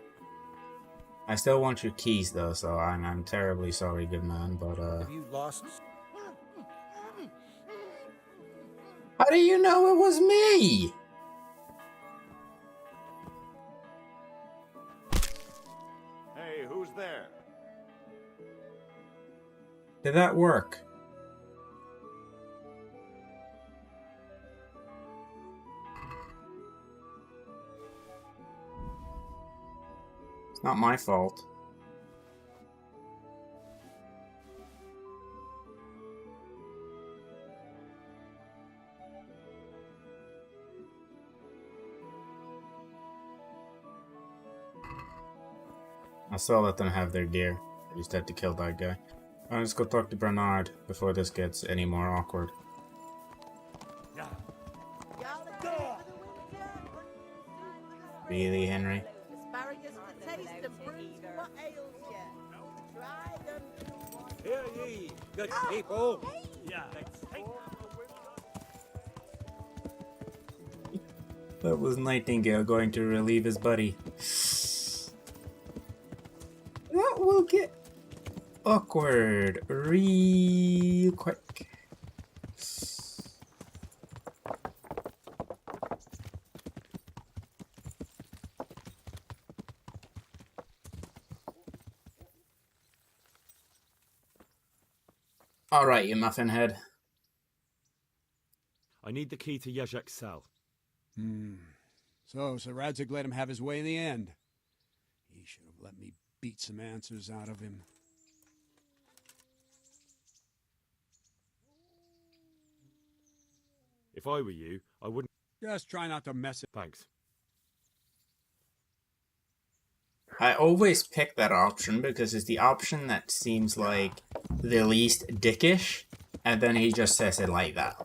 I still want your keys though, so I'm terribly sorry, good man, but Have you lost? How do you know it was me? Hey, who's there? Did that work? It's not my fault. I still let them have their gear. I just had to kill that guy. Alright, let's go talk to Bernard before this gets any more awkward. Really, Henry? Hear ye, good people. That was Nightingale going to relieve his buddy. That will get awkward real quick. Alright, you muffin head. I need the key to Yezhek's cell. So Radzig let him have his way in the end. He should have let me beat some answers out of him. If I were you, I wouldn't... Just try not to mess it. Thanks. I always pick that option because it's the option that seems like the least dickish, and then he just says it like that.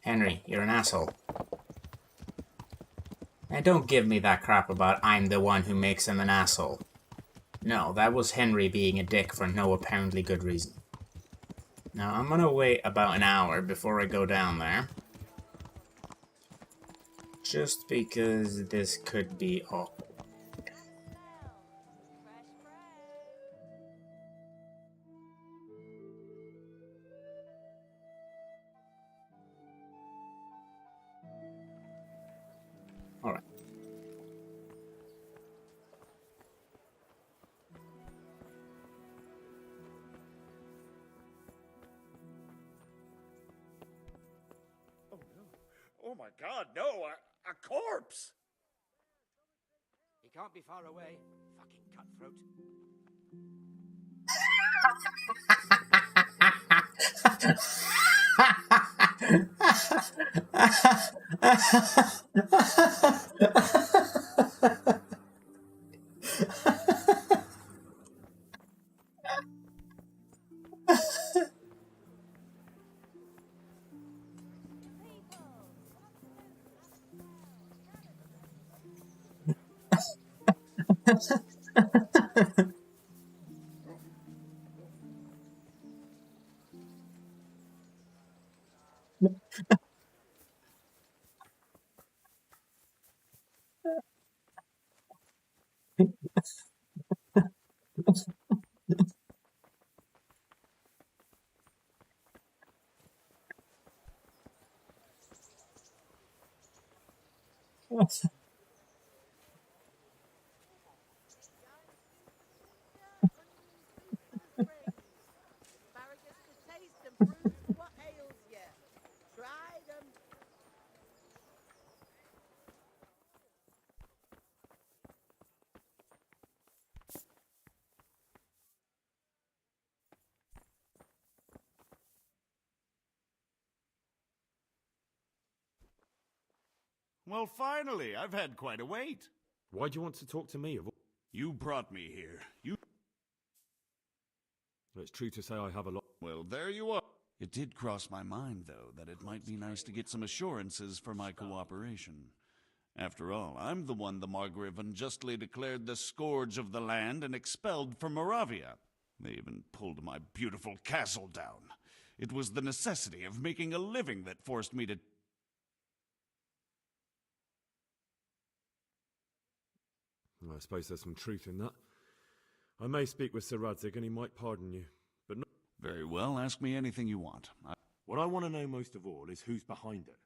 Henry, you're an asshole. And don't give me that crap about I'm the one who makes him an asshole. No, that was Henry being a dick for no apparently good reason. Now, I'm gonna wait about an hour before I go down there. Just because this could be awkward. Alright. Oh my god, no! A corpse! He can't be far away. Fucking cutthroat. Well, finally, I've had quite a wait. Why do you want to talk to me? You brought me here. It's true to say I have a lot. Well, there you are. It did cross my mind, though, that it might be nice to get some assurances for my cooperation. After all, I'm the one the Margrave unjustly declared the scourge of the land and expelled from Moravia. They even pulled my beautiful castle down. It was the necessity of making a living that forced me to... I suppose there's some truth in that. I may speak with Sir Radzig and he might pardon you, but no... Very well, ask me anything you want. What I want to know most of all is who's behind it.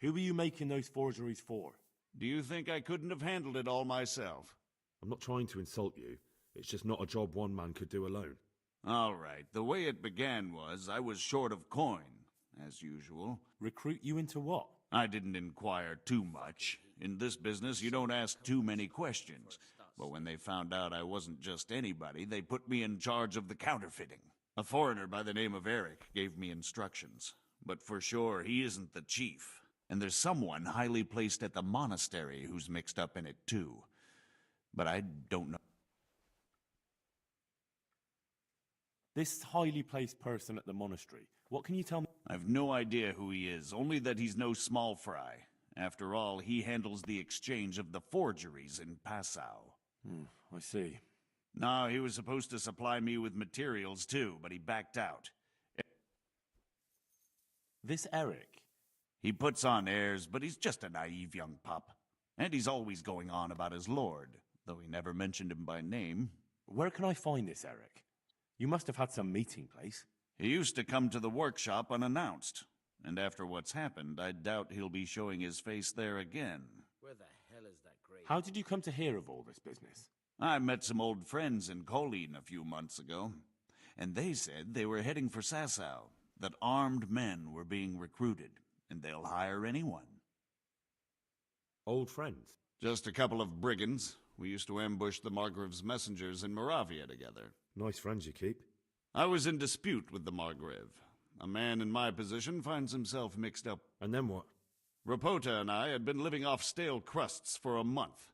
Who are you making those forgeries for? Do you think I couldn't have handled it all myself? I'm not trying to insult you. It's just not a job one man could do alone. All right, the way it began was I was short of coin, as usual. Recruit you into what? I didn't inquire too much. In this business, you don't ask too many questions. But when they found out I wasn't just anybody, they put me in charge of the counterfeiting. A foreigner by the name of Eric gave me instructions. But for sure, he isn't the chief. And there's someone highly placed at the monastery who's mixed up in it too. But I don't know. This highly placed person at the monastery, what can you tell me? I've no idea who he is, only that he's no small fry. After all, he handles the exchange of the forgeries in Passau. I see. No, he was supposed to supply me with materials too, but he backed out. This Eric? He puts on airs, but he's just a naive young pup. And he's always going on about his lord, though he never mentioned him by name. Where can I find this Eric? You must have had some meeting place. He used to come to the workshop unannounced. And after what's happened, I doubt he'll be showing his face there again. Where the hell is that grave? How did you come to hear of all this business? I met some old friends in Colleen a few months ago, and they said they were heading for Sasau, that armed men were being recruited, and they'll hire anyone. Old friends? Just a couple of brigands. We used to ambush the Margrave's messengers in Moravia together. Nice friends you keep. I was in dispute with the Margrave. A man in my position finds himself mixed up. And then what? Rapota and I had been living off stale crusts for a month,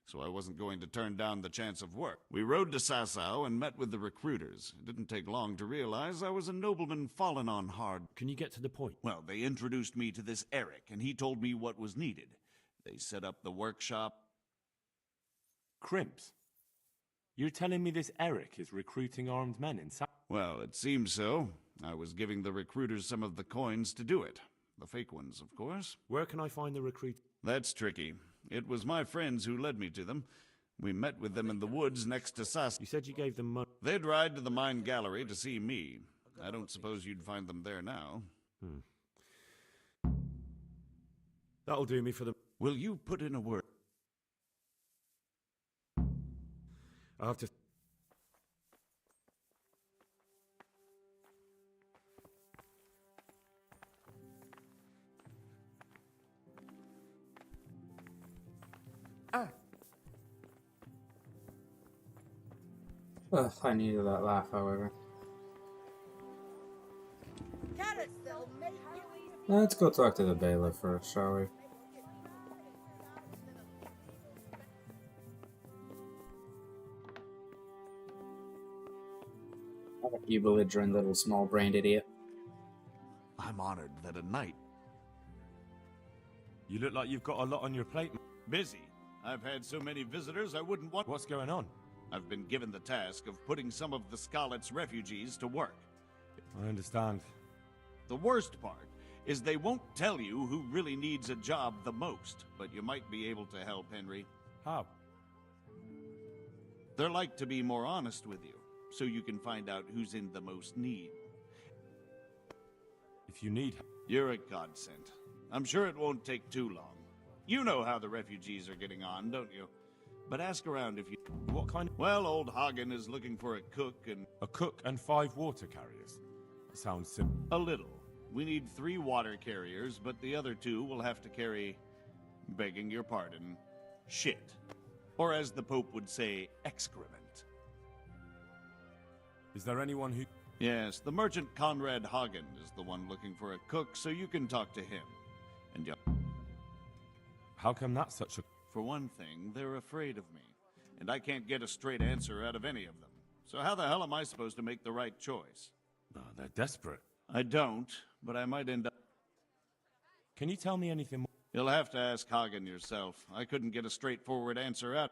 so I wasn't going to turn down the chance of work. We rode to Sasau and met with the recruiters. It didn't take long to realize I was a nobleman fallen on hard. Can you get to the point? Well, they introduced me to this Eric, and he told me what was needed. They set up the workshop. Crimps? You're telling me this Eric is recruiting armed men in Well, it seems so. I was giving the recruiters some of the coins to do it. The fake ones, of course. Where can I find the recruit? That's tricky. It was my friends who led me to them. We met with them in the woods next to Sas. You said you gave them money. They'd ride to the mine gallery to see me. I don't suppose you'd find them there now. That'll do me for the... Will you put in a word? I have to... Ugh, I needed that laugh, however. Let's go talk to the bailiff first, shall we? You belligerent little small-brained idiot. I'm honored that a knight... You look like you've got a lot on your plate. Busy. I've had so many visitors I wouldn't want... What's going on? I've been given the task of putting some of the Scarlet's refugees to work. I understand. The worst part is they won't tell you who really needs a job the most, but you might be able to help, Henry. How? They're like to be more honest with you, so you can find out who's in the most need. If you need... You're a godsend. I'm sure it won't take too long. You know how the refugees are getting on, don't you? But ask around if you... What kind of... Well, old Hagen is looking for a cook and... A cook and 5 water carriers? Sounds simple. A little. We need 3 water carriers, but the other 2 will have to carry... begging your pardon... shit. Or as the Pope would say, excrement. Is there anyone who... Yes, the merchant Conrad Hagen is the one looking for a cook, so you can talk to him. And how come that's such a... For one thing, they're afraid of me. And I can't get a straight answer out of any of them. So how the hell am I supposed to make the right choice? Oh, they're desperate. I don't, but I might end up... Can you tell me anything more? You'll have to ask Hagen yourself. I couldn't get a straightforward answer out.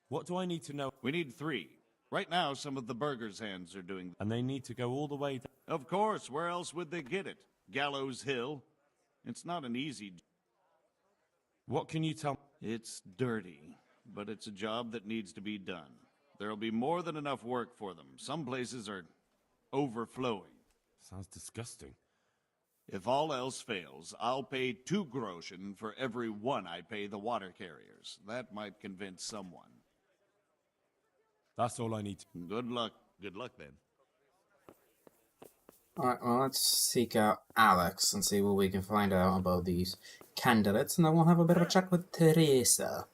What do I need to know? We need 3. Right now, some of the burgers' hands are doing... And they need to go all the way... Of course, where else would they get it? Gallows Hill? It's not an easy... What can you tell... It's dirty, but it's a job that needs to be done. There'll be more than enough work for them. Some places are overflowing. Sounds disgusting. If all else fails, I'll pay 2 groschen for every 1 I pay the water carriers. That might convince someone. That's all I need. Good luck. Good luck, then. Alright, well, let's seek out Alex and see what we can find out about these candidates, and then we'll have a bit of a chat with Teresa.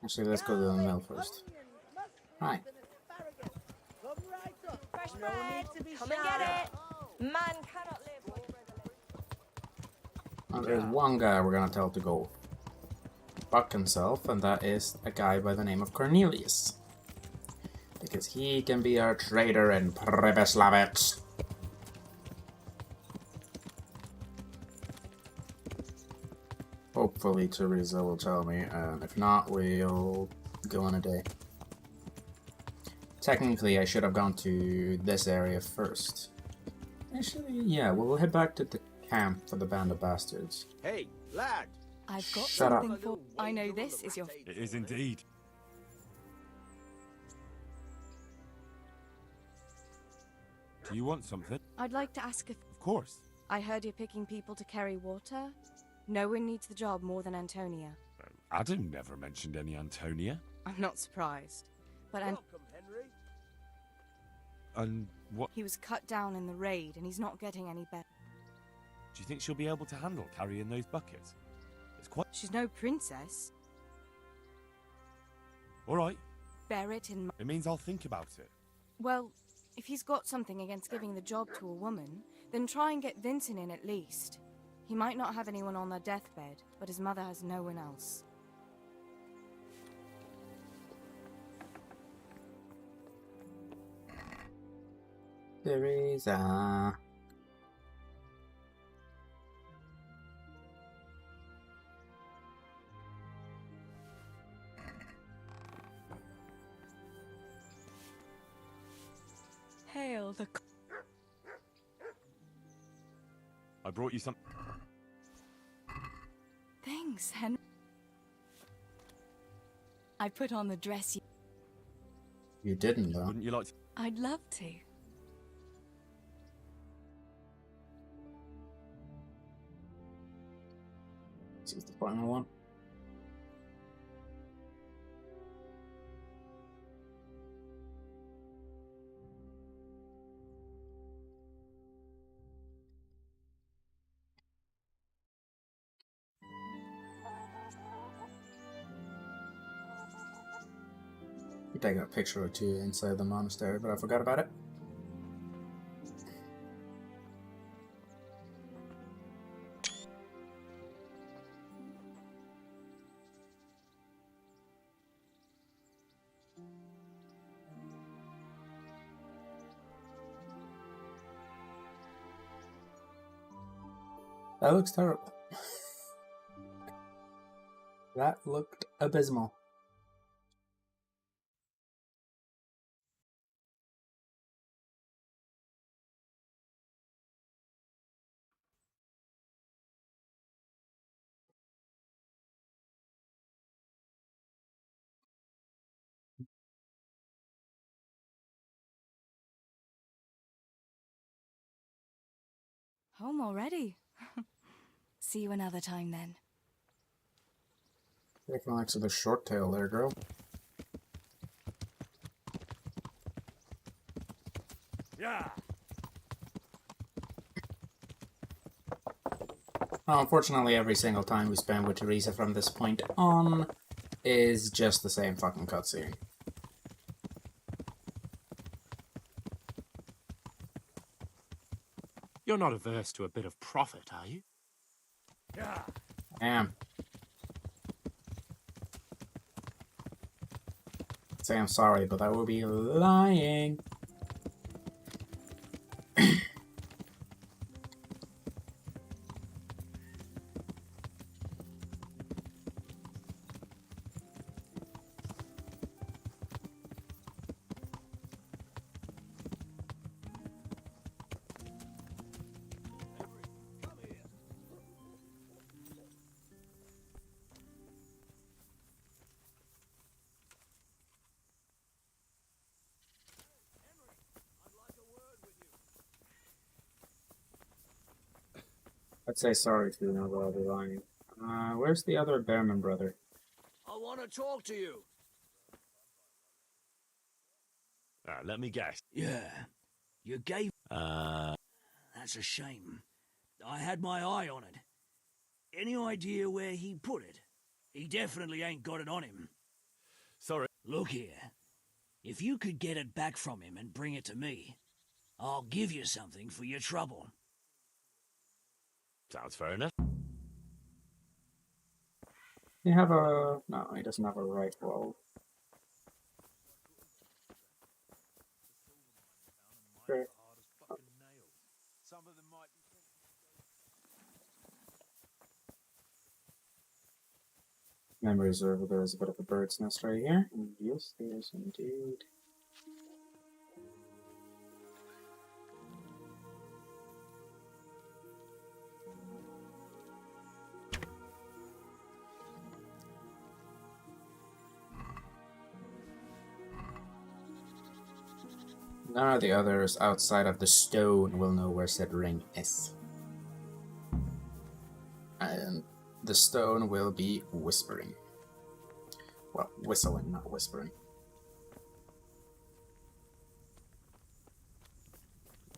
Actually, let's go to the mill first. Hi. Fresh bread, come and get it. Man cannot live. Well, there's one guy we're gonna tell to go fuck himself, and that is a guy by the name of Cornelius. Because he can be our trader in Pribyslavitz. Hopefully Teresa will tell me, and if not, we'll go on a day. Technically, I should have gone to this area first. Actually, yeah, we'll head back to the camp for the band of bastards. Hey, lad! I've got Shut something up. for... I know this is your... It is indeed. Do you want something? I'd like to ask if... Of course. I heard you're picking people to carry water. No one needs the job more than Antonia. Adam never mentioned any Antonia. I'm not surprised. But Henry. And what... He was cut down in the raid, and he's not getting any better. Do you think she'll be able to handle carrying those buckets? It's quite... She's no princess. All right. Bear it in... It means I'll think about it. Well, if he's got something against giving the job to a woman, then try and get Vincent in at least. He might not have anyone on their deathbed, but his mother has no one else. Teresa. Hail the... I brought you some... Thanks, Henry. I put on the dress you... You didn't, though. Wouldn't you like to... I'd love to. This is the final one. take a picture or two inside the monastery, but I forgot about it. That looks terrible. That looked abysmal. Home already. See you another time then. Taking likes of the short tail there, girl. Yeah. Well, unfortunately, every single time we spend with Teresa from this point on is just the same fucking cutscene. You're not averse to a bit of profit, are you? Yeah. I am. Say I'm sorry, but I will be lying. I'd say sorry to you now, but I'll be lying. Where's the other Bearman brother? I want to talk to you. Let me guess. Yeah. You gave... That's a shame. I had my eye on it. Any idea where he put it? He definitely ain't got it on him. Sorry. Look here. If you could get it back from him and bring it to me, I'll give you something for your trouble. Sounds fair enough. You have a... No, he doesn't have a rifle. Okay. Memories are there's a bit of a bird's nest right here. And yes, there's indeed. None of the others outside of the stone will know where said ring is. And the stone will be whispering. Well, whistling, not whispering.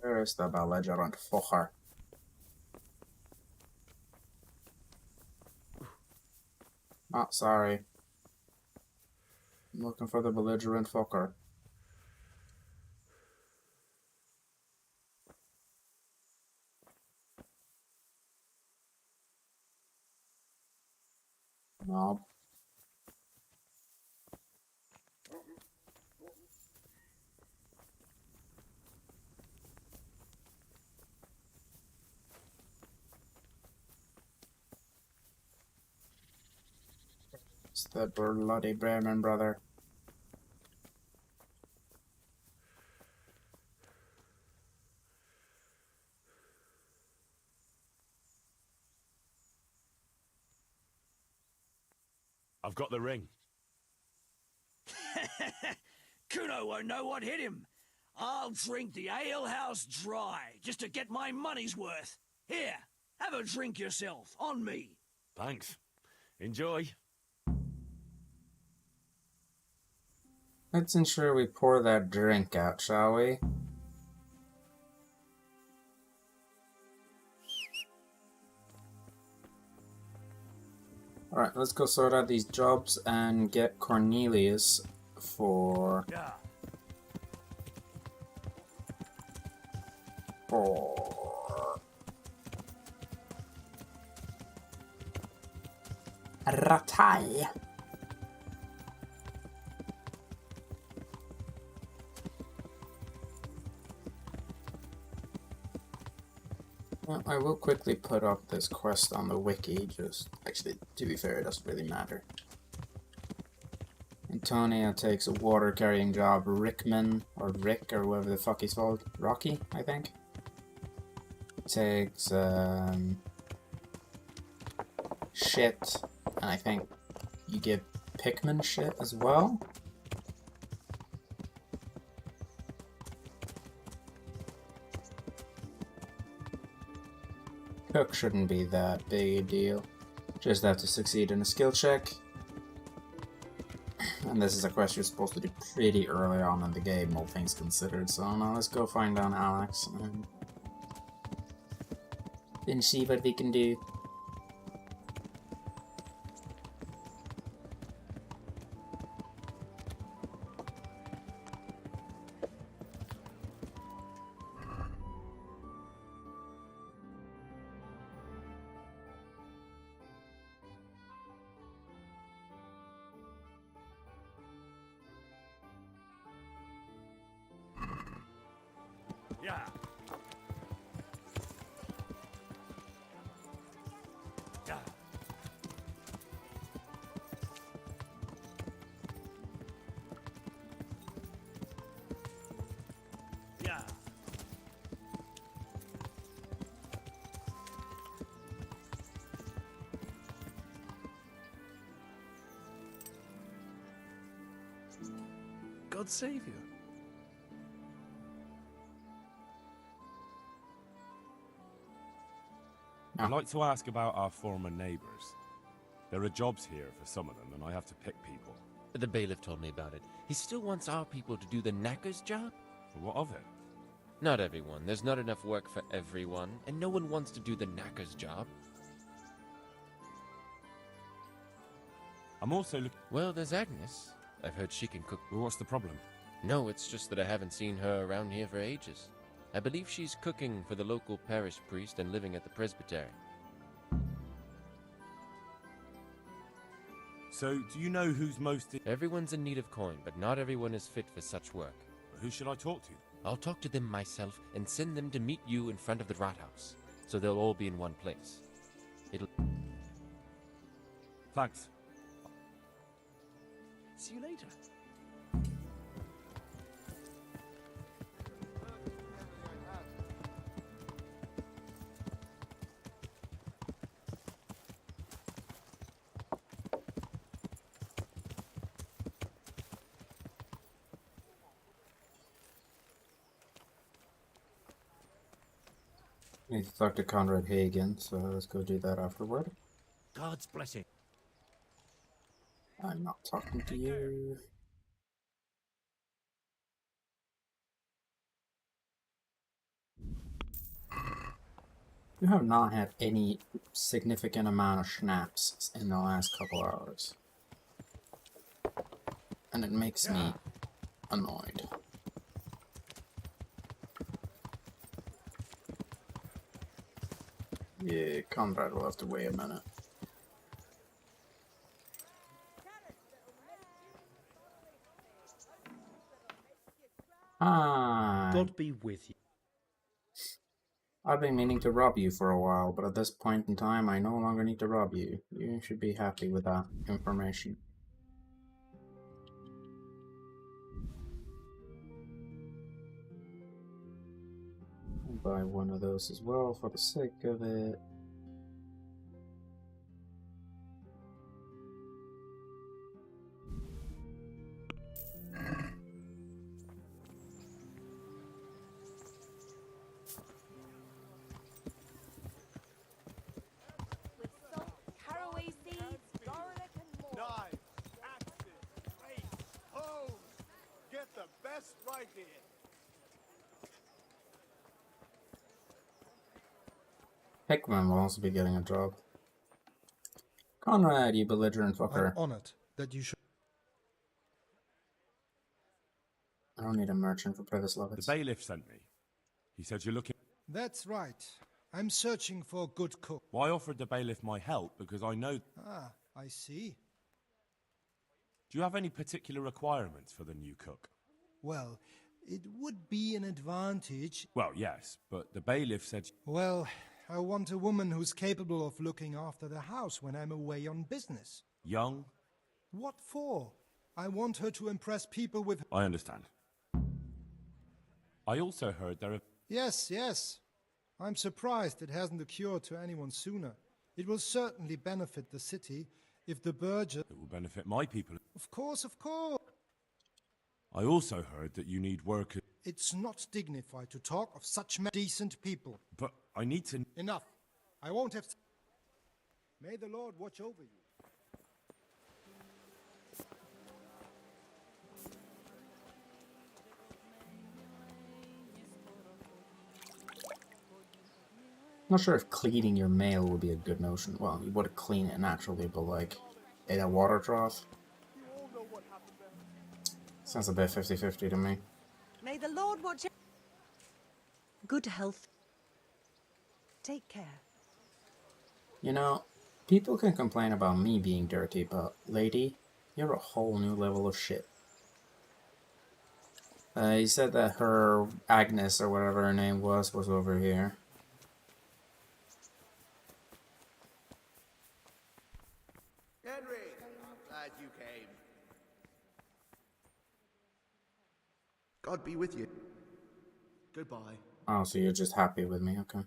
Where is the belligerent fucker? Oh, sorry. I'm looking for the belligerent fucker. No. It's the bloody Bremen brother. I've got the ring. Kuno won't know what hit him. I'll drink the alehouse dry just to get my money's worth. Here, have a drink yourself, on me. Thanks. Enjoy. Let's ensure we pour that drink out, shall we? Alright, let's go sort out these jobs and get Cornelius for... Ratai. Well, I will quickly put up this quest on the wiki, just... Actually, to be fair, it doesn't really matter. Antonia takes a water-carrying job. Rickman, or Rick, or whatever the fuck he's called. Rocky, I think. Takes, shit. And I think you give Pikmin shit as well. Cook shouldn't be that big a deal. Just have to succeed in a skill check. And this is a quest you're supposed to do pretty early on in the game, all things considered. So now let's go find down Alex and then see what we can do. Yeah. Yeah. Yeah. God save you. I'd like to ask about our former neighbors. There are jobs here for some of them, and I have to pick people. The bailiff told me about it. He still wants our people to do the knacker's job? What of it? Not everyone. There's not enough work for everyone, and no one wants to do the knacker's job. I'm also Well, there's Agnes. I've heard she can cook. Well, what's the problem? No, it's just that I haven't seen her around here for ages. I believe she's cooking for the local parish priest and living at the presbytery. So, do you know who's most... Everyone's in need of coin, but not everyone is fit for such work. Who should I talk to? I'll talk to them myself and send them to meet you in front of the rathouse, so they'll all be in one place. It'll... Thanks. See you later. Need to talk to Conrad Hagen, so let's go do that afterward. God's blessing. I'm not talking to you. You have not had any significant amount of schnapps in the last couple hours. And it makes me annoyed. Yeah, Conrad will have to wait a minute. Hi. God be with you. I've been meaning to rob you for a while, but at this point in time, I no longer need to rob you. You should be happy with that information. I'll buy one of those as well for the sake of it. Right here. Hickman will also be getting a job. Conrad, you belligerent fucker. I'm honored that you should. don't need a merchant for Privis The Lovitz. bailiff sent me. He said you're looking... That's right. I'm searching for a good cook. Well, I offered the bailiff my help because I know... Ah, I see. Do you have any particular requirements for the new cook? Well, it would be an advantage. Well, yes, but the bailiff said... Well, I want a woman who's capable of looking after the house when I'm away on business. Young? What for? I want her to impress people with... I understand. I also heard there are... Yes, yes. I'm surprised it hasn't occurred to anyone sooner. It will certainly benefit the city if the burgess... It will benefit my people. Of course, of course. I also heard that you need workers... It's not dignified to talk of such decent people. But I need to... Enough. I won't have... May the Lord watch over you. I'm not sure if cleaning your mail would be a good notion. Well, you would clean it naturally, but like in a water trough? Sounds a bit 50-50 to me. May the Lord watch it. Good health. Take care. You know, people can complain about me being dirty, but lady, you're a whole new level of shit. He said that her Agnes, or whatever her name was over here. Henry, glad you came. God be with you. Goodbye. Oh, so you're just happy with me, okay.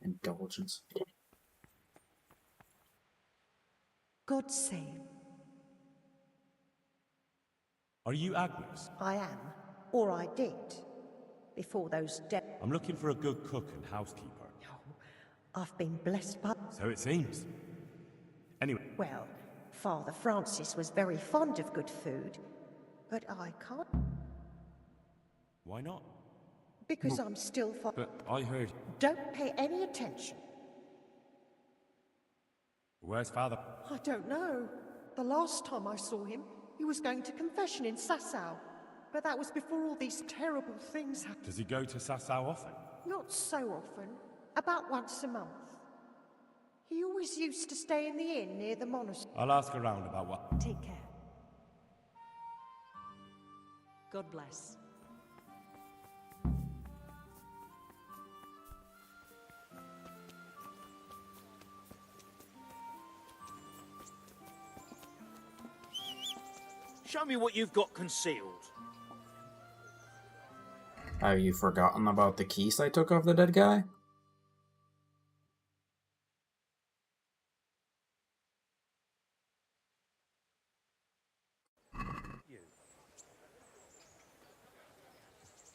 Indulgence. God save. Are you Agnes? I am, or I did, before those I'm looking for a good cook and housekeeper. I've been blessed by... So it seems. Anyway. Well, Father Francis was very fond of good food, but I can't... Why not? Because I'm still... But I heard... Don't pay any attention. Where's Father? I don't know. The last time I saw him, he was going to confession in Sasau. But that was before all these terrible things happened. Does he go to Sasau often? Not so often. About once a month. He always used to stay in the inn near the monastery. I'll ask around about what... Take care. God bless. Show me what you've got concealed. Have you forgotten about the keys I took off the dead guy?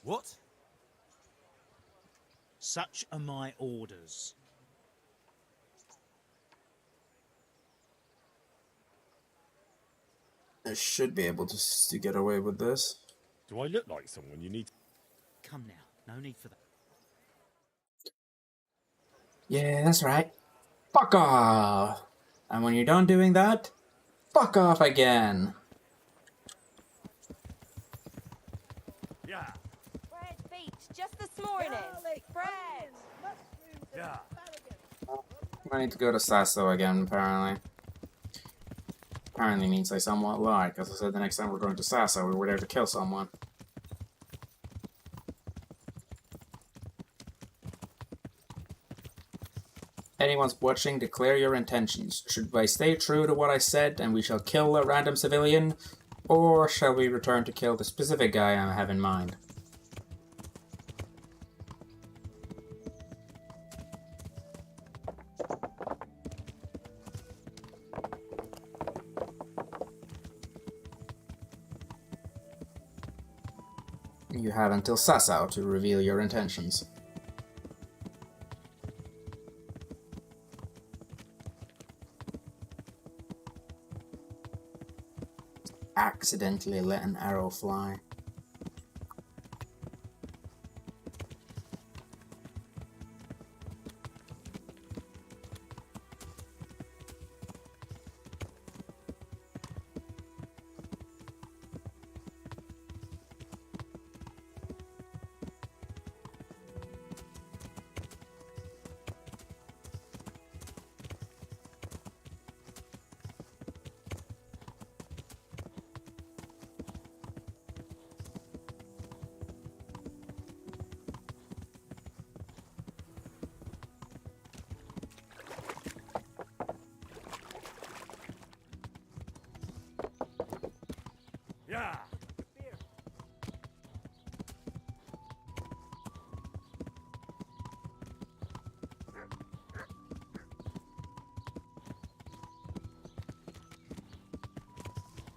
What? Such are my orders. I should be able to get away with this. Do I look like someone you need to... Come now, no need for that. Yeah, that's right. Fuck off! And when you're done doing that, fuck off again! Yeah. Bread beat just this morning. Bread. Yeah. I need to go to Sasso again, apparently. Apparently means I somewhat lied, because I said the next time we're going to Sasso, we were there to kill someone. Anyone's watching, declare your intentions. Should I stay true to what I said and we shall kill a random civilian, or shall we return to kill the specific guy I have in mind? You have until Sasau to reveal your intentions. Accidentally let an arrow fly.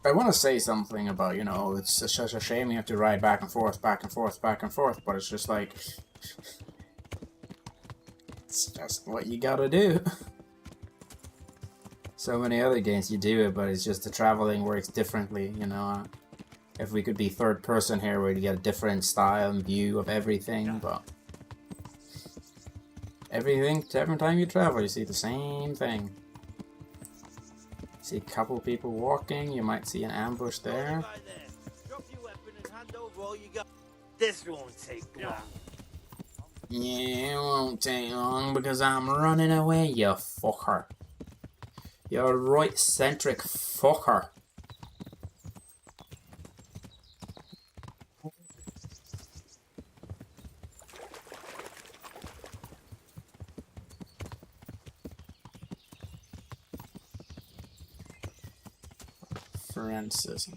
I want to say something about, you know, it's such a shame you have to ride back and forth, back and forth, back and forth, but it's just like, it's just what you gotta do. So many other games you do it, but it's just the traveling works differently, you know. If we could be third person here, we'd get a different style and view of everything, but every time you travel, you see the same thing. See a couple people walking, you might see an ambush there. This won't take long. Yeah, it won't take long because I'm running away, you fucker. You right-centric fucker. Francis.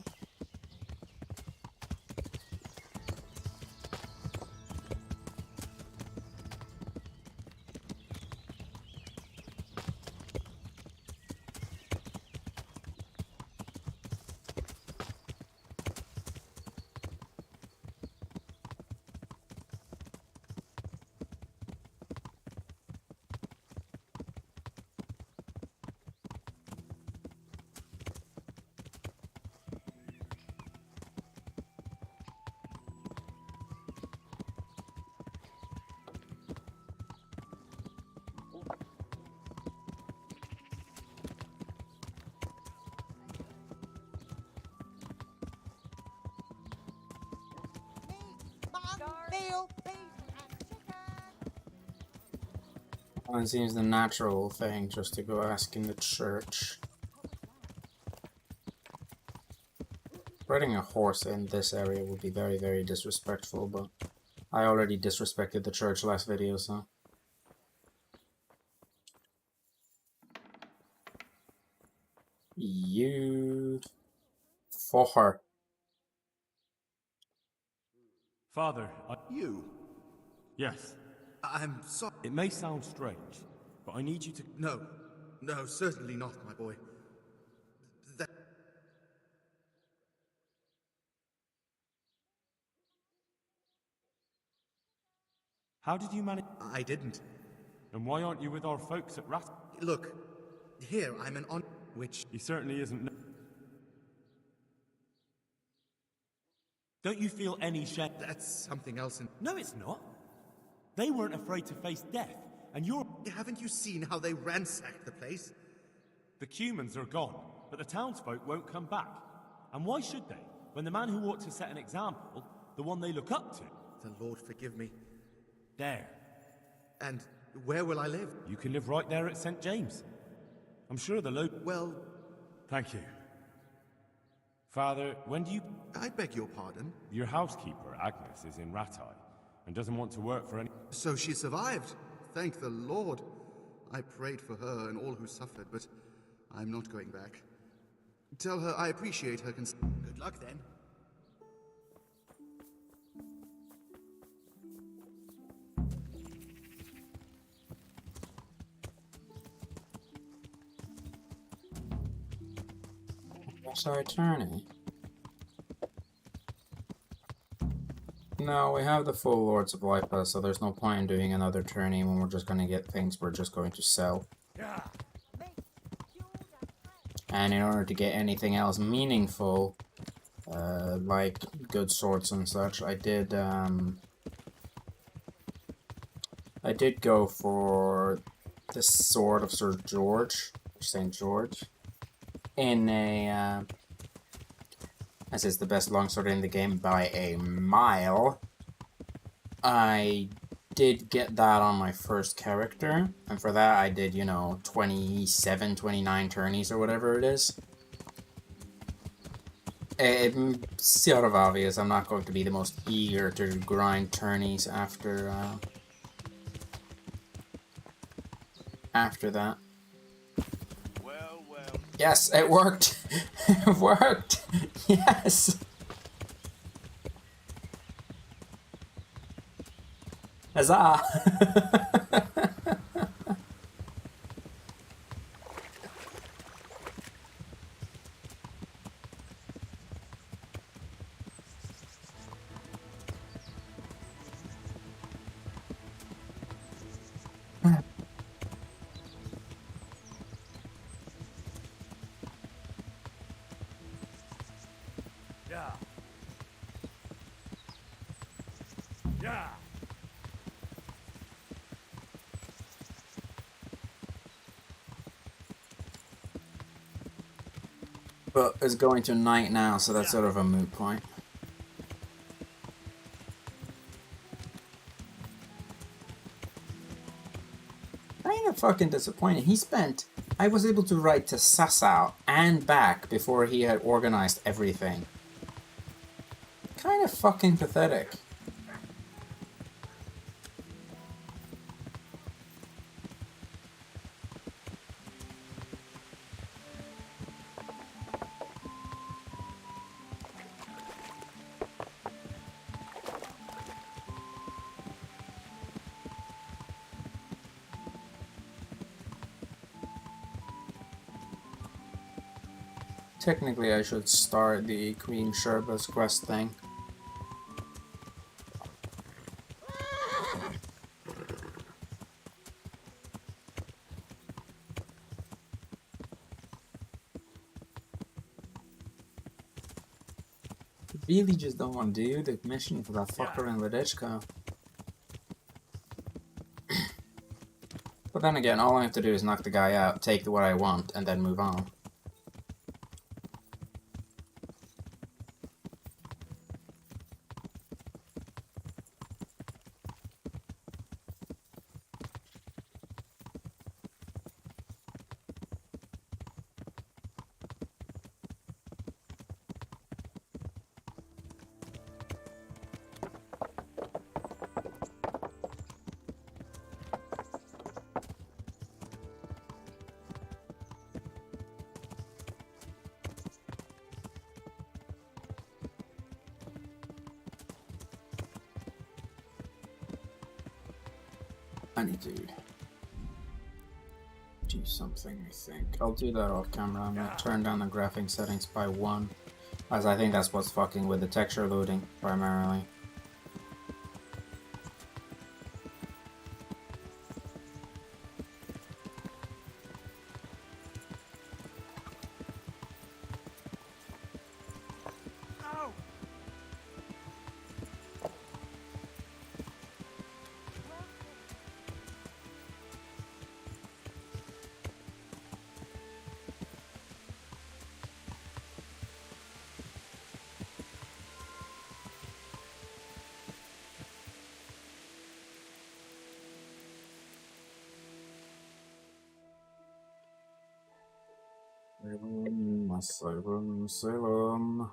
Well, it seems the natural thing just to go ask in the church. Riding a horse in this area would be very, very disrespectful, but I already disrespected the church last video, so. You fucker. Father, You? Yes. I'm sorry. It may sound strange, but I need you to... No. No, certainly not, my boy. That... How did you manage... I didn't. And why aren't you with our folks at Rat... Look, here I'm an on... which... He certainly isn't... Don't you feel any shame? That's something else in... No, it's not. They weren't afraid to face death, and you're... Haven't you seen how they ransacked the place? The Cumans are gone, but the townsfolk won't come back. And why should they, when the man who ought to set an example, the one they look up to... The Lord forgive me. There. And where will I live? You can live right there at St. James. I'm sure the local... Well... Thank you. Father, when do you... I beg your pardon? Your housekeeper, Agnes, is in Rattay, and doesn't want to work for any... So she survived. Thank the Lord. I prayed for her and all who suffered, but I'm not going back. Tell her I appreciate her Good luck, then. Sorry, attorney. No, we have the full Lords of Lipa, so there's no point in doing another tourney when we're just going to get things we're just going to sell. And in order to get anything else meaningful, like good swords and such, I did go for the Sword of Sir George, St. George, in a, as it's the best longsword in the game by a mile. I did get that on my first character, and for that I did, you know, 27, 29 tourneys or whatever it is. It's sort of obvious I'm not going to be the most eager to grind tourneys after that. Well. Yes, it worked! It worked! Yes! Huzzah! But it's going to night now, so that's sort of a moot point. Kind of fucking disappointing. I was able to ride to Sasau and back before he had organized everything. Kind of fucking pathetic. Technically, I should start the Queen Sherba's quest thing. I really just don't want to do the mission for that fucker in Ledechko. But then again, all I have to do is knock the guy out, take what I want, and then move on. I need to do something, I think. I'll do that off camera. I'm gonna turn down the graphic settings by 1, as I think that's what's fucking with the texture loading, primarily. Salem.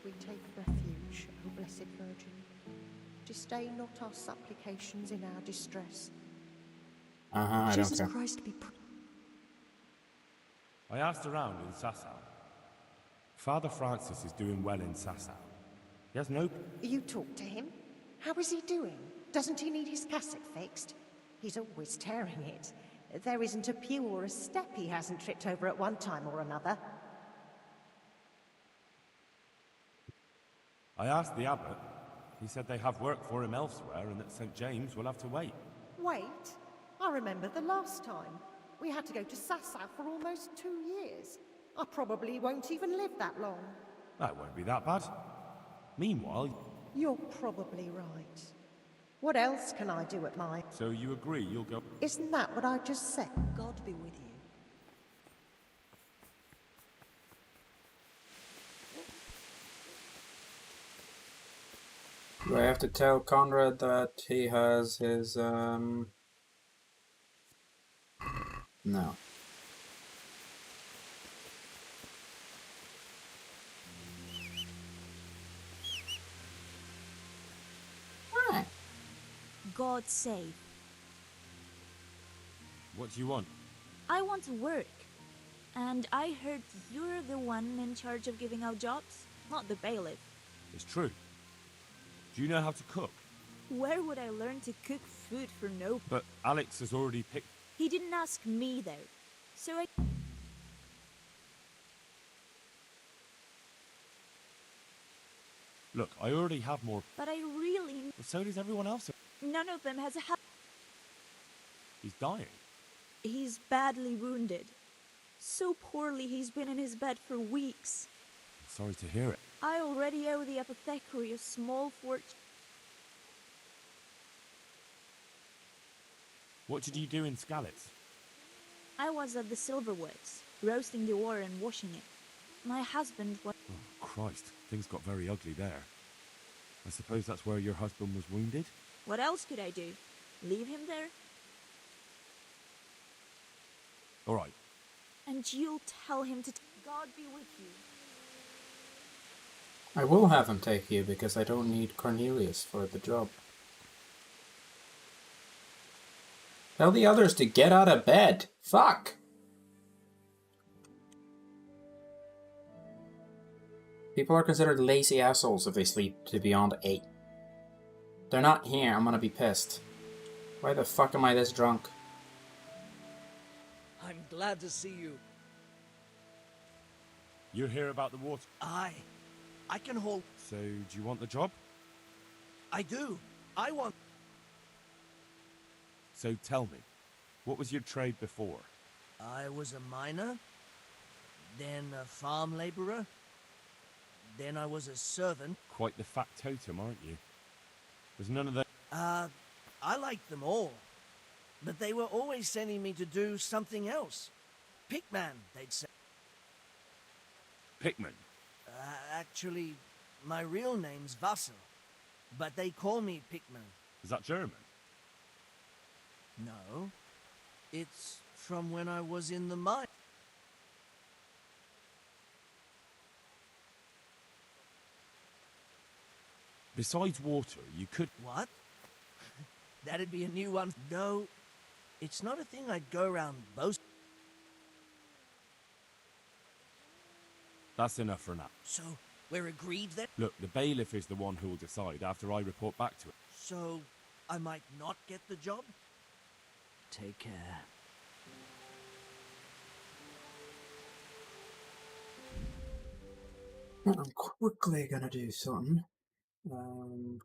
We take refuge, O Blessed Virgin. Disdain not our supplications in our distress. I Jesus don't care. Christ be I asked around in Sasau. Father Francis is doing well in Sasau. He has no... You talked to him? How is he doing? Doesn't he need his cassock fixed? He's always tearing it. There isn't a pew or a step he hasn't tripped over at one time or another. I asked the abbot. He said they have work for him elsewhere and that St. James will have to wait. Wait? I remember the last time. We had to go to Sasau for almost 2 years. I probably won't even live that long. That won't be that bad. Meanwhile... You're probably right. What else can I do at my... So you agree you'll go... Isn't that what I just said? God be with you. Do I have to tell Conrad that he has his, No. God's sake. What do you want? I want to work. And I heard you're the one in charge of giving out jobs, not the bailiff. It's true. Do you know how to cook? Where would I learn to cook food for no... But Alex has already picked... He didn't ask me, though. So I... Look, I already have more... But I really... Well, so does everyone else. None of them has a... He's dying. He's badly wounded. So poorly he's been in his bed for weeks. Sorry to hear it. I already owe the apothecary a small fortune. What did you do in Skalitz? I was at the Silverwoods, roasting the ore and washing it. My husband was... Oh, Christ. Things got very ugly there. I suppose that's where your husband was wounded? What else could I do? Leave him there? All right. And you'll tell him to... God be with you. I will have him take you because I don't need Cornelius for the job. Tell the others to get out of bed. Fuck! People are considered lazy assholes if they sleep to beyond 8. They're not here, I'm gonna be pissed. Why the fuck am I this drunk? I'm glad to see you. You're here about the water? I can hold... So, do you want the job? I do. I want... So tell me, what was your trade before? I was a miner, then a farm laborer, then I was a servant. Quite the factotum, aren't you? Was none of that... I liked them all, but they were always sending me to do something else. Pickman, they'd say. Pickman? Actually, my real name's Vassal, but they call me Pickman. Is that German? No, it's from when I was in the mine. Besides water, you could... What? That'd be a new one. No, it's not a thing I'd go around boasting. That's enough for now. So, we're agreed then? Look, the bailiff is the one who will decide after I report back to him. So, I might not get the job? Take care. I'm quickly gonna do something. Right.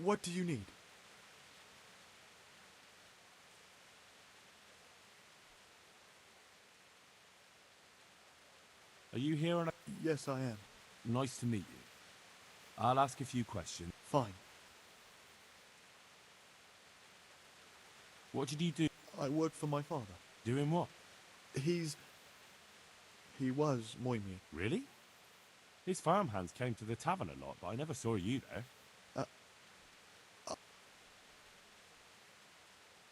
What do you need? Are you here on a... Yes, I am. Nice to meet you. I'll ask a few questions. Fine. What did you do? I work for my father. Doing what? He was Moimir. Really? His farmhands came to the tavern a lot, but I never saw you there.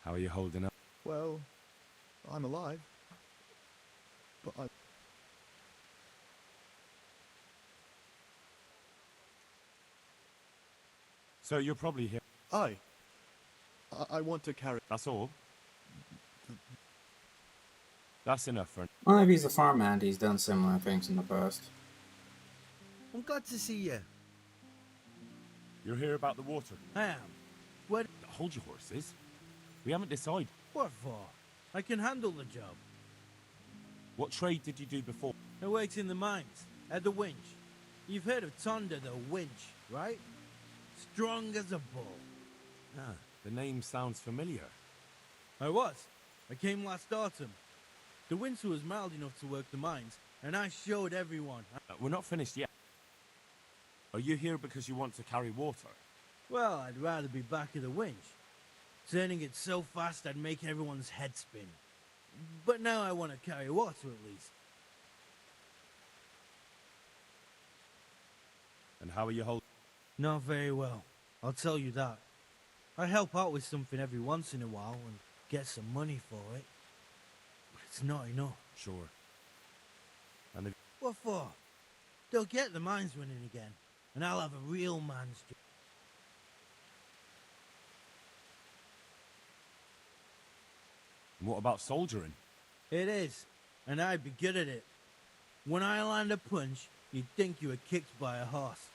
How are you holding up? Well, I'm alive. But I... So you're probably here... I want to carry... That's all? That's enough for... Well, if he's a farmhand, he's done similar things in the past. I'm glad to see you. You're here about the water? I am. What? Hold your horses. We haven't decided. What for? I can handle the job. What trade did you do before? I worked in the mines, at the winch. You've heard of Thunder the winch, right? Strong as a bull. Ah, the name sounds familiar. I was. I came last autumn. The winter was mild enough to work the mines, and I showed everyone. We're not finished yet. Are you here because you want to carry water? Well, I'd rather be back at the winch. Turning it so fast I'd make everyone's head spin. But now I want to carry water at least. And how are you holding? Not very well, I'll tell you that. I help out with something every once in a while and get some money for it. But it's not enough. Sure. And if... What for? They'll get the mines running again, and I'll have a real man's job. And what about soldiering? It is, and I'd be good at it. When I land a punch, you'd think you were kicked by a horse,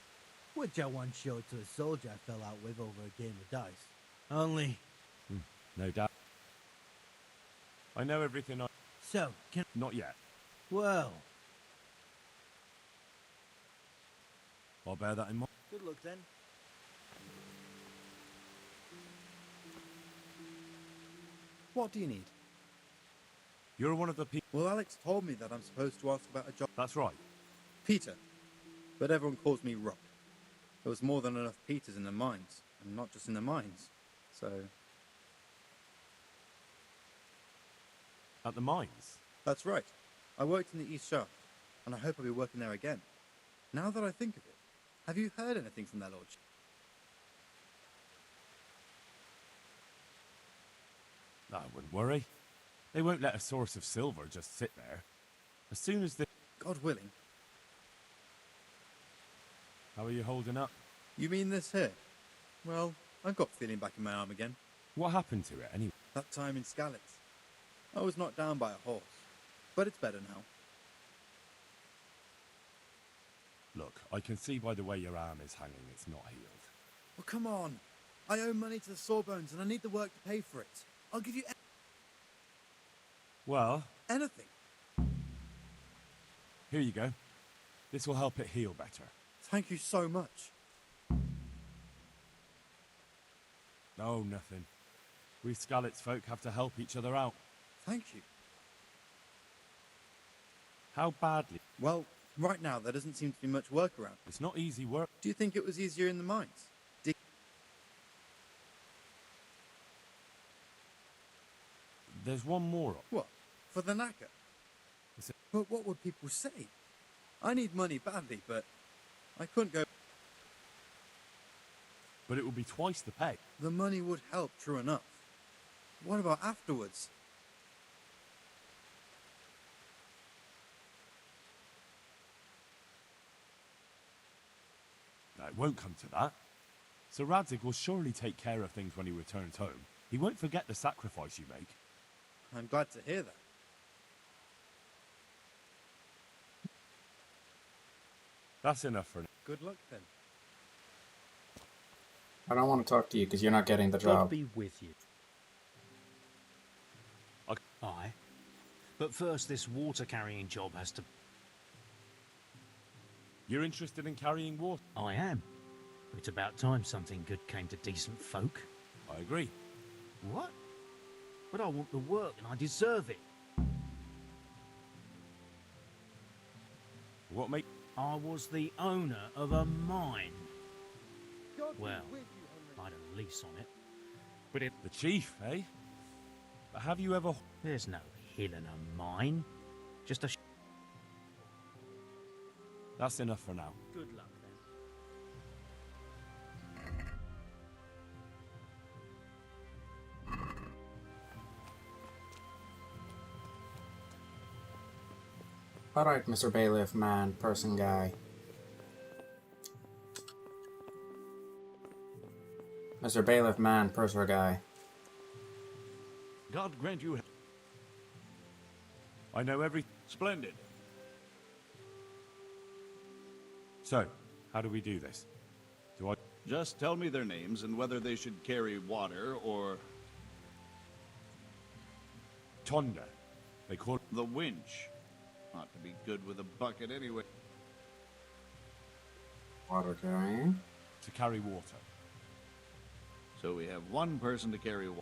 which I once showed to a soldier I fell out with over a game of dice. Only... No doubt. I know everything I... So, can... Not yet. Well... I'll bear that in mind. Good luck then. What do you need? You're one of the people... Well, Alex told me that I'm supposed to ask about a job. That's right. Peter. But everyone calls me Rock. There was more than enough Peters in the mines, and not just in the mines. So... At the mines? That's right. I worked in the East Shaft, and I hope I'll be working there again. Now that I think of it, have you heard anything from their lordship? I wouldn't worry. They won't let a source of silver just sit there. As soon as they... God willing. How are you holding up? You mean this here? Well, I've got feeling back in my arm again. What happened to it, anyway? That time in Skalitz. I was knocked down by a horse, but it's better now. Look, I can see by the way your arm is hanging it's not healed. Well, come on. I owe money to the Sawbones, and I need the work to pay for it. I'll give you Well... anything. Here you go. This will help it heal better. Thank you so much. Oh, nothing. We Skalitz folk have to help each other out. Thank you. How badly? Well, right now there doesn't seem to be much work around. It's not easy work. Do you think it was easier in the mines? There's one more. What? For the knacker? But what would people say? I need money badly, but I couldn't go... But it would be twice the pay. The money would help, true enough. What about afterwards? No, it won't come to that. Sir Radzig will surely take care of things when he returns home. He won't forget the sacrifice you make. I'm glad to hear that. That's enough for now. Good luck then. I don't want to talk to you because you're not getting the God job. be with you. Aye. But first, this water carrying job has to... You're interested in carrying water? I am. It's about time something good came to decent folk. I agree. What? But I want the work and I deserve it. What make... I was the owner of a mine. Well, I had a lease on it. But it... The chief, eh? But have you ever... There's no hill in a mine. Just a... That's enough for now. Good luck then. Alright, Mr. Bailiff, man, person, guy. Mr. Bailiff, man, purser, guy. God grant you... I know every... Splendid. So, how do we do this? Do I... Just tell me their names and whether they should carry water or... Tonda. They call... The winch. Ought to be good with a bucket anyway. Water carrying. To carry water. So we have one person to carry water.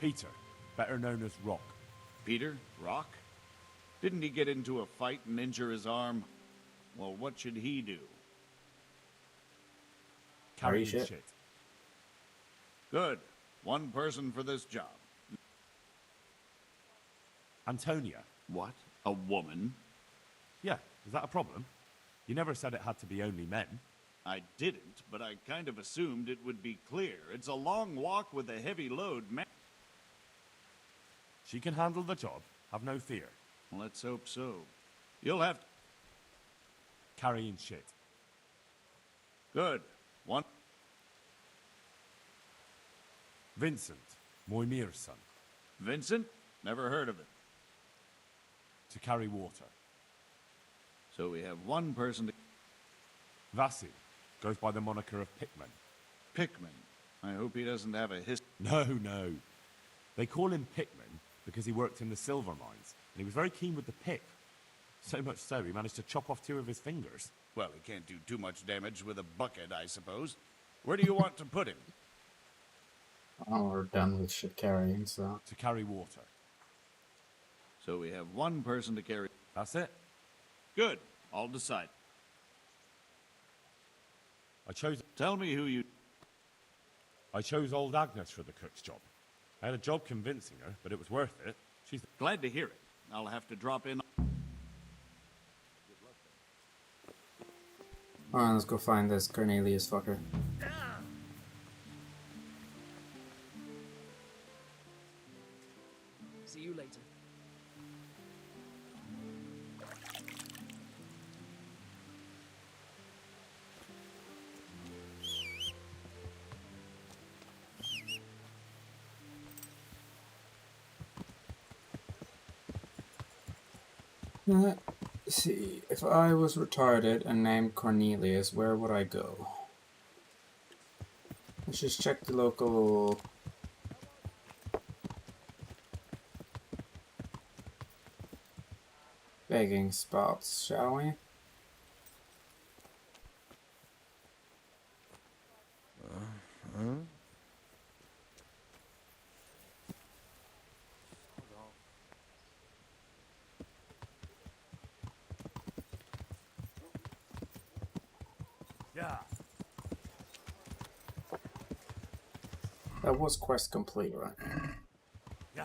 Peter, better known as Rock. Peter? Rock? Didn't he get into a fight and injure his arm? Well, what should he do? Carry shit. Good. One person for this job. Antonia. What? A woman? Yeah, is that a problem? You never said it had to be only men. I didn't, but I kind of assumed it would be clear. It's a long walk with a heavy load, man. She can handle the job, have no fear. Let's hope so. You'll have to... Carrying shit. Good. One... Vincent, Moimir's son. Vincent? Never heard of him. To carry water. So we have one person to... Vasil goes by the moniker of Pickman. Pickman? I hope he doesn't have a history. No. They call him Pickman because he worked in the silver mines, and he was very keen with the pick. So much so, he managed to chop off 2 of his fingers. Well, he can't do too much damage with a bucket, I suppose. Where do you want to put him? Oh, we're done with shit carrying, so... To carry water. So we have one person to carry... That's it. Good. I'll decide. Tell me who you... I chose old Agnes for the cook's job. I had a job convincing her, but it was worth it. She's... Glad to hear it. I'll have to drop in... Alright, let's go find this Cornelius fucker. See you later. Let's see, if I was retarded and named Cornelius, where would I go? Let's just check the local... begging spots, shall we? Yeah. That was quest complete, right? Yeah.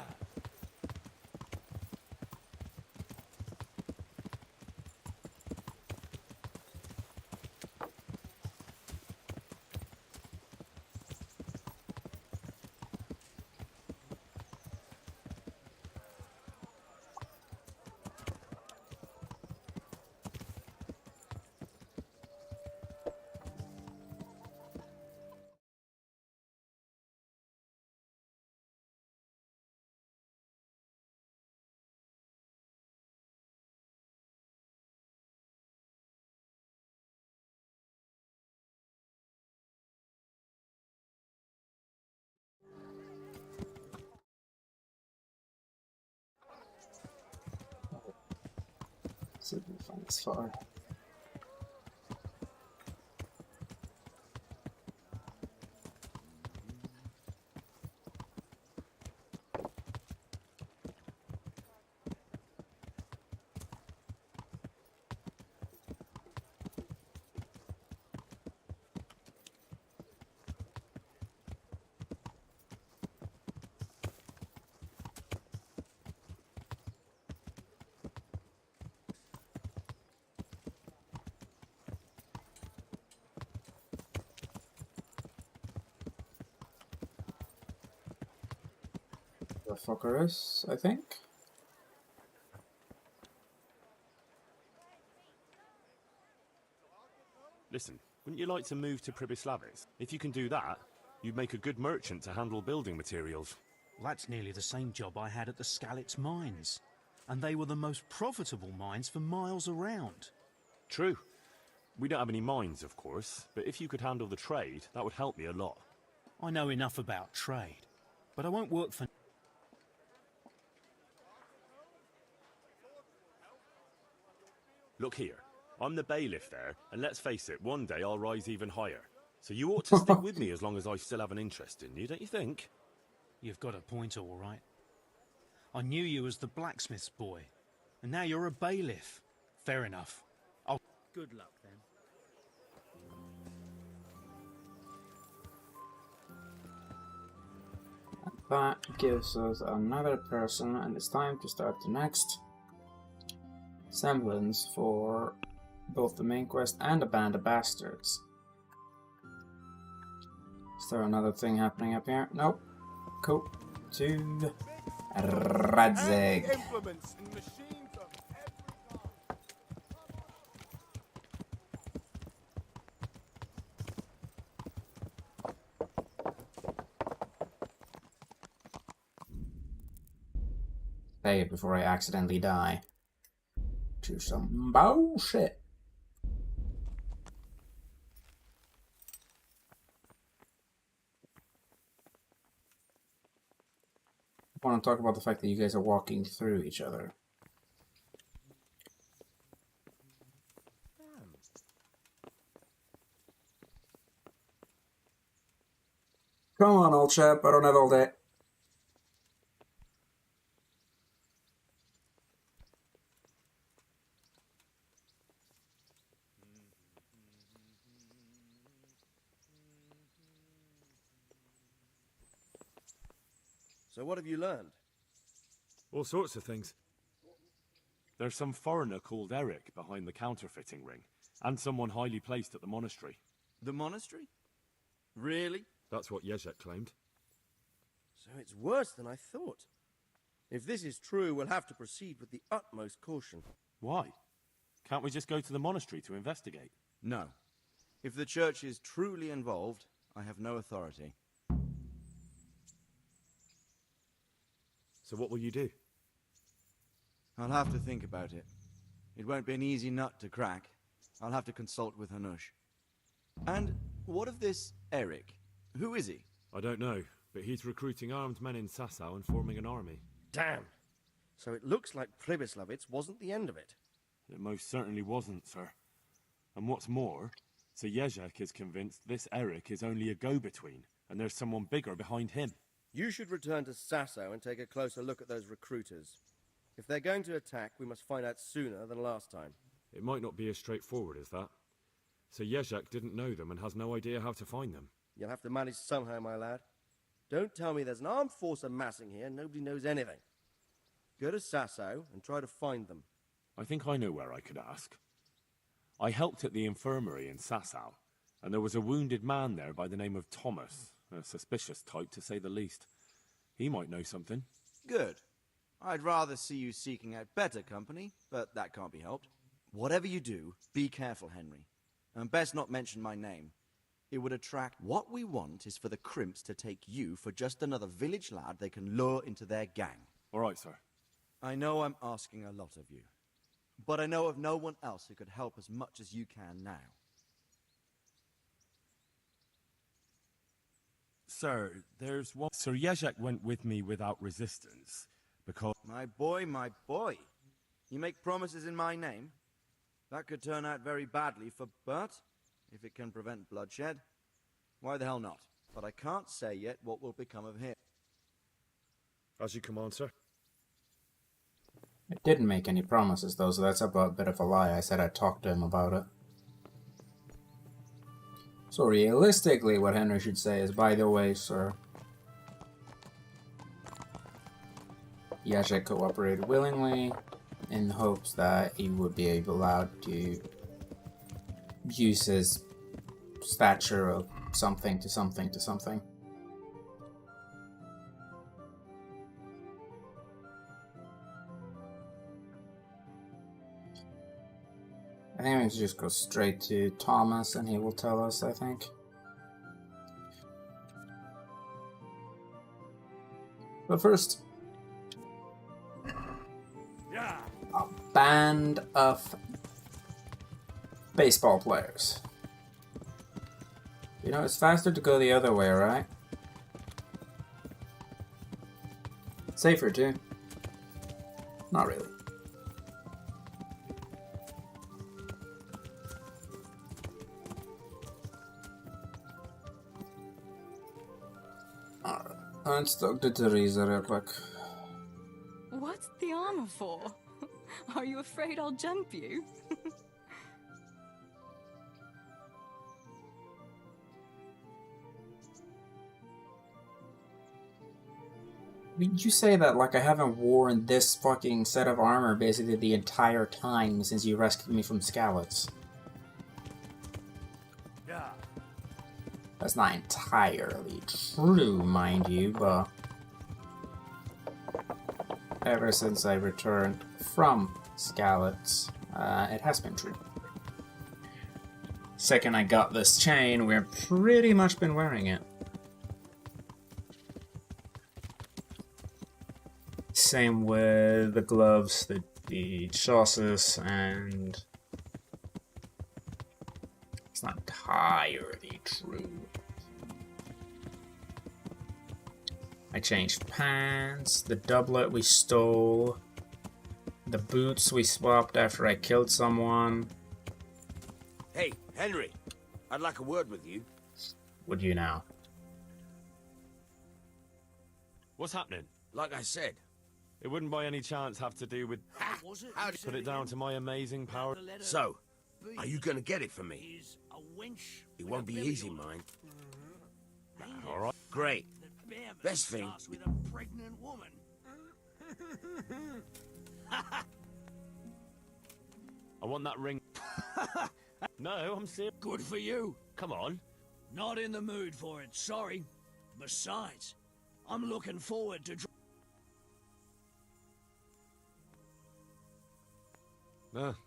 See if we can find this far. The fucker is, I think. Listen, wouldn't you like to move to Pribislavis? If you can do that, you'd make a good merchant to handle building materials. Well, that's nearly the same job I had at the Skalitz mines. And they were the most profitable mines for miles around. True. We don't have any mines, of course, but if you could handle the trade, that would help me a lot. I know enough about trade, but I won't work for... Look here, I'm the bailiff there, and let's face it, one day I'll rise even higher. So you ought to stick with me as long as I still have an interest in you, don't you think? You've got a point, all right. I knew you as the blacksmith's boy, and now you're a bailiff. Fair enough. Oh, good luck then. That gives us another person, and it's time to start the next semblance for both the main quest and the Band of Bastards. Is there another thing happening up here? Nope. Cool. To Radzig. Say it before I accidentally die. To some bullshit. I want to talk about the fact that you guys are walking through each other. Come on, old chap, I don't have all day. So what have you learned? All sorts of things. There's some foreigner called Eric behind the counterfeiting ring, and someone highly placed at the monastery. The monastery? Really? That's what Jezek claimed. So it's worse than I thought. If this is true, we'll have to proceed with the utmost caution. Why? Can't we just go to the monastery to investigate? No. If the church is truly involved, I have no authority. So what will you do? I'll have to think about it. It won't be an easy nut to crack. I'll have to consult with Hanush. And what of this Eric? Who is he? I don't know, but he's recruiting armed men in Sasau and forming an army. Damn! So it looks like Pribyslavitz wasn't the end of it. It most certainly wasn't, sir. And what's more, Sir Jezek is convinced this Eric is only a go-between, and there's someone bigger behind him. You should return to Sasau and take a closer look at those recruiters. If they're going to attack, we must find out sooner than last time. It might not be as straightforward as that. Sir Jezek didn't know them and has no idea how to find them. You'll have to manage somehow, my lad. Don't tell me there's an armed force amassing here and nobody knows anything. Go to Sasau and try to find them. I think I know where I could ask. I helped at the infirmary in Sasau, and there was a wounded man there by the name of Thomas. A suspicious type, to say the least. He might know something. Good. I'd rather see you seeking out better company, but that can't be helped. Whatever you do, be careful, Henry. And best not mention my name. It would attract... What we want is for the crimps to take you for just another village lad they can lure into their gang. All right, sir. I know I'm asking a lot of you, but I know of no one else who could help as much as you can now. Sir, there's one... Sir Jezek went with me without resistance, because... My boy, you make promises in my name? That could turn out very badly for... But, if it can prevent bloodshed, why the hell not? But I can't say yet what will become of him. As you command, sir. I didn't make any promises, though, so that's a bit of a lie. I said I'd talk to him about it. So realistically, what Henry should say is, by the way, sir, Jezek cooperated willingly in hopes that he would be allowed to use his stature of something to something to something. I think we should just go straight to Thomas and he will tell us, I think. But first, a band of baseball players. You know, it's faster to go the other way, right? Safer too. Not really. Alright, let's talk to Teresa real quick. for? Are you afraid I'll jump you? Did you say that like I haven't worn this fucking set of armor basically the entire time since you rescued me from Skalitz? That's not entirely true, mind you, but ever since I returned from Skalitz, it has been true. Second I got this chain, we've pretty much been wearing it. Same with the gloves, the chausses, and it's not entirely true. I changed pants, the doublet we stole, the boots we swapped after I killed someone. Hey, Henry, I'd like a word with you. Would you now? What's happening? Like I said. It wouldn't by any chance have to do with... Put it down to my amazing power. So, are you gonna get it for me? It won't be easy, mind. All right. Great. Best thing. With a pregnant woman. I want that ring. No, I'm serious. Good for you. Come on. Not in the mood for it, sorry. Besides, I'm looking forward to...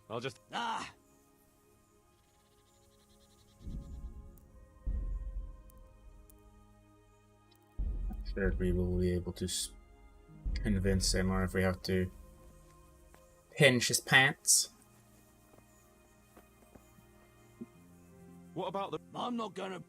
I'll just... Ah! Sure, we will be able to convince him, or if we have to pinch his pants. What about the... I'm not gonna...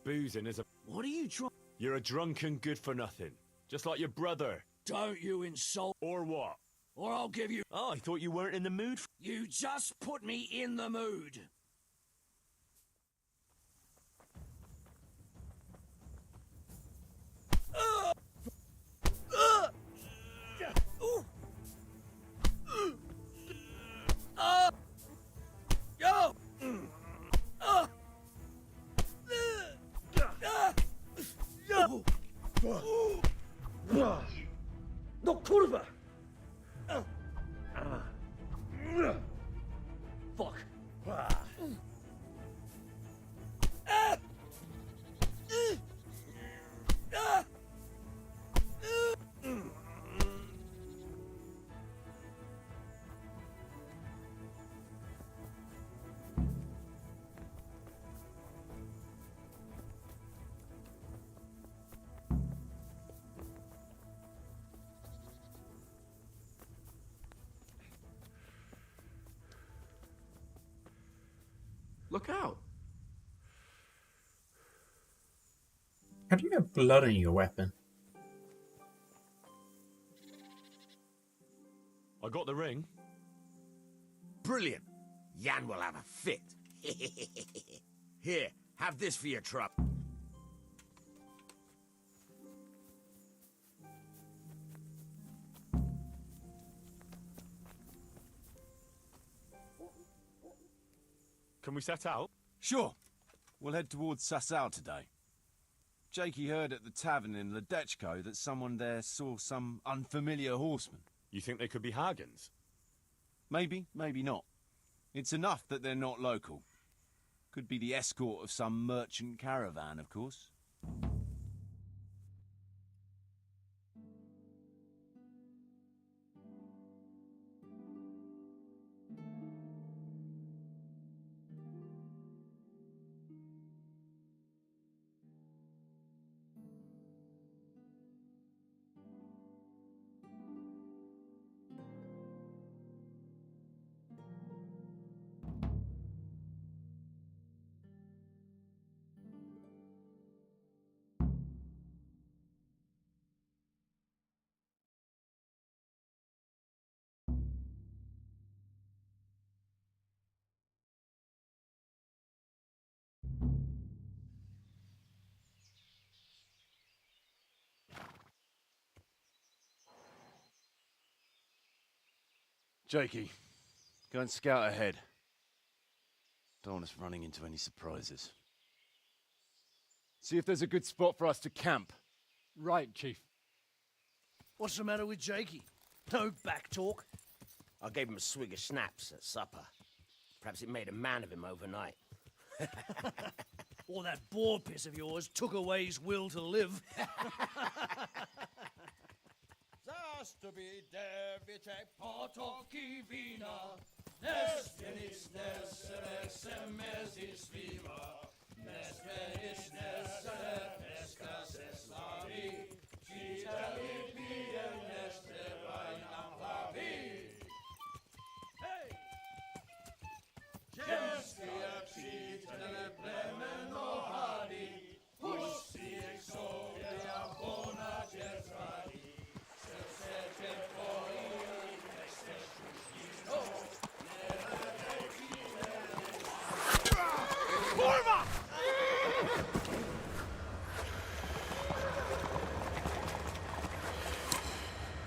Boozing is a... What are you trying... You're a drunken good-for-nothing. Just like your brother. Don't you insult... Or what? Or I'll give you... Oh, I thought you weren't in the mood for... You just put me in the mood. No kurwa! Fuck. Look out! How do you have blood on your weapon? I got the ring. Brilliant. Jan will have a fit. Here, have this for your trouble. Can we set out? Sure. We'll head towards Sasau today. Jakey heard at the tavern in Ledechko that someone there saw some unfamiliar horsemen. You think they could be Hagans? Maybe, maybe not. It's enough that they're not local. Could be the escort of some merchant caravan, of course. Jakey, go and scout ahead. Don't want us running into any surprises. See if there's a good spot for us to camp. Right, Chief. What's the matter with Jakey? No back talk? I gave him a swig of schnapps at supper. Perhaps it made a man of him overnight. Or that boar piss of yours took away his will to live.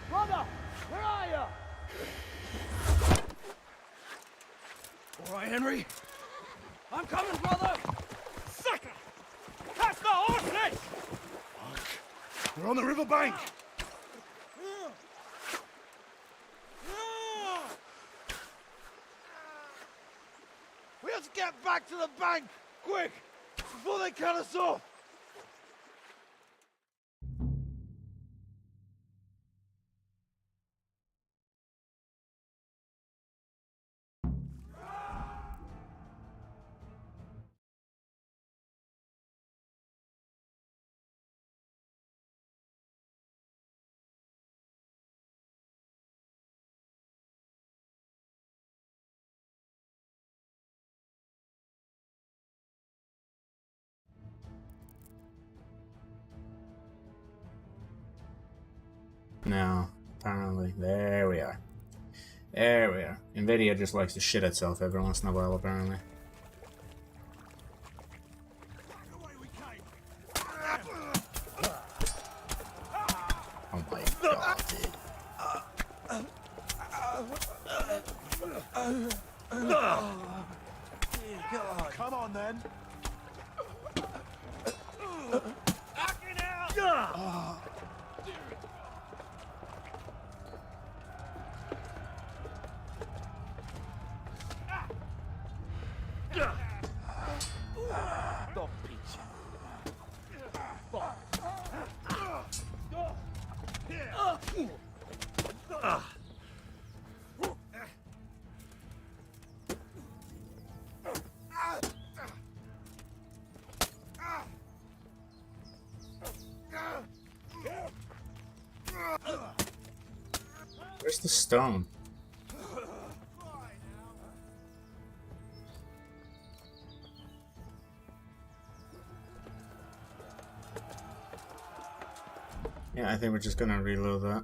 Brother, where are you? All right, Henry. I'm coming, brother. Sucker! That's the horse! They're on the riverbank! We have to get back to the bank! Quick! Before they cut us off! No, apparently. There we are. There we are. NVIDIA just likes to shit itself every once in a while, apparently. Oh my god, dude. Come on then! Don't beat Where's the stone? Yeah, I think we're just gonna reload that.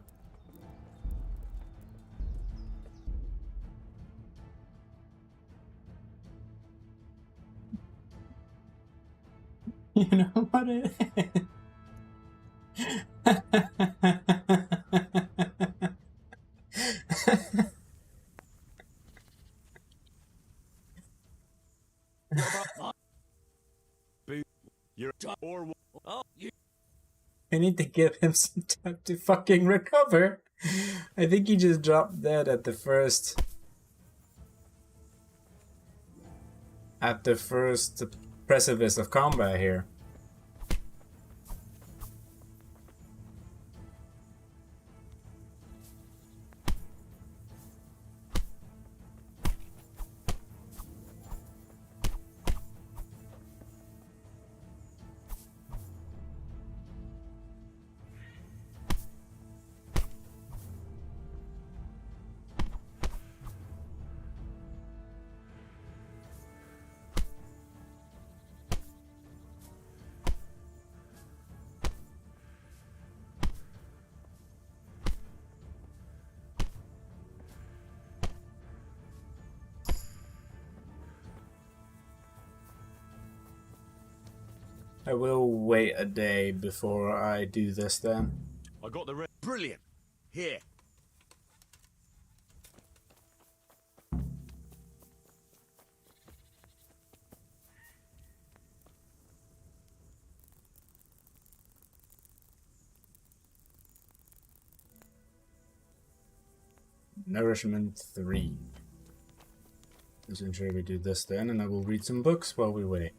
You know what it is? I need to give him some time to fucking recover. I think he just dropped dead at the first precipice of combat here. I will wait a day before I do this then. I got the Brilliant. Here. Nourishment 3. Let's ensure we do this then, and I will read some books while we wait.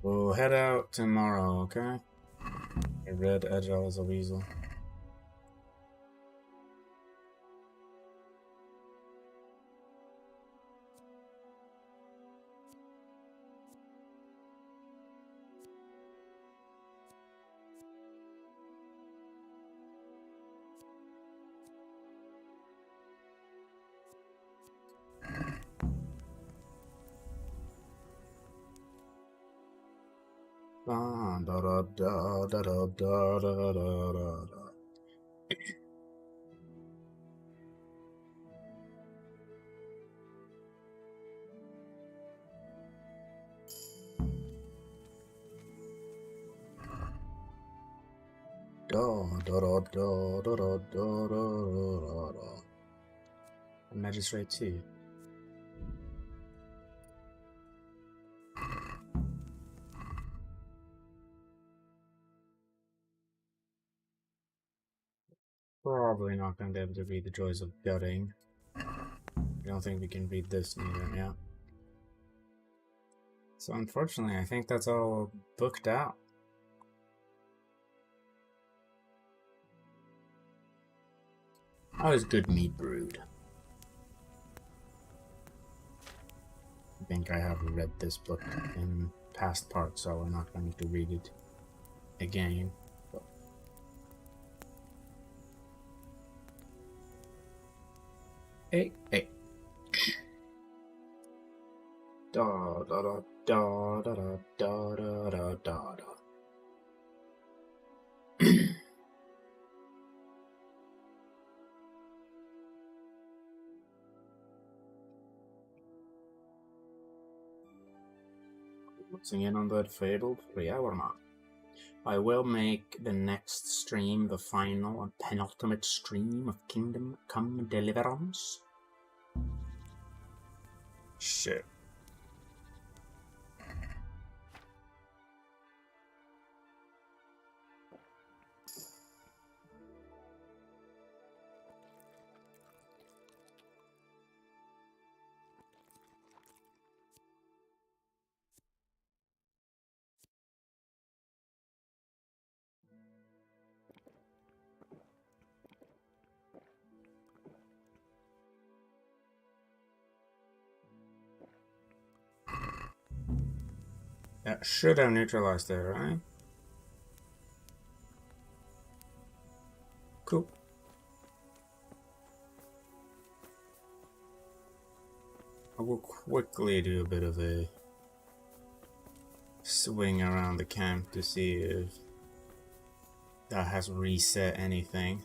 We'll head out tomorrow, okay? I read Agile as a Weasel. Da da da da da da da da da da. Magistrate 2. Probably not going to be able to read the Joys of Gutting. I don't think we can read this neither, yeah. So unfortunately, I think that's all booked out. How is good meat brewed? I think I have read this book in past parts, so I'm not going to read it again. Hey, hey. Da da da da da da da da da da da. Closing in on that fabled 3-hour mark. I will make the next stream the final and penultimate stream of Kingdom Come Deliverance. Shit. That should have neutralized there, right? Cool. I will quickly do a bit of a swing around the camp to see if that has reset anything.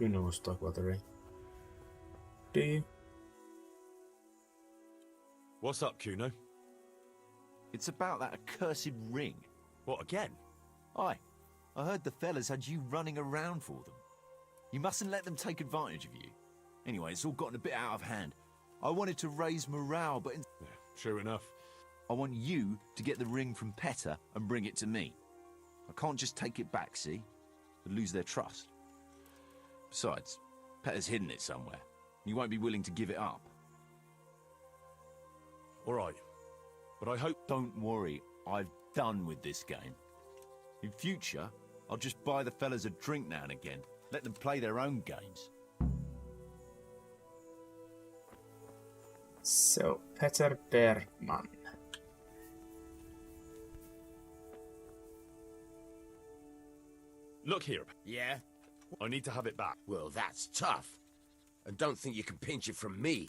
You know what's stuck with the ring. Do you? What's up, Kuno? It's about that accursed ring. What, again? Aye. I heard the fellas had you running around for them. You mustn't let them take advantage of you. Anyway, it's all gotten a bit out of hand. I wanted to raise morale, but... Yeah, true enough. I want you to get the ring from Petter and bring it to me. I can't just take it back, see? I'd lose their trust. Besides, Petter's hidden it somewhere. You won't be willing to give it up. All right. But I hope... Don't worry. I've done with this game. In future, I'll just buy the fellas a drink now and again. Let them play their own games. So, Petter Bergman. Look here. Yeah? I need to have it back. Well, that's tough. And don't think you can pinch it from me.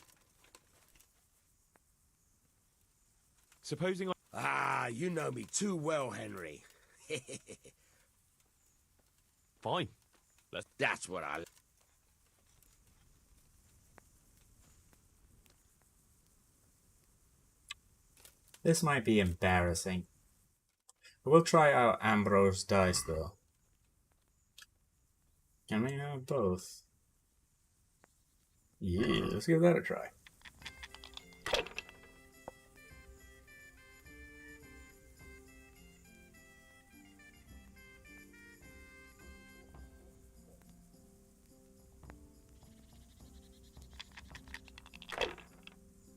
Supposing I... Ah, you know me too well, Henry. Fine. That's what I... This might be embarrassing. We'll try out Ambrose dice though. Can we have both? Yeah, let's give that a try.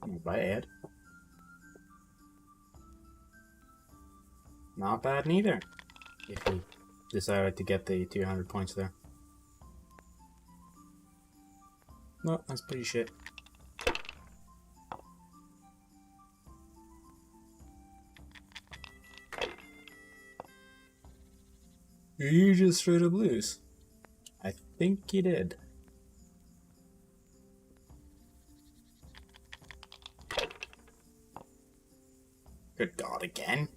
Not bad. Not bad neither. If we decided to get the 200 points there. No, that's pretty shit. You just straight up lose. I think you did. Good God, again?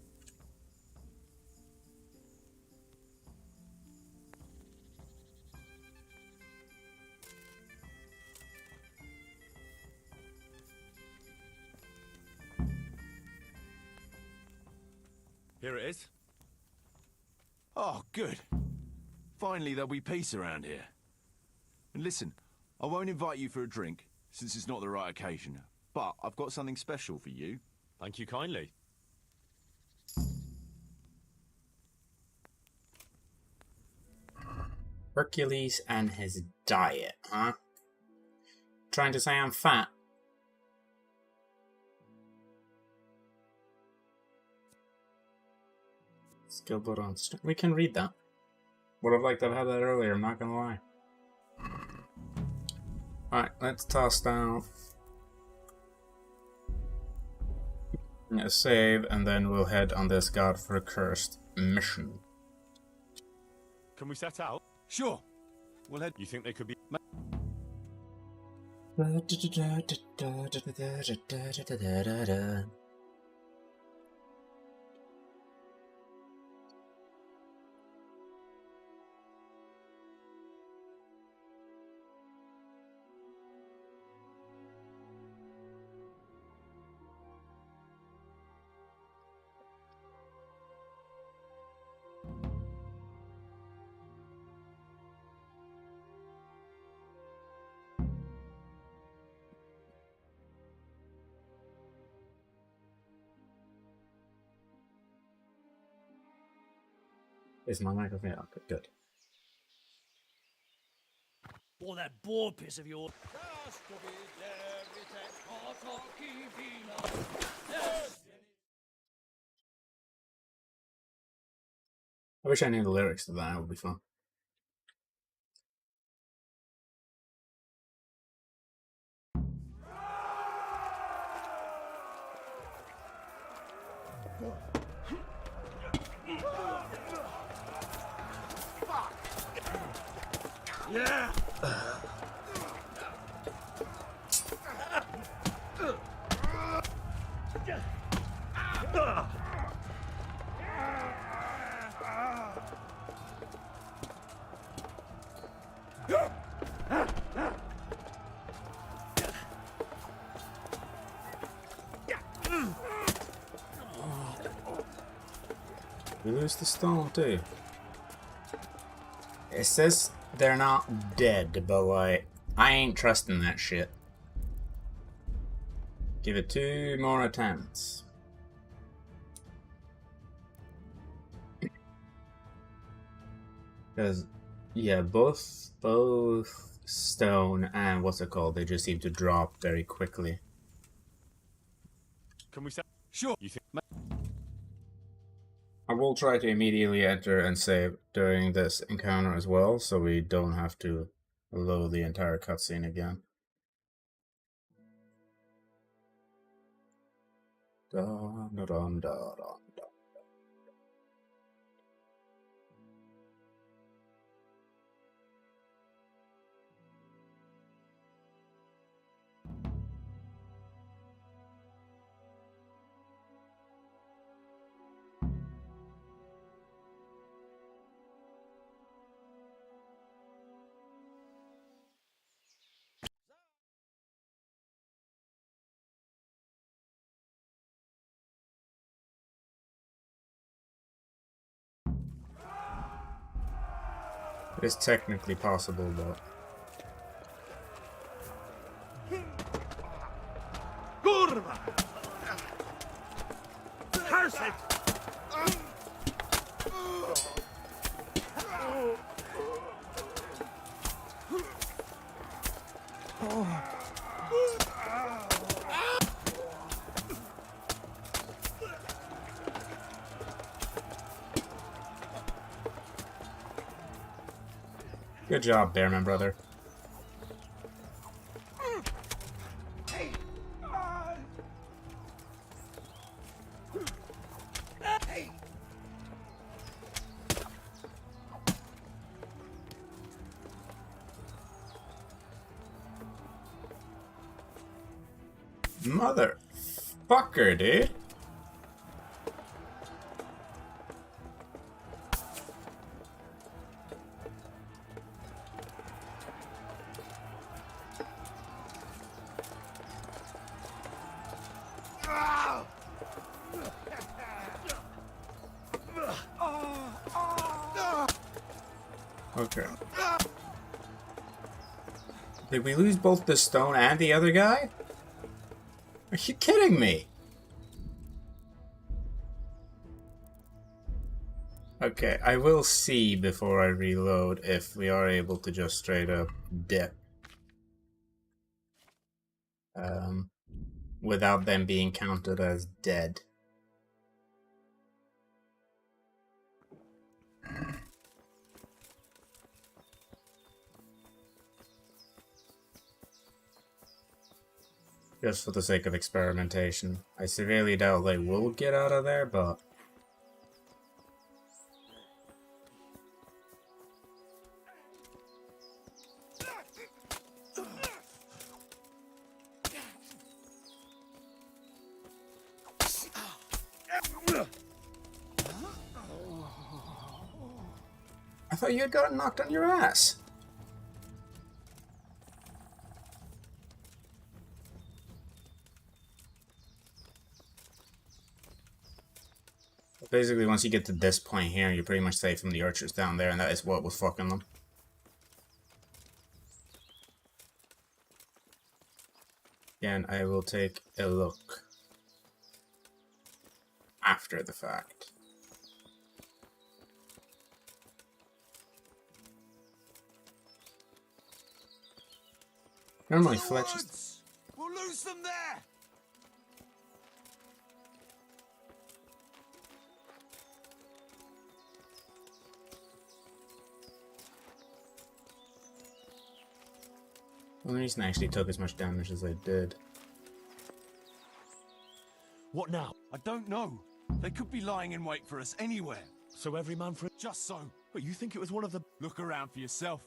Here it is. Oh, good. Finally there'll be peace around here. And listen, I won't invite you for a drink, since it's not the right occasion. But I've got something special for you. Thank you kindly. Hercules and his diet, huh? Trying to say I'm fat? Skill build on strength. We can read that. Would have liked to have had that earlier, I'm not gonna lie. Alright, let's toss down a save, and then we'll head on this God-cursed mission. Can we set out? Sure. We'll head. You think they could be? Is my microphone? Okay, good. Or that boar piss of yours. I wish I knew the lyrics to that, it would be fun. Yeah! We lose the stone too. It says they're not dead, but like, I ain't trusting that shit. Give it 2 more attempts. Because, yeah, both stone and what's it called, they just seem to drop very quickly. Can we set? Sure. You think? I will try to immediately enter and save during this encounter as well, so we don't have to load the entire cutscene again. Dun, dun, dun, dun, dun. It is technically possible, but mercy! Good job, Bearman brother. Motherfucker, dude. Okay. Did we lose both the stone and the other guy? Are you kidding me? Okay, I will see before I reload if we are able to just straight up dip. Without them being counted as dead. Just for the sake of experimentation. I severely doubt they will get out of there, but... I thought you had gotten knocked on your ass. Basically, once you get to this point here, you're pretty much safe from the archers down there, and that is what was fucking them. Again, I will take a look after the fact. Normally, Fletch is... We'll lose them there! Well, the reason I actually took as much damage as I did. What now? I don't know. They could be lying in wait for us anywhere. So every man for... Just so. But you think it was one of the... Look around for yourself.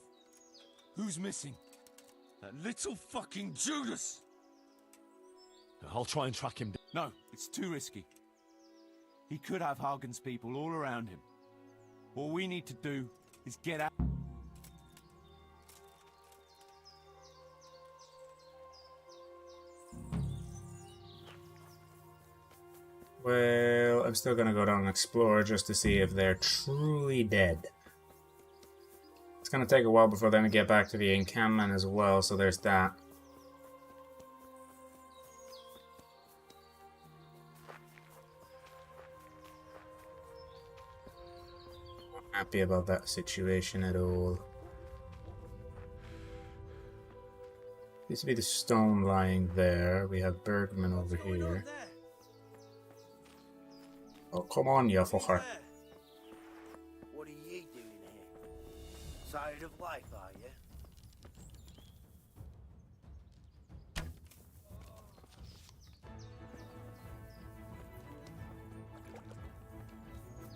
Who's missing? That little fucking Judas! I'll try and track him down. No, it's too risky. He could have Hagen's people all around him. All we need to do is get out... Well, I'm still gonna go down and explore just to see if they're truly dead. It's gonna take a while before them get back to the encampment as well, so there's that. Not happy about that situation at all. Used to be the stone lying there. We have Bergman over here. Oh, come on, you fucker. What are you doing here? Tired of life, are you?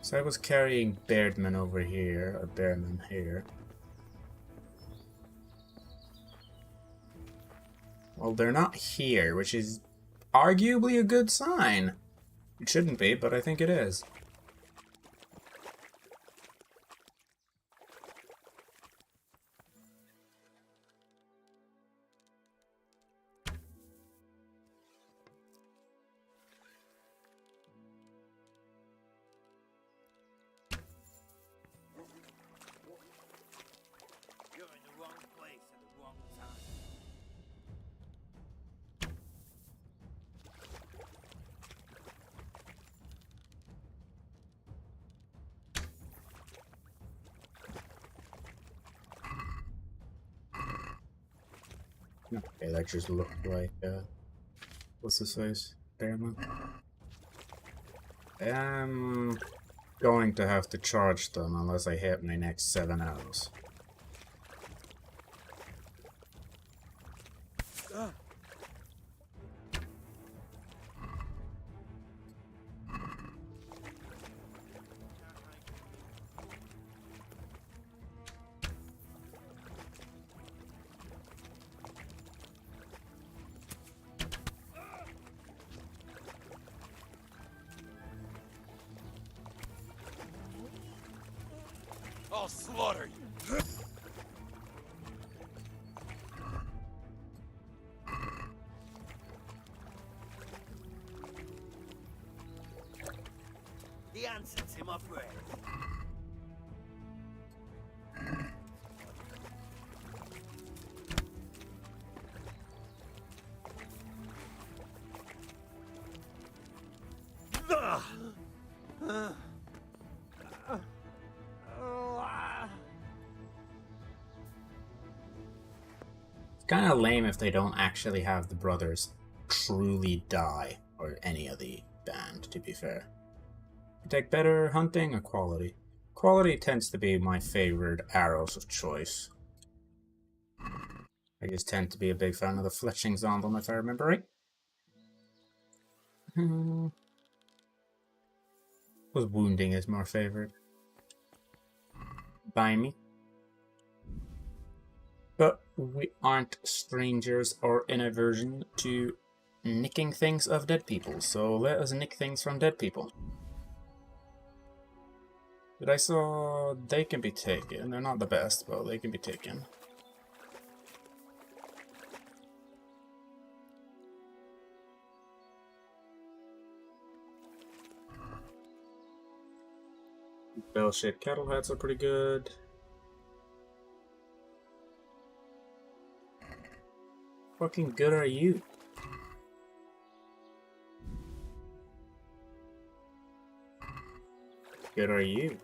So I was carrying Beardman over here, or Bearman here. Well, they're not here, which is arguably a good sign. It shouldn't be, but I think it is. You're in the wrong place at the wrong time. Okay, that just looked like, what's this face? Bearman? I'm going to have to charge them unless I hit my next 7 arrows. I'll slaughter you. The answer's in my breath. It's kind of lame if they don't actually have the brothers truly die, or any of the band, to be fair. You take better hunting or quality? Quality tends to be my favorite arrows of choice. I just tend to be a big fan of the fletchings on them, if I remember right. Was wounding is my favorite. By me. But we aren't strangers or in aversion to nicking things of dead people, so let us nick things from dead people. But I saw they can be taken. They're not the best, but they can be taken. Bell-shaped cattle hats are pretty good. Fucking good are you? Good are you?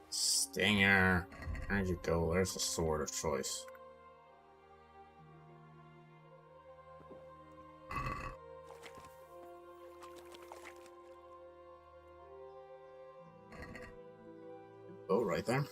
Stinger. There you go. There's a sword of choice. Oh, right there.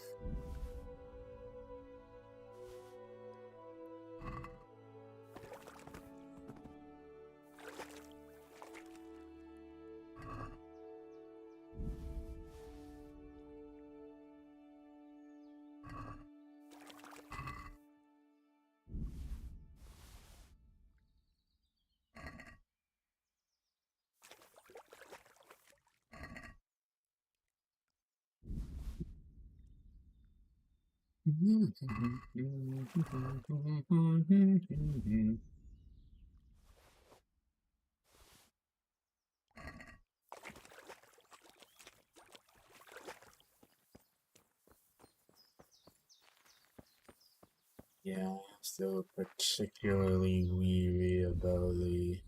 Yeah, I'm still particularly weary about the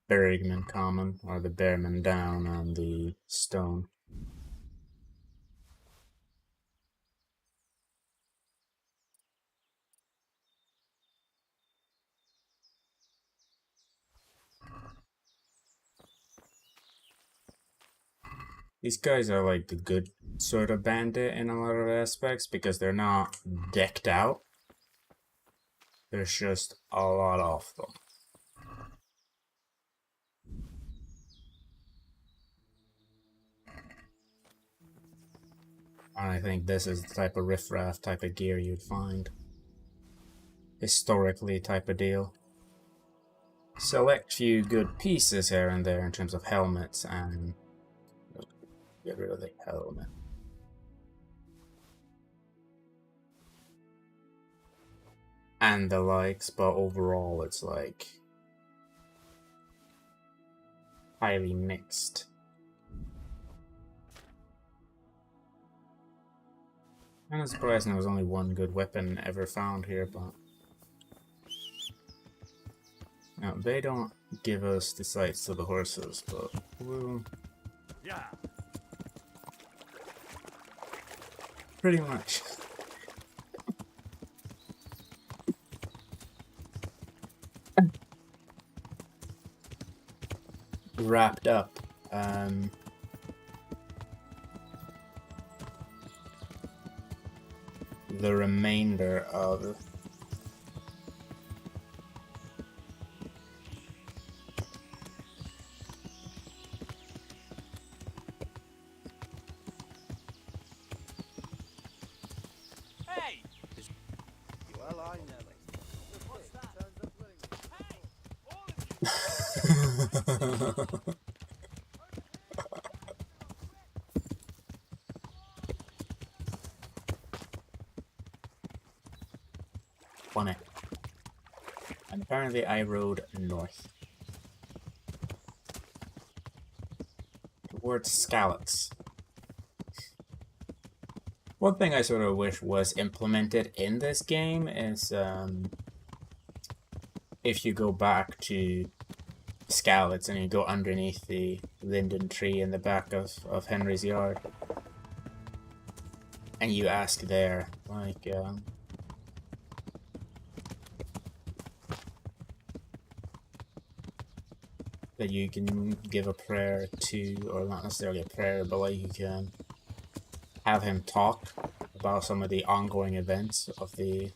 Bergman Common, or the Bearman Down on the stone. These guys are like the good sort of bandit in a lot of aspects because they're not decked out. There's just a lot of them. And I think this is the type of riffraff type of gear you'd find. Historically type of deal. Select few good pieces here and there in terms of helmets and get rid of the helmet. And the likes, but overall it's like highly mixed. I'm surprised there was only one good weapon ever found here, but... Now, they don't give us the sights to the horses, but we'll... Yeah. Pretty much. Wrapped up. The remainder of Hey! Well, I never. What's that? Turns up winning. funny. And apparently I rode north. Towards Scallops. One thing I sort of wish was implemented in this game is if you go back to Scallops and you go underneath the linden tree in the back of Henry's yard and you ask there, like, that you can give a prayer to, or not necessarily a prayer, but like you can have him talk about some of the ongoing events of the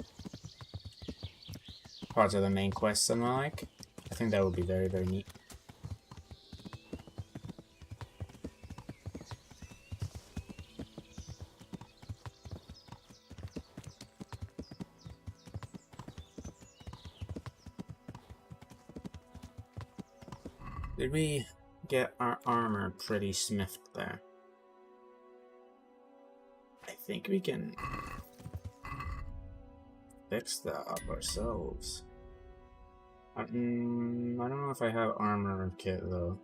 parts of the main quests and the like. I think that would be very, very neat. Did we get our armor pretty smithed there? I think we can fix that up ourselves. I don't know if I have armor kit though.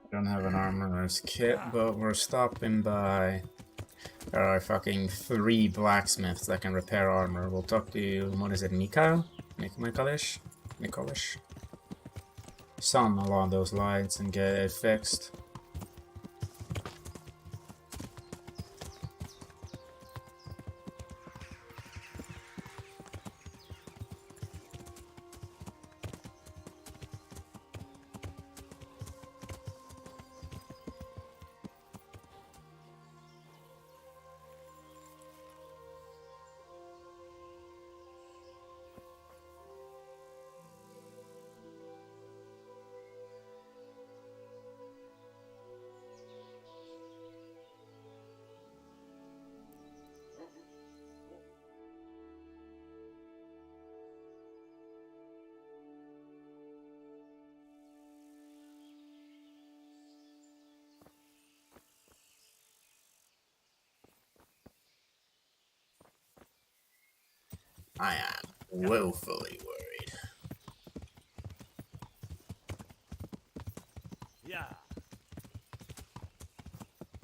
I don't have an armorer's kit, but we're stopping by. There are fucking 3 blacksmiths that can repair armor. We'll talk to, what is it, Mikhail? Mikolish? Some along those lines and get it fixed. I am woefully worried. Yeah.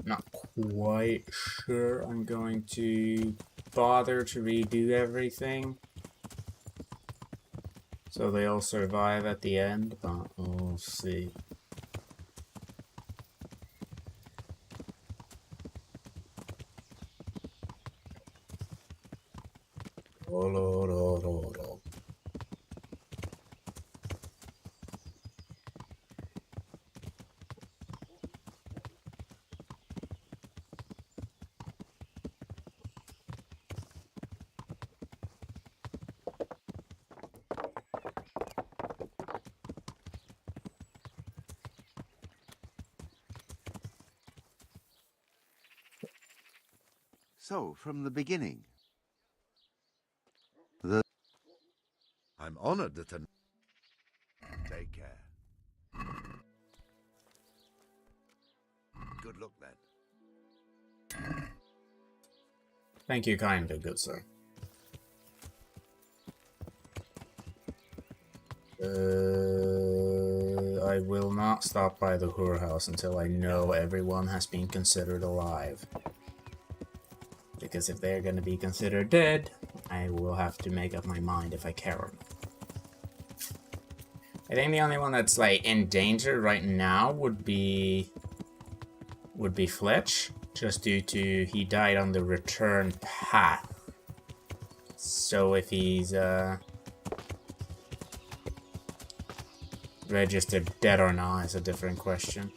Not quite sure I'm going to bother to redo everything so they all survive at the end, but we'll see. So, from the beginning. I'm honored that an... Take care. Good luck, then. Thank you kindly, good sir. I will not stop by the whorehouse until I know everyone has been considered alive. Because if they're gonna be considered dead, I will have to make up my mind if I care or not. I think the only one that's like in danger right now would be Fletch, just due to he died on the return path. So if he's registered dead or not is a different question.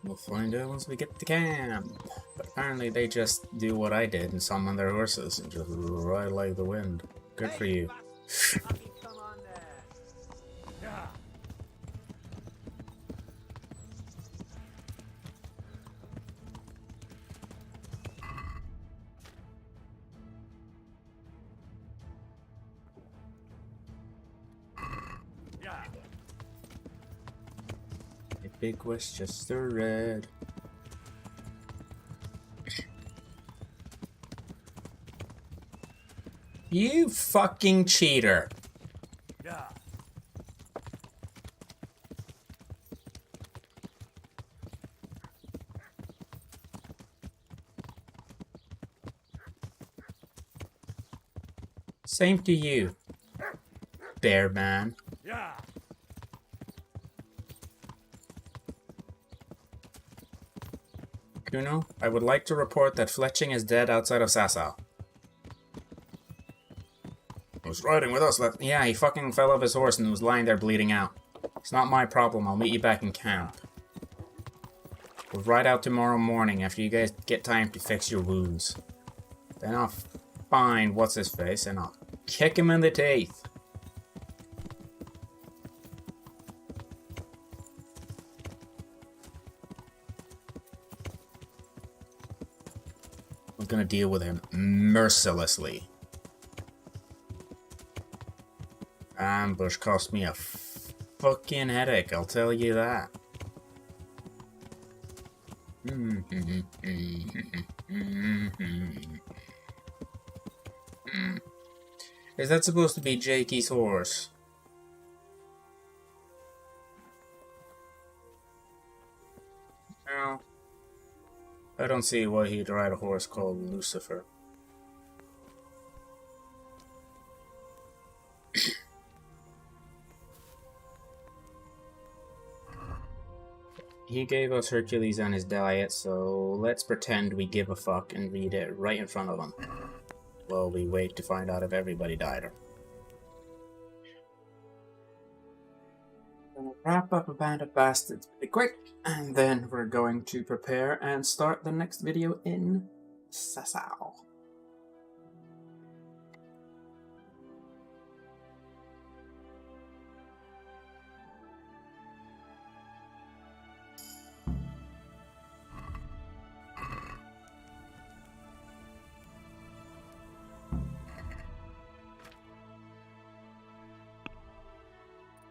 We'll find out once we get to camp. But apparently they just do what I did and summon their horses and just ride like the wind. Good for you. Big Westchester Red. You fucking cheater. Yeah. Same to you, bear man. Yeah. Kuno, I would like to report that Fletching is dead outside of Sasau. He was riding with us. Yeah, he fucking fell off his horse and was lying there bleeding out. It's not my problem. I'll meet you back in camp. We'll ride out tomorrow morning after you guys get time to fix your wounds. Then I'll find what's-his-face and I'll kick him in the teeth. I'm gonna deal with him mercilessly. Ambush cost me a fucking headache, I'll tell you that. Is that supposed to be Jakey's horse? No. I don't see why he'd ride a horse called Lucifer. He gave us Hercules and his diet, so let's pretend we give a fuck and read it right in front of him. While we wait to find out if everybody died or... Gonna wrap up a band of bastards pretty quick, and then we're going to prepare and start the next video in Sasau.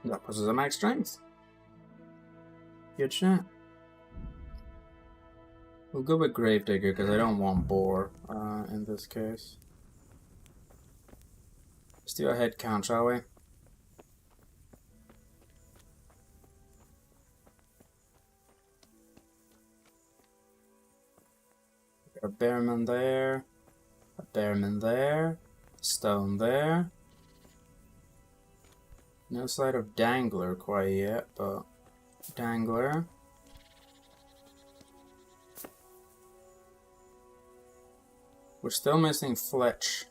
That puts us at max strength. Good shot. We'll go with Gravedigger because I don't want Boar in this case. Let's do a head count, shall we? A Bearman there. A Bearman there. Stone there. No sight of Dangler quite yet, but Dangler. We're still missing Fletch.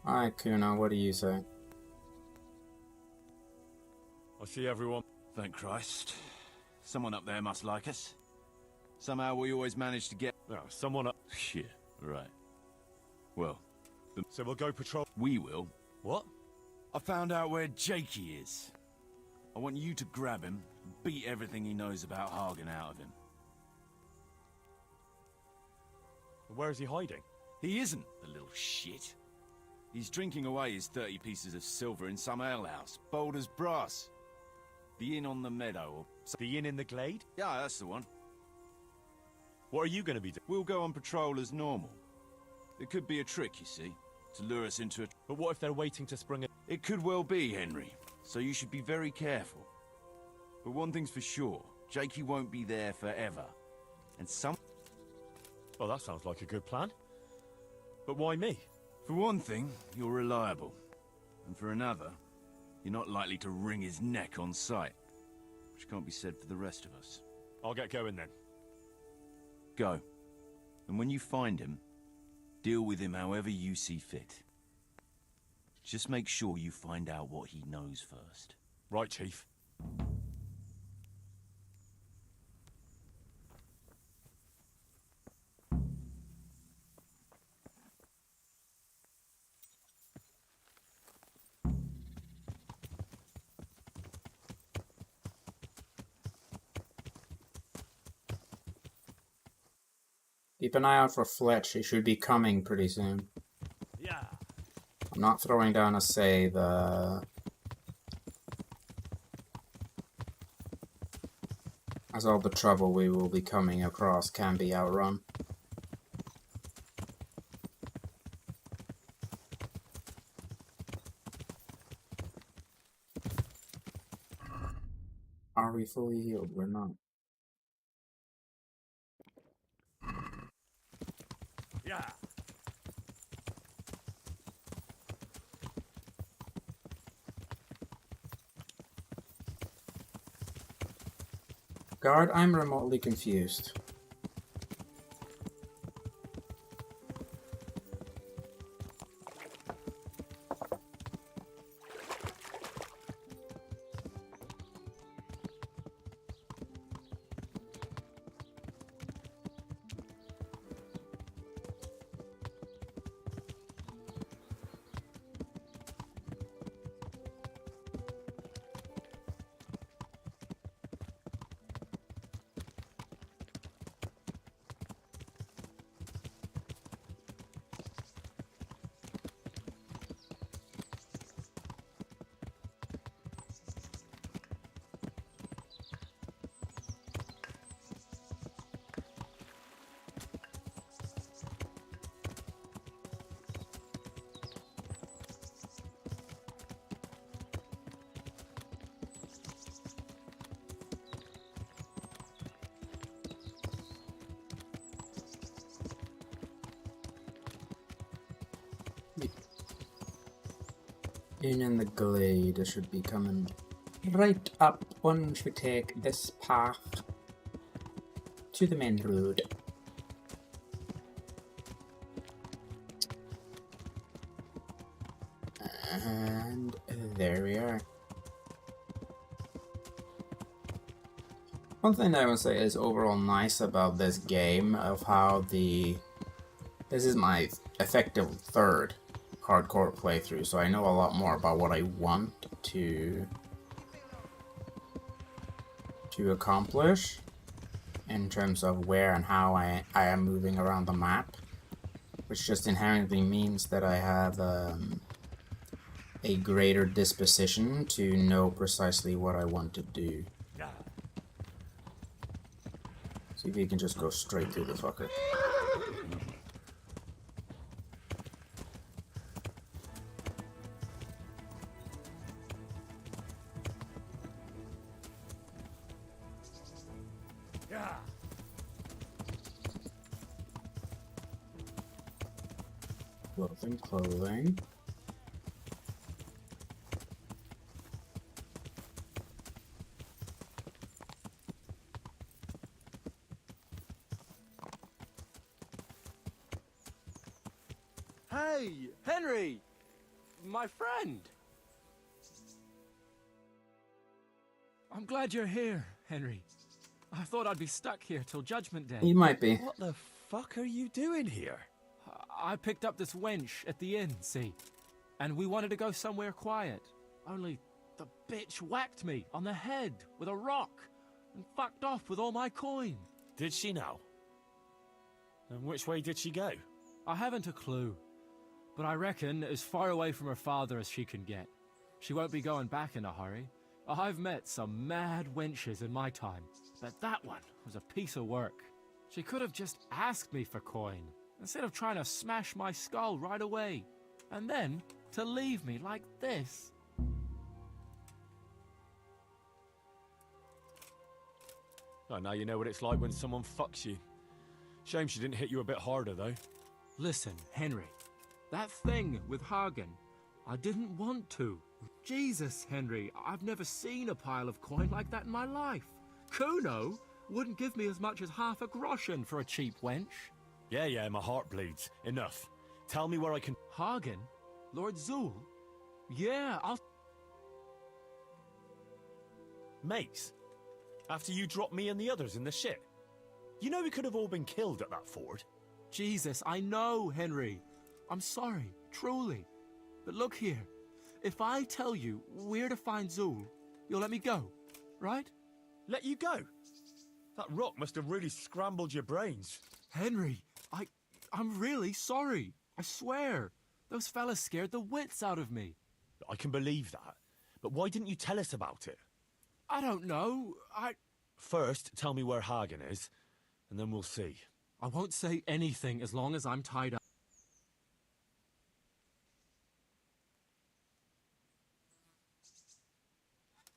Alright, Kuno, what do you say? I see everyone. Thank Christ. Someone up there must like us. Somehow we always manage to get... No, someone up... Shit, right. Well... So we'll go patrol... We will. What? I found out where Jakey is. I want you to grab him and beat everything he knows about Hagen out of him. Where is he hiding? He isn't, the little shit. He's drinking away his 30 pieces of silver in some alehouse, bold as brass. The inn on the meadow, or... The inn in the glade? Yeah, that's the one. What are you going to be doing? We'll go on patrol as normal. It could be a trick, you see, to lure us into a... But what if they're waiting to spring it? It could well be, Henry, so you should be very careful. But one thing's for sure, Jakey won't be there forever. And some... Oh, that sounds like a good plan. But why me? For one thing, you're reliable. And for another, you're not likely to wring his neck on sight. Which can't be said for the rest of us. I'll get going then. Go. And when you find him, deal with him however you see fit. Just make sure you find out what he knows first. Right, Chief. Keep an eye out for Fletch. He should be coming pretty soon. Yeah. I'm not throwing down a save. As all the trouble we will be coming across can be outrun. Are we fully healed? We're not. Yeah. Guard, I'm remotely confused. In the glade, I should be coming right up once we take this path to the main road. And there we are. One thing that I would say is overall nice about this game of how this is my effective third hardcore playthrough, so I know a lot more about what I want to accomplish in terms of where and how I am moving around the map, which just inherently means that I have a greater disposition to know precisely what I want to do. See if you can just go straight through the fucker. Clothing. Hey, Henry! My friend! I'm glad you're here, Henry. I thought I'd be stuck here till Judgment Day. You might be. What the fuck are you doing here? I picked up this wench at the inn, see? and we wanted to go somewhere quiet. Only the bitch whacked me on the head with a rock and fucked off with all my coin. Did she now? And which way did she go? I haven't a clue, but I reckon as far away from her father as she can get. She won't be going back in a hurry. I've met some mad wenches in my time, but that one was a piece of work. She could have just asked me for coin, instead of trying to smash my skull right away, and then to leave me like this. Oh, now you know what it's like when someone fucks you. Shame she didn't hit you a bit harder, though. Listen, Henry, that thing with Hagen, I didn't want to. Jesus, Henry, I've never seen a pile of coin like that in my life. Kuno wouldn't give me as much as half a groschen for a cheap wench. Yeah, my heart bleeds. Enough. Tell me where I can... Hagen? Lord Zool? Yeah, I'll... Mates? After you dropped me and the others in the ship? You know we could have all been killed at that ford. Jesus, I know, Henry. I'm sorry, truly. But look here. If I tell you where to find Zool, you'll let me go, right? Let you go? That rock must have really scrambled your brains. Henry, I'm really sorry. I swear. Those fellas scared the wits out of me. I can believe that. But why didn't you tell us about it? I don't know. First, tell me where Hagen is, and then we'll see. I won't say anything as long as I'm tied up.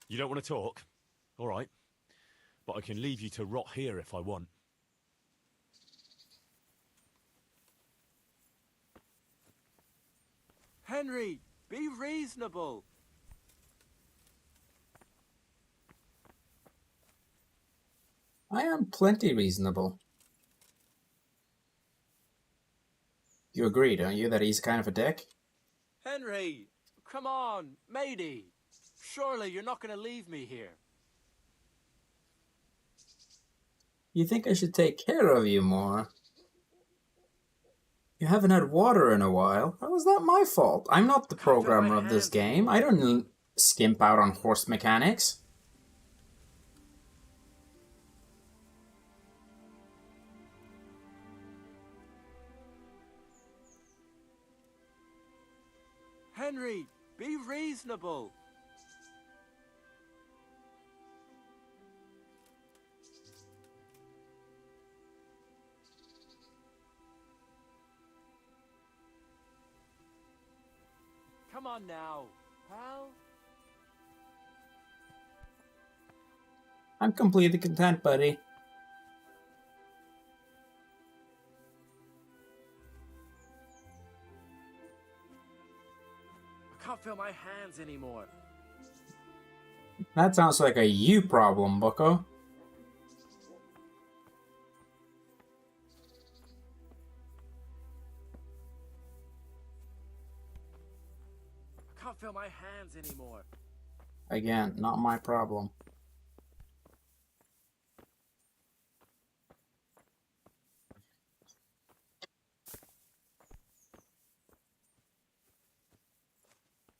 You don't want to talk? All right. But I can leave you to rot here if I want. Henry, be reasonable. I am plenty reasonable. You agree, don't you, that he's kind of a dick? Henry, come on, matey. Surely you're not going to leave me here. You think I should take care of you more? You haven't had water in a while. How is that my fault? I'm not the programmer of this game. I don't skimp out on horse mechanics. Henry, be reasonable. Come on now, pal. I'm completely content, buddy. I can't feel my hands anymore. That sounds like a you problem, bucko. I can't feel my hands anymore. Again, not my problem.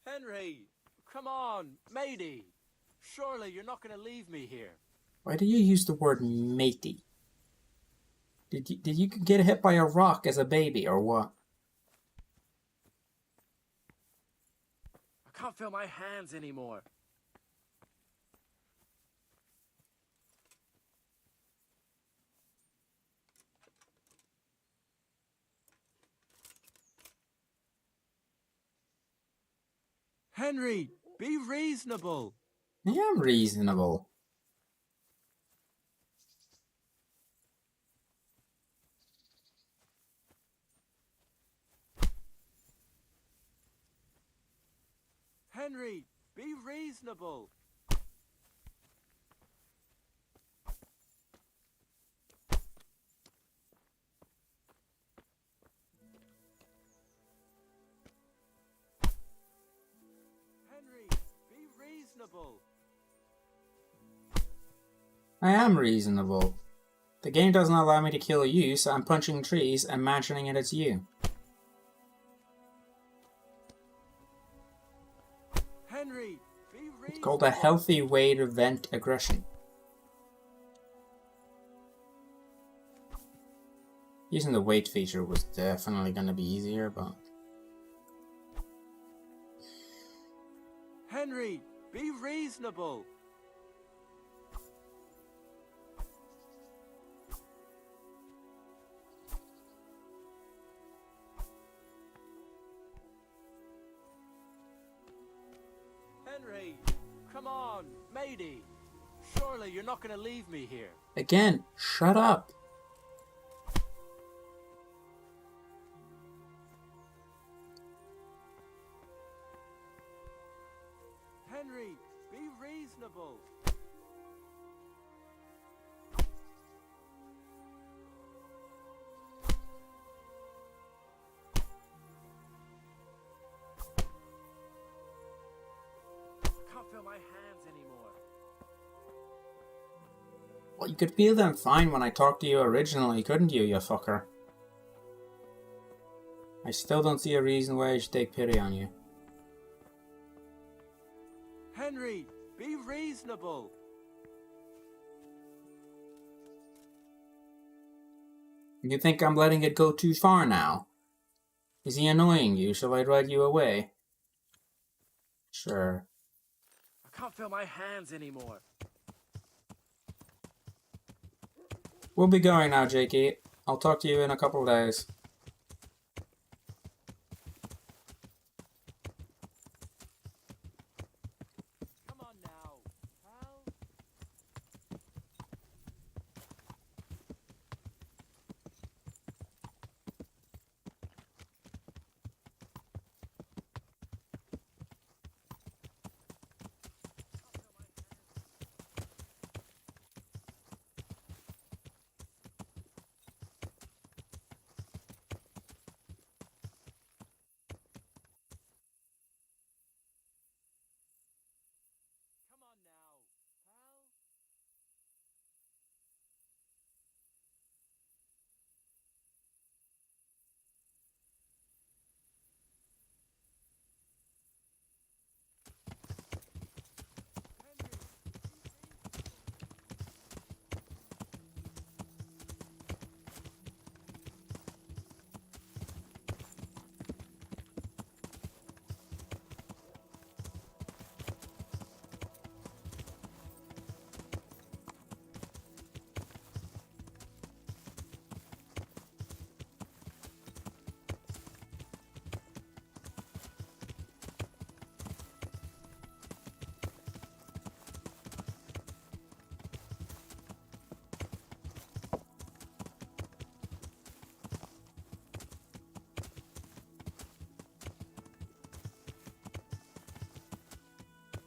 Henry, come on, matey. Surely you're not going to leave me here. Why do you use the word matey? Did you get hit by a rock as a baby or what? I can't feel my hands anymore. Henry, be reasonable. I am reasonable. Henry, be reasonable. Henry, be reasonable. I am reasonable. The game doesn't allow me to kill you, so I'm punching trees, imagining it's you. Called a healthy way to vent aggression. Using the wait feature was definitely going to be easier, but... Henry, be reasonable. Henry, come on, matey. Surely you're not going to leave me here. Again, shut up. Henry, be reasonable. I can't feel my hands anymore. Well, you could feel them fine when I talked to you originally, couldn't you, you fucker? I still don't see a reason why I should take pity on you. Henry, be reasonable. You think I'm letting it go too far now? Is he annoying you? Shall I drive you away? Sure. I can't feel my hands anymore. We'll be going now, Jakey. I'll talk to you in a couple of days. Come on now, pal.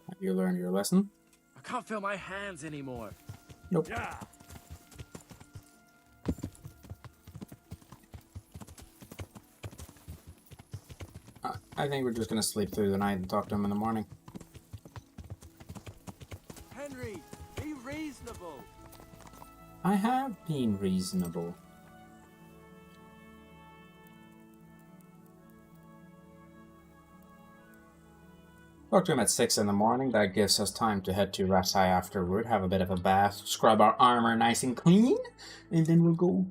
Have you learned your lesson? I can't feel my hands anymore. Nope. Yeah. I think we're just gonna sleep through the night and talk to him in the morning. Henry, be reasonable. I have been reasonable. Talk to him at 6 in the morning. That gives us time to head to Rasai afterward, have a bit of a bath, scrub our armor nice and clean, and then we'll go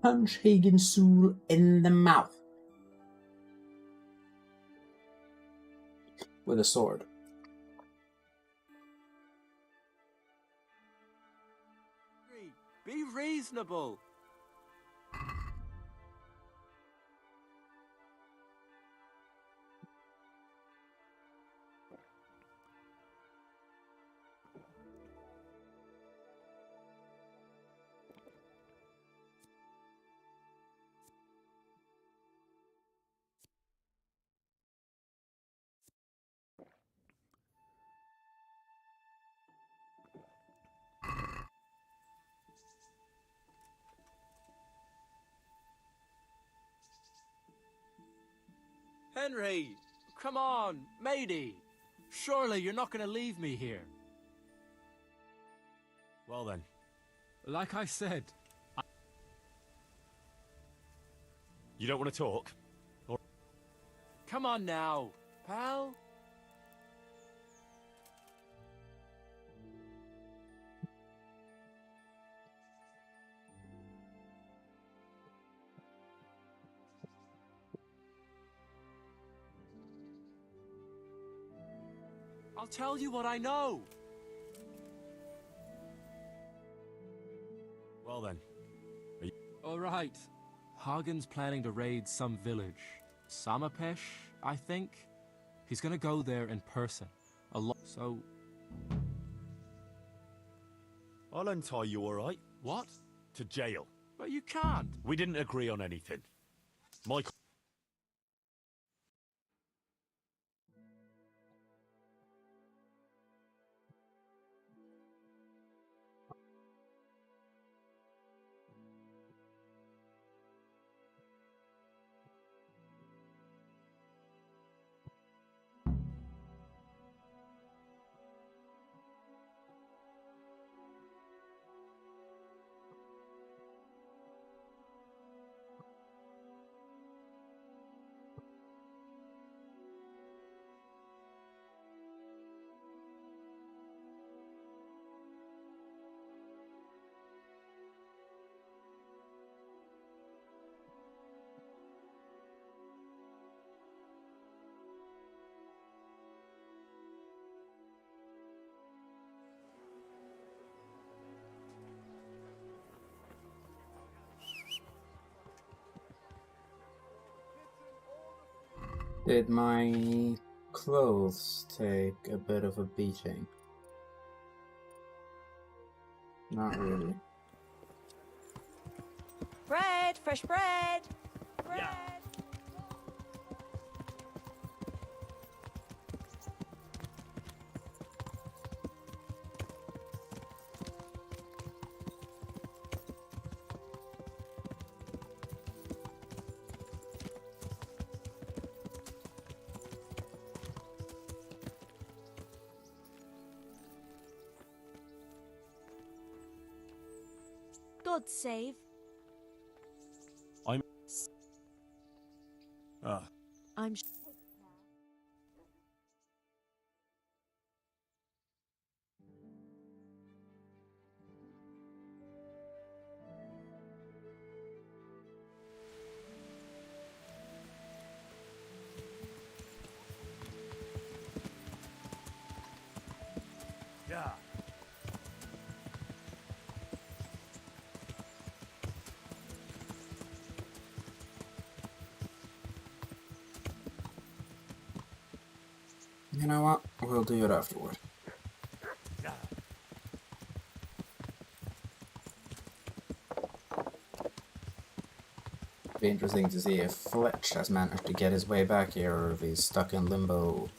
punch Hagen Sul in the mouth with a sword. Henry, be reasonable. Henry, come on, matey. Surely you're not going to leave me here. Well then. Like I said, You don't want to talk? Or Come on now, pal. I'll tell you what I know. Well then. All right. Hagen's planning to raid some village. Samapesh, I think. He's gonna go there in person. So... I'll untie you, alright? What? To jail. But you can't. We didn't agree on anything. Michael. Did my clothes take a bit of a beating? Not really. Bread! Fresh bread! Bread! God save. I'm... I'm... Yeah. You know what? We'll do it afterward. Be interesting to see if Fletch has managed to get his way back here or if he's stuck in limbo.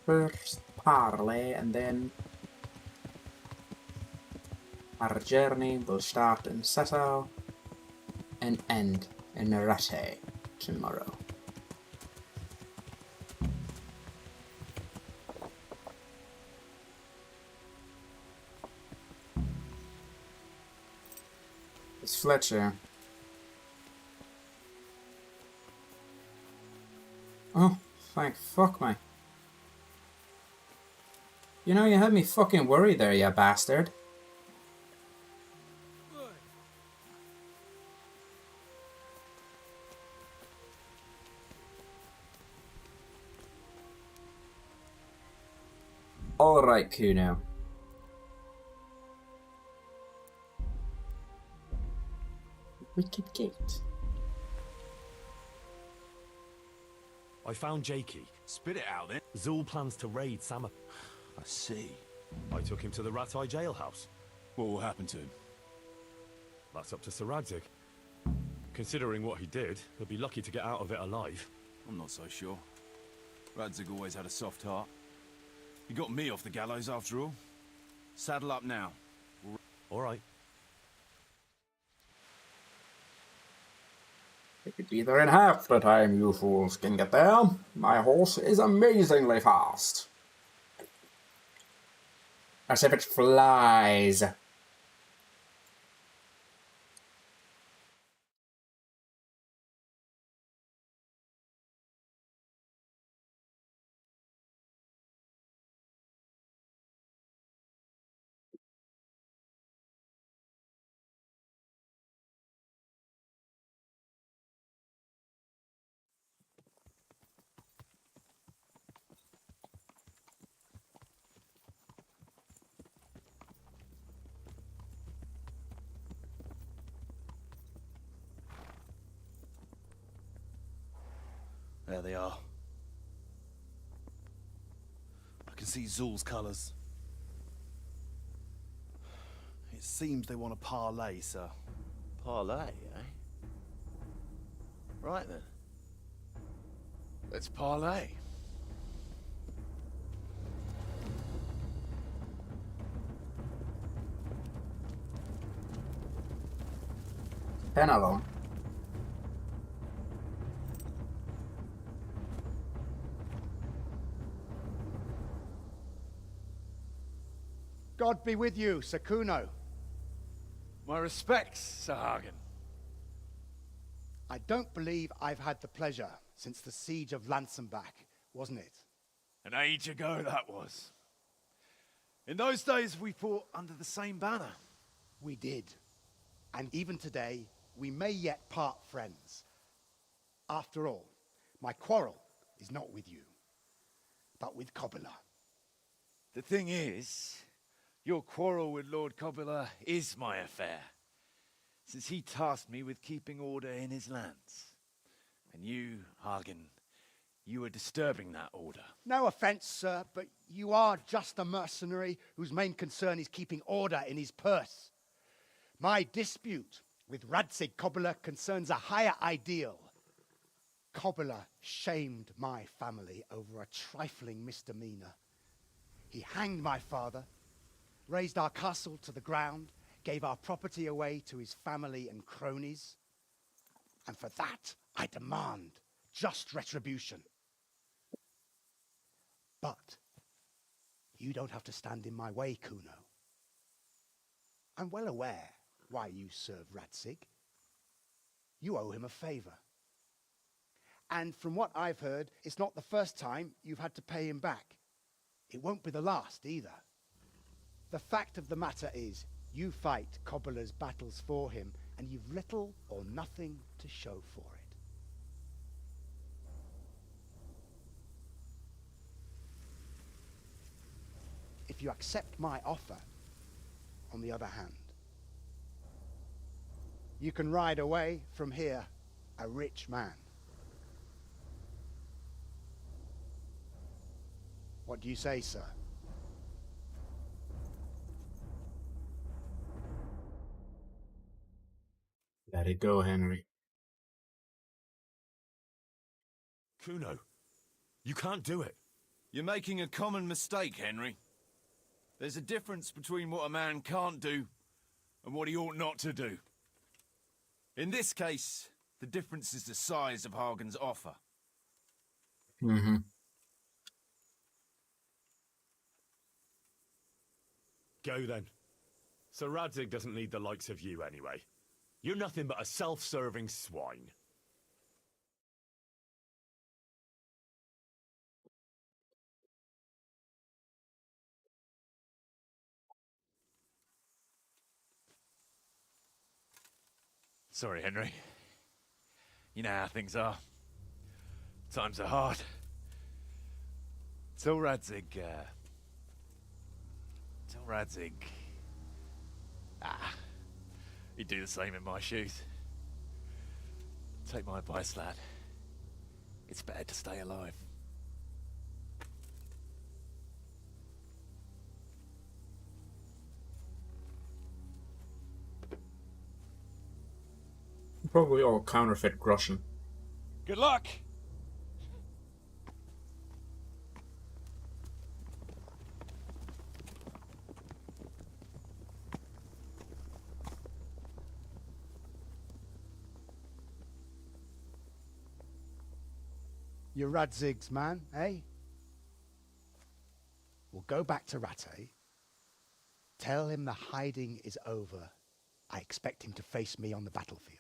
First parley and then our journey will start in Seto and end in Rate tomorrow. It's Fletcher. Oh, thank fuck me. You know, you had me fucking worried there, you bastard. Alright, Kuno. Wicked Gate. I found Jakey. Spit it out then. Zul plans to raid Sama. I see. I took him to the Ratai jailhouse. What will happen to him? That's up to Sir Radzig. Considering what he did, he'll be lucky to get out of it alive. I'm not so sure. Radzig always had a soft heart. He got me off the gallows after all. Saddle up now. All right. It could be there in half the time you fools can get there. My horse is amazingly fast. As if it flies. There they are. I can see Zul's colours. It seems they want a parley, sir. Parlay, eh? Right then. Let's parlay. Penalon. God be with you, Sakuno. My respects, Sir Hagen. I don't believe I've had the pleasure since the siege of Lansenbach, wasn't it? An age ago that was. In those days we fought under the same banner. We did. And even today, we may yet part friends. After all, my quarrel is not with you, but with Cobula. The thing is, your quarrel with Lord Cobula is my affair, since he tasked me with keeping order in his lands. And you, Hagen, you were disturbing that order. No offense, sir, but you are just a mercenary whose main concern is keeping order in his purse. My dispute with Radzig Cobula concerns a higher ideal. Cobula shamed my family over a trifling misdemeanor. He hanged my father, razed our castle to the ground, gave our property away to his family and cronies. And for that, I demand just retribution. But you don't have to stand in my way, Kuno. I'm well aware why you serve Radzig. You owe him a favor. And from what I've heard, it's not the first time you've had to pay him back. It won't be the last either. The fact of the matter is, you fight Cobula's battles for him, and you've little or nothing to show for it. If you accept my offer, on the other hand, you can ride away from here a rich man. What do you say, sir? Let it go, Henry. Kuno, you can't do it. You're making a common mistake, Henry. There's a difference between what a man can't do and what he ought not to do. In this case, the difference is the size of Hagen's offer. Mm-hmm. Go then. Sir Radzig doesn't need the likes of you anyway. You're nothing but a self-serving swine. Sorry, Henry. You know how things are. Times are hard. Tell Radzig, he'd do the same in my shoes. Take my advice, lad. It's better to stay alive. Probably all counterfeit groschen. Good luck! You're Radzig's man, eh? We'll go back to Rattay. Tell him the hiding is over. I expect him to face me on the battlefield.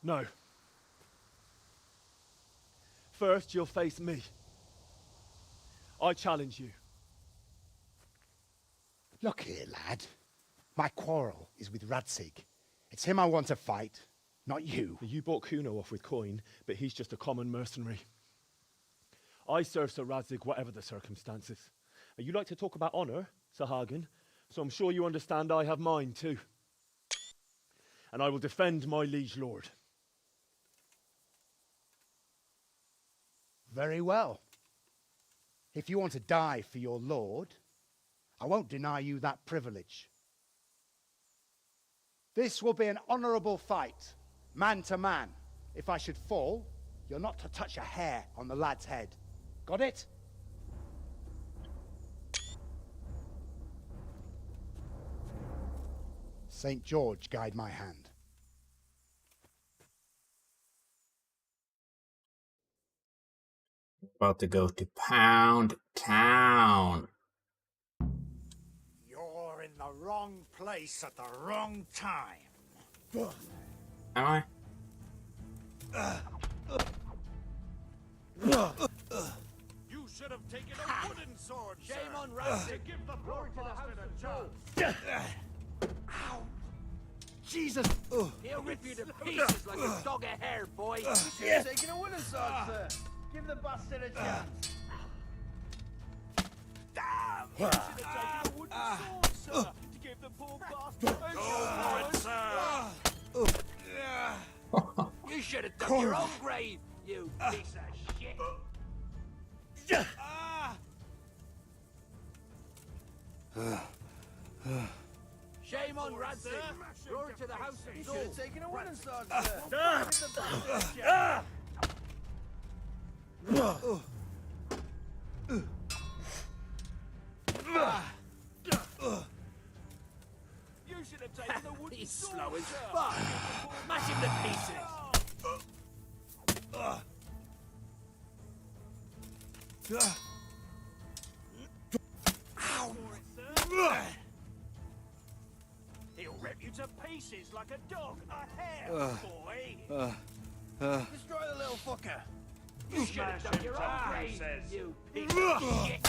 No. First, you'll face me. I challenge you. Look here, lad. My quarrel is with Radzig. It's him I want to fight, not you. You bought Kuno off with coin, but he's just a common mercenary. I serve Sir Radzig whatever the circumstances. You like to talk about honor, Sir Hagen, so I'm sure you understand I have mine too. And I will defend my liege lord. Very well. If you want to die for your lord, I won't deny you that privilege. This will be an honorable fight, man to man. If I should fall, you're not to touch a hair on the lad's head. Got it? St. George guide my hand. About to go to Pound Town. You're in the wrong place at the wrong time. Am I? You should have taken a wooden sword, Shame sir, on Ramsay. to give the poor bastard a chance. Ow! Jesus! He'll rip you to pieces like a dog of hair, boy. You should have taken a wooden sword, sir. Give the bastard a chance. Damn! You should have taken a wooden sword, sir, to give the poor bastard a chance. Go for it, sir. You should have dug your own grave, you piece of shit. Shame on Radzi. Roar to the house of You Zul. should have taken a wooden sword, sir. Give the bastard a chance. You should have taken a wooden He's sword, slow as sir. fuck. Mash him to pieces. He'll rip you to pieces like a dog, a hare, boy. Destroy the little fucker. You should have dug your own grave, says. you piece of shit.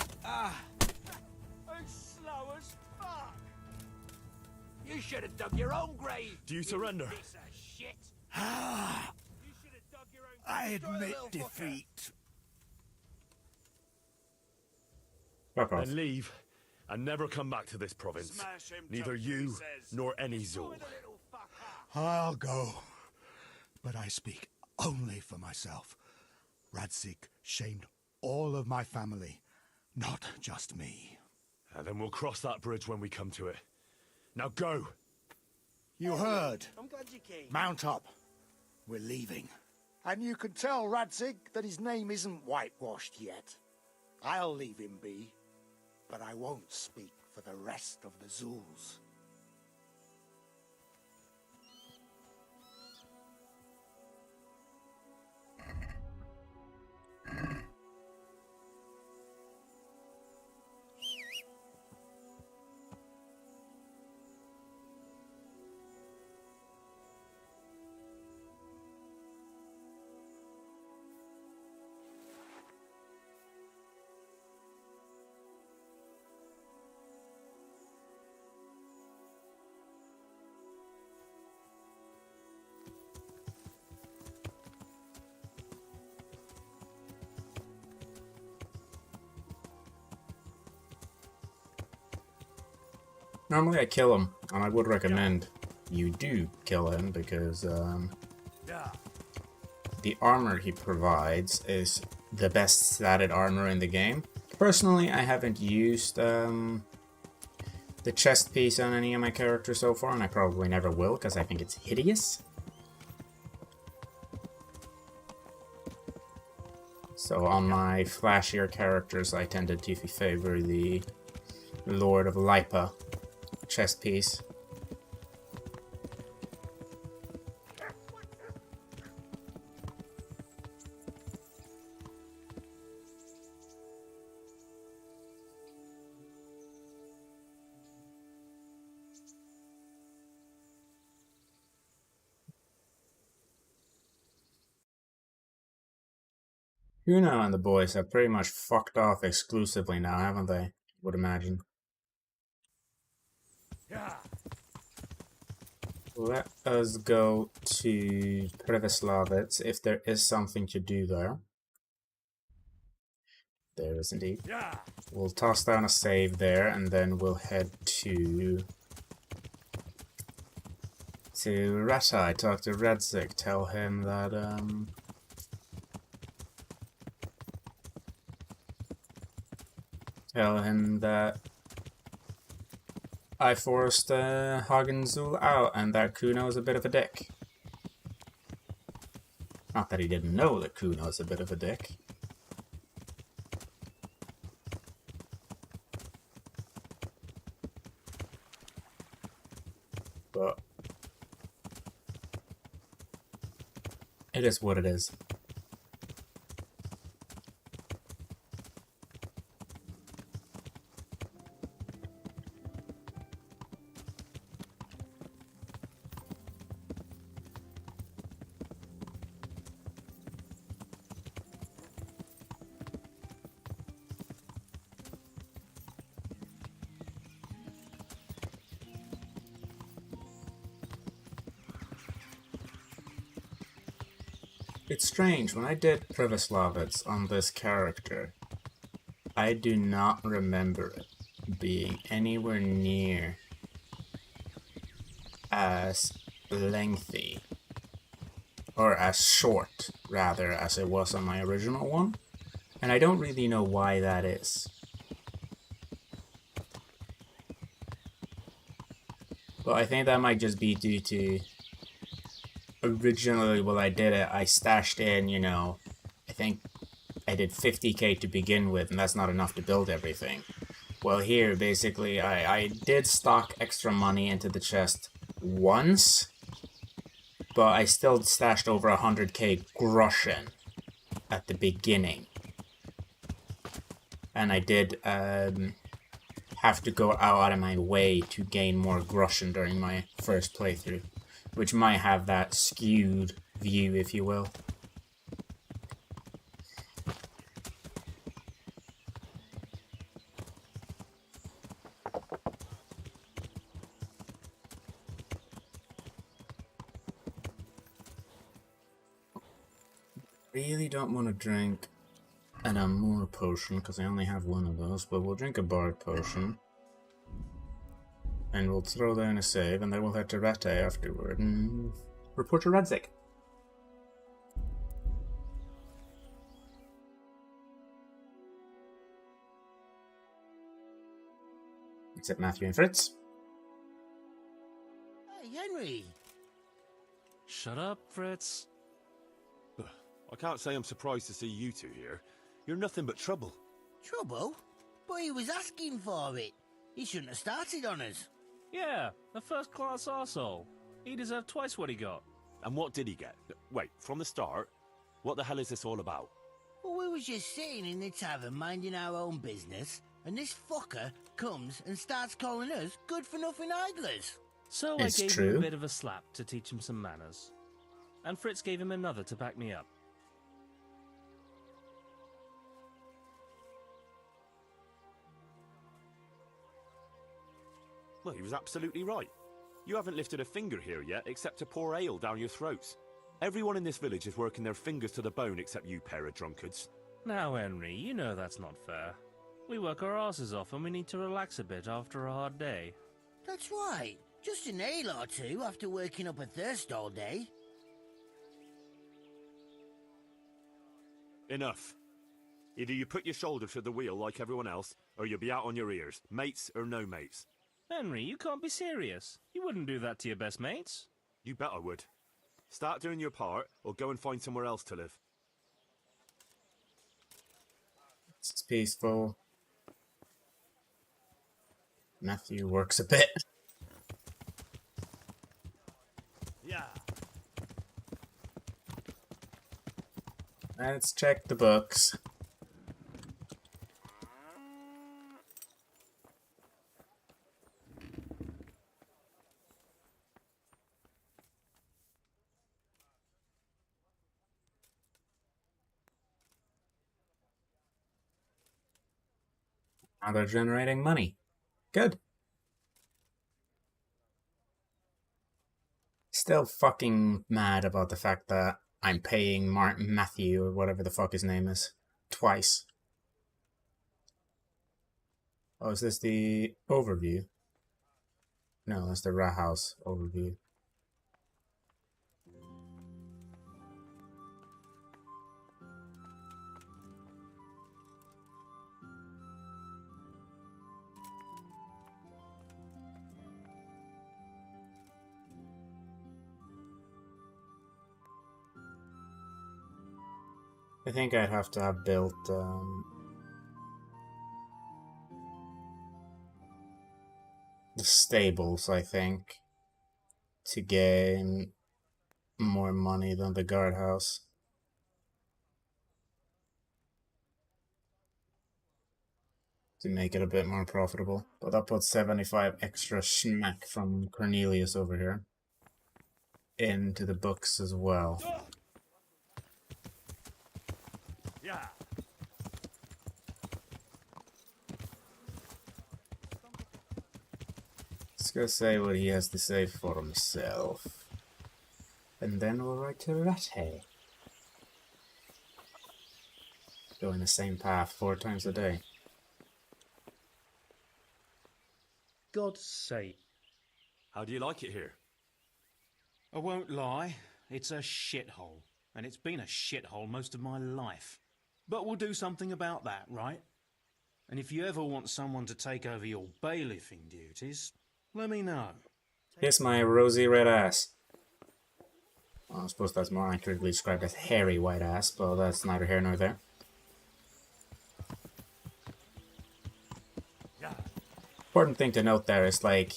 He's slow as fuck. You should have dug your own grave. Do you surrender? Piece of shit. You should have dug your own I grave. Destroy the admit little fucker. defeat. Fuck off. Then leave, and never come back to this province. Smash him, Neither Joker, you he says. nor any Destroy Zul. the little fucker. I'll go, but I speak only for myself. Radzik shamed all of my family, not just me. And then we'll cross that bridge when we come to it. Now go! You heard. I'm glad you came. Mount up. We're leaving. And you can tell Radzik that his name isn't whitewashed yet. I'll leave him be, but I won't speak for the rest of the Zuls. Normally I kill him, and I would recommend you do kill him because the armor he provides is the best statted armor in the game. Personally, I haven't used the chest piece on any of my characters so far, and I probably never will because I think it's hideous. So on my flashier characters, I tended to favor the Lord of Lipa chest piece. Una and the boys have pretty much fucked off exclusively now, haven't they? Would imagine. Let us go to Preveslavets if there is something to do there. There is indeed. We'll toss down a save there and then we'll head to Ratai, talk to Redzik, tell him that tell him that I forced Hagensul out and that Kuno's a bit of a dick. Not that he didn't know that Kuno's a bit of a dick. But it is what it is. It's strange, when I did Privoslavets on this character, I do not remember it being anywhere near as lengthy, or as short, rather, as it was on my original one, and I don't really know why that is. But I think that might just be due to originally when I did it, I stashed in, you know, I think I did 50k to begin with, and that's not enough to build everything. Well, here, basically, I did stock extra money into the chest once, but I still stashed over 100k groschen at the beginning. And I did have to go out of my way to gain more groschen during my first playthrough, which might have that skewed view, if you will. Really don't want to drink an Amour potion, because I only have one of those, but we'll drink a Bard potion. And we'll throw down a save, and then we'll head to Rete afterward and report to Radzig. Except Matthew and Fritz. Hey, Henry! Shut up, Fritz. I can't say I'm surprised to see you two here. You're nothing but trouble. Trouble? But he was asking for it. He shouldn't have started on us. Yeah, a first-class arsehole. He deserved twice what he got. And what did he get? Wait, from the start? What the hell is this all about? Well, we was just sitting in the tavern minding our own business, and this fucker comes and starts calling us good-for-nothing idlers. So It's I gave true. him a bit of a slap to teach him some manners. And Fritz gave him another to back me up. Well, he was absolutely right. You haven't lifted a finger here yet, except to pour ale down your throats. Everyone in this village is working their fingers to the bone except you pair of drunkards. Now, Henry, you know that's not fair. We work our asses off and we need to relax a bit after a hard day. That's right. Just an ale or two after working up a thirst all day. Enough. Either you put your shoulder to the wheel like everyone else, or you'll be out on your ears, mates or no mates. Henry, you can't be serious. You wouldn't do that to your best mates. You bet I would. Start doing your part, or go and find somewhere else to live. It's peaceful. Matthew works a bit. Yeah. Let's check the books. Now they're generating money. Good. Still fucking mad about the fact that I'm paying Matthew, or whatever the fuck his name is, twice. Oh, is this the overview? No, that's the Ra House overview. I think I'd have to have built the stables, I think, to gain more money than the guardhouse. To make it a bit more profitable. But I'll put 75 extra schmack from Cornelius over here into the books as well. Yeah. Let's go say what he has to say for himself. And then we'll write to Rate. Going the same path 4 times a day. God's sake. How do you like it here? I won't lie, it's a shithole. And it's been a shithole most of my life. But we'll do something about that, right? And if you ever want someone to take over your bailiffing duties, let me know. Here's my rosy red ass. Well, I suppose that's more accurately described as hairy white ass, but that's neither here nor there. Important thing to note there is, like,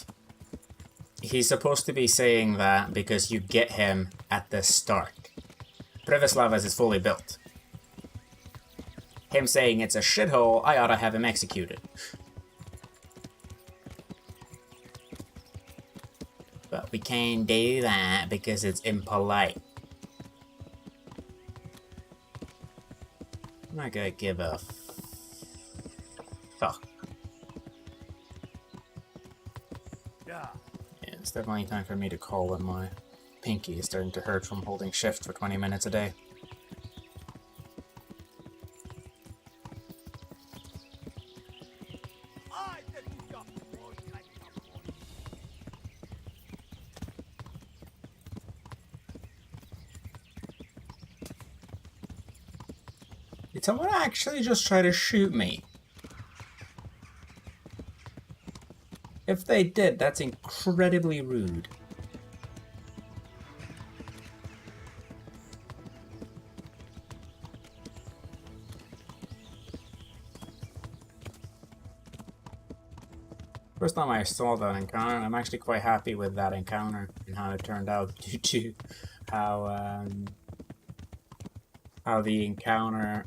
he's supposed to be saying that because you get him at the start. Preveslavas is fully built. Him saying it's a shithole, I ought to have him executed. But we can't do that because it's impolite. I'm not gonna give a fuck. Yeah, it's definitely time for me to call when my pinky is starting to hurt from holding shift for 20 minutes a day. Did someone actually just try to shoot me? If they did, that's incredibly rude. First time I saw that encounter, I'm actually quite happy with that encounter and how it turned out due to how the encounter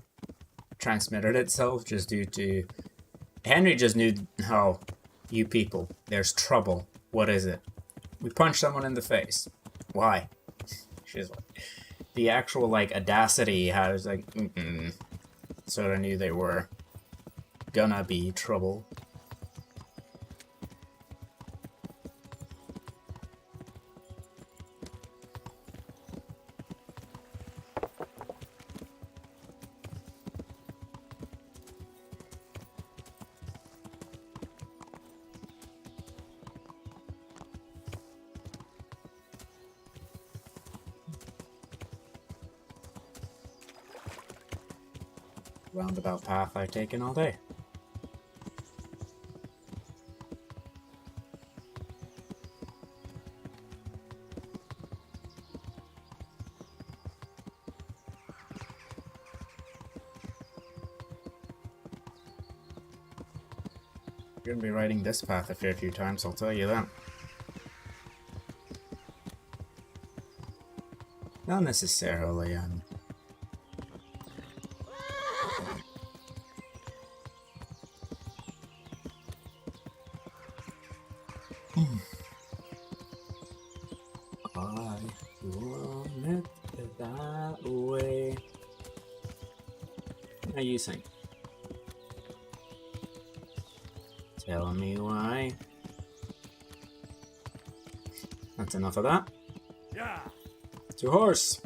transmitted itself, just due to Henry just knew, oh, you people, there's trouble. What is it? We punched someone in the face. Why? She's like, the actual like audacity has like, sort of knew they were gonna be trouble. Roundabout path I've taken all day. You're gonna be riding this path a fair few times, I'll tell you that. Not necessarily, I want it that way. Now you sing. Tell me why. That's enough of that. Yeah. To horse.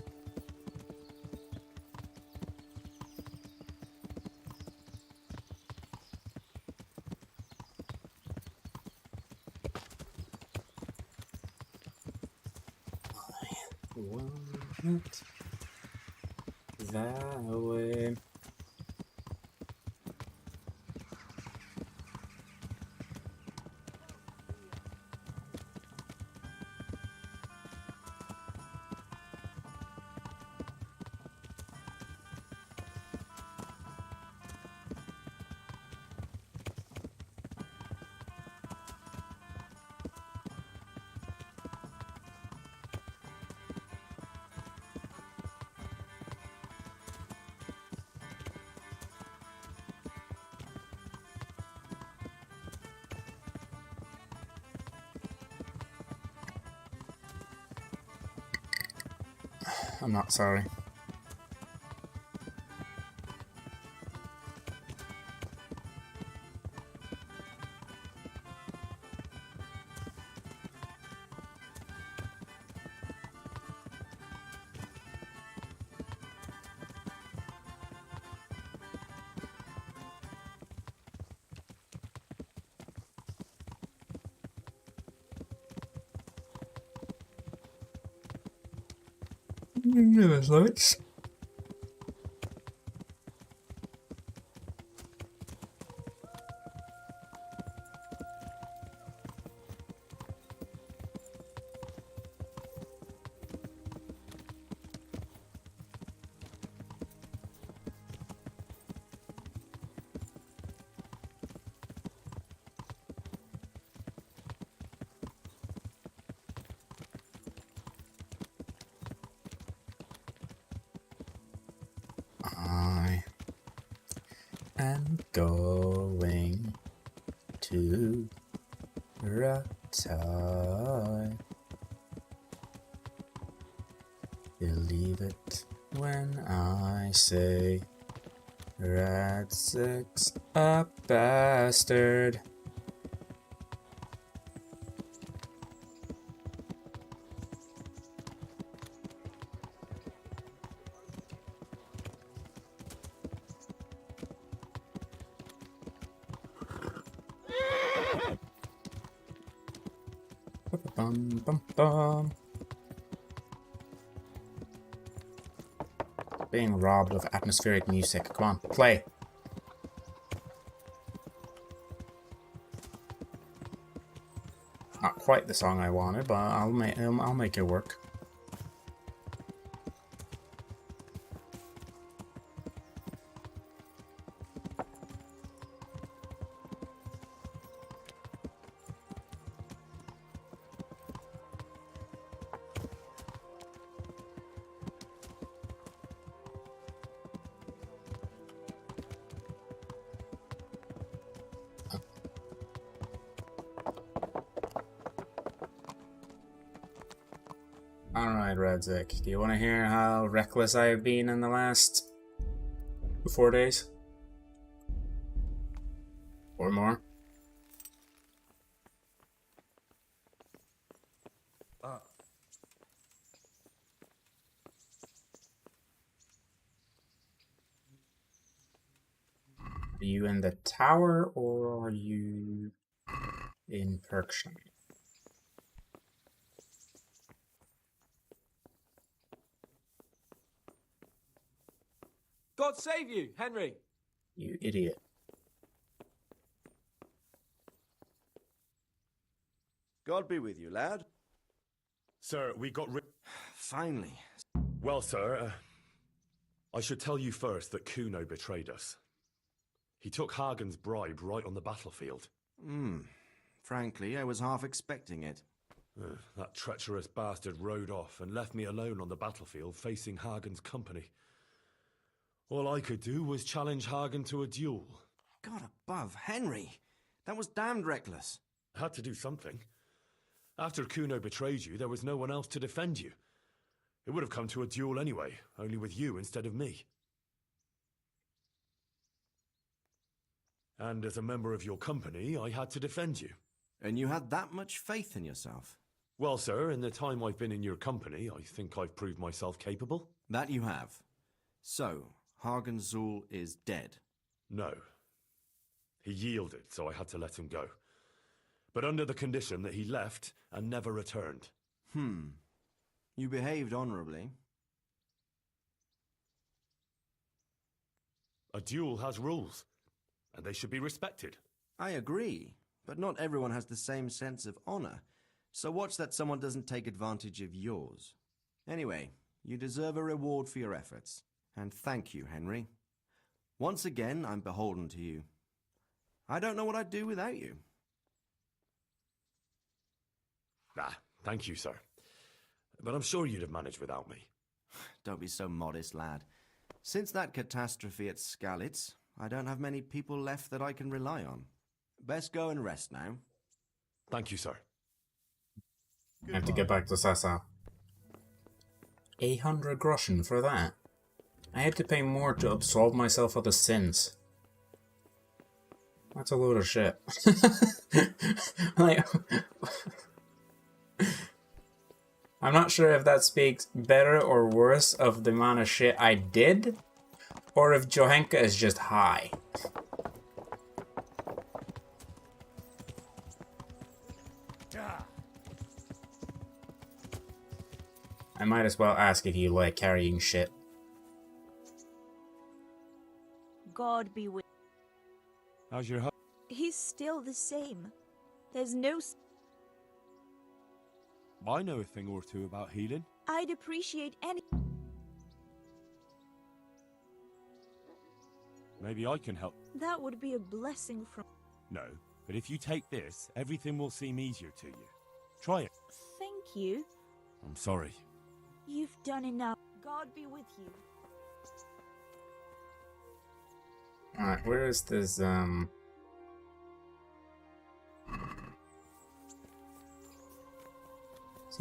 I want it that way. I'm not sorry. There's lights. I am going to Ratai. Believe it when I say Radzig's a bastard. Bum bum bum. Being robbed of atmospheric music. Come on, play. Not quite the song I wanted, but I'll make it work. Alright, Radzig, do you want to hear how reckless I've been in the last 4 days? Or more? Are you in the tower, or are you in Perkshire? God save you, Henry! You idiot. God be with you, lad. Sir, we got rid... Finally. Well, sir, I should tell you first that Kuno betrayed us. He took Hagen's bribe right on the battlefield. Frankly, I was half expecting it. That treacherous bastard rode off and left me alone on the battlefield facing Hagen's company. All I could do was challenge Hagen to a duel. God above, Henry! That was damned reckless. Had to do something. After Kuno betrayed you, there was no one else to defend you. It would have come to a duel anyway, only with you instead of me. And as a member of your company, I had to defend you. And you had that much faith in yourself? Well, sir, in the time I've been in your company, I think I've proved myself capable. That you have. So, Hagen Zul is dead? No. He yielded, so I had to let him go. But under the condition that he left and never returned. You behaved honorably. A duel has rules, and they should be respected. I agree, but not everyone has the same sense of honor. So watch that someone doesn't take advantage of yours. Anyway, you deserve a reward for your efforts. And thank you, Henry. Once again, I'm beholden to you. I don't know what I'd do without you. Thank you, sir. But I'm sure you'd have managed without me. Don't be so modest, lad. Since that catastrophe at Skalitz, I don't have many people left that I can rely on. Best go and rest now. Thank you, sir. I have to get back to Sasa. 800 groschen for that. I had to pay more to absolve myself of the sins. That's a load of shit. Like, I'm not sure if that speaks better or worse of the amount of shit I did, or if Johanka is just high. I might as well ask if you like carrying shit. God be with. How's your He's still the same. There's no. I know a thing or two about healing. I'd appreciate any. Maybe I can help. That would be a blessing from. No, but if you take this, everything will seem easier to you. Try it. Thank you. I'm sorry. You've done enough. God be with you. Alright, where is this, see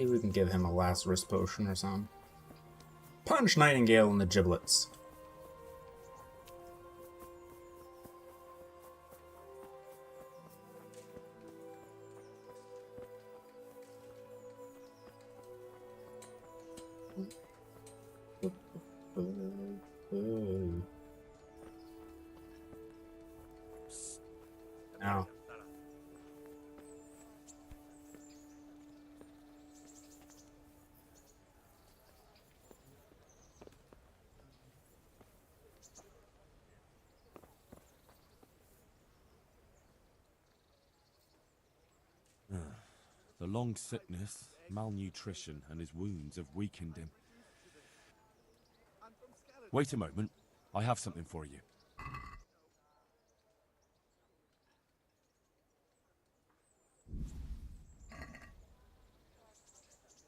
if we can give him a Lazarus potion or something. Punch Nightingale in the giblets. Now. The long sickness, malnutrition, and his wounds have weakened him. Wait a moment. I have something for you.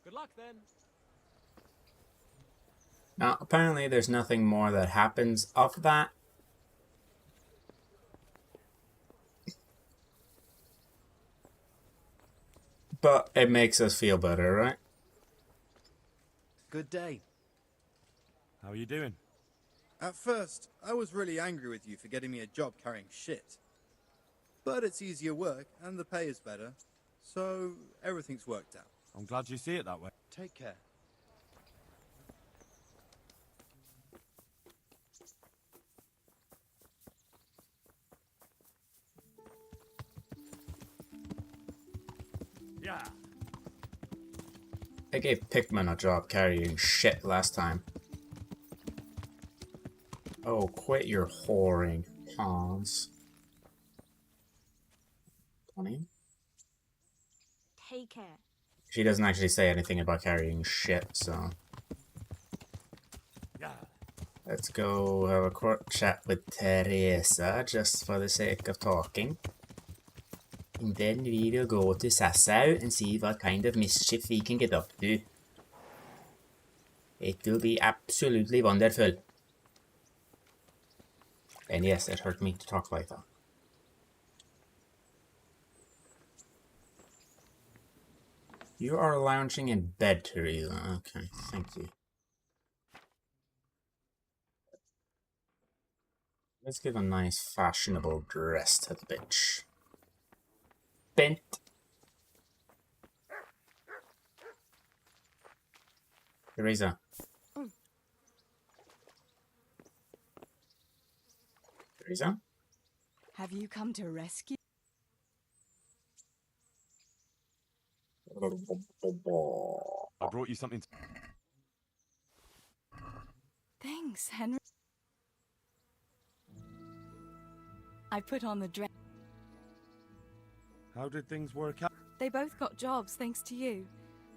Good luck then. Now, apparently there's nothing more that happens of that. But it makes us feel better, right? Good day. How are you doing? At first, I was really angry with you for getting me a job carrying shit. But it's easier work, and the pay is better, so everything's worked out. I'm glad you see it that way. Take care. Yeah. I gave Pikmin a job carrying shit last time. Oh, quit your whoring, Hans. 20? Take care. She doesn't actually say anything about carrying shit, so... Yeah. Let's go have a quick chat with Teresa, just for the sake of talking. And then we will go to Sassau and see what kind of mischief we can get up to. It will be absolutely wonderful. And yes, it hurt me to talk like that. You are lounging in bed, Teresa. Okay, thank you. Let's give a nice fashionable dress to the bitch. Bent. Teresa. Teresa? Have you come to rescue? I brought you something. Thanks, Henry. I put on the dress. How did things work out? They both got jobs thanks to you.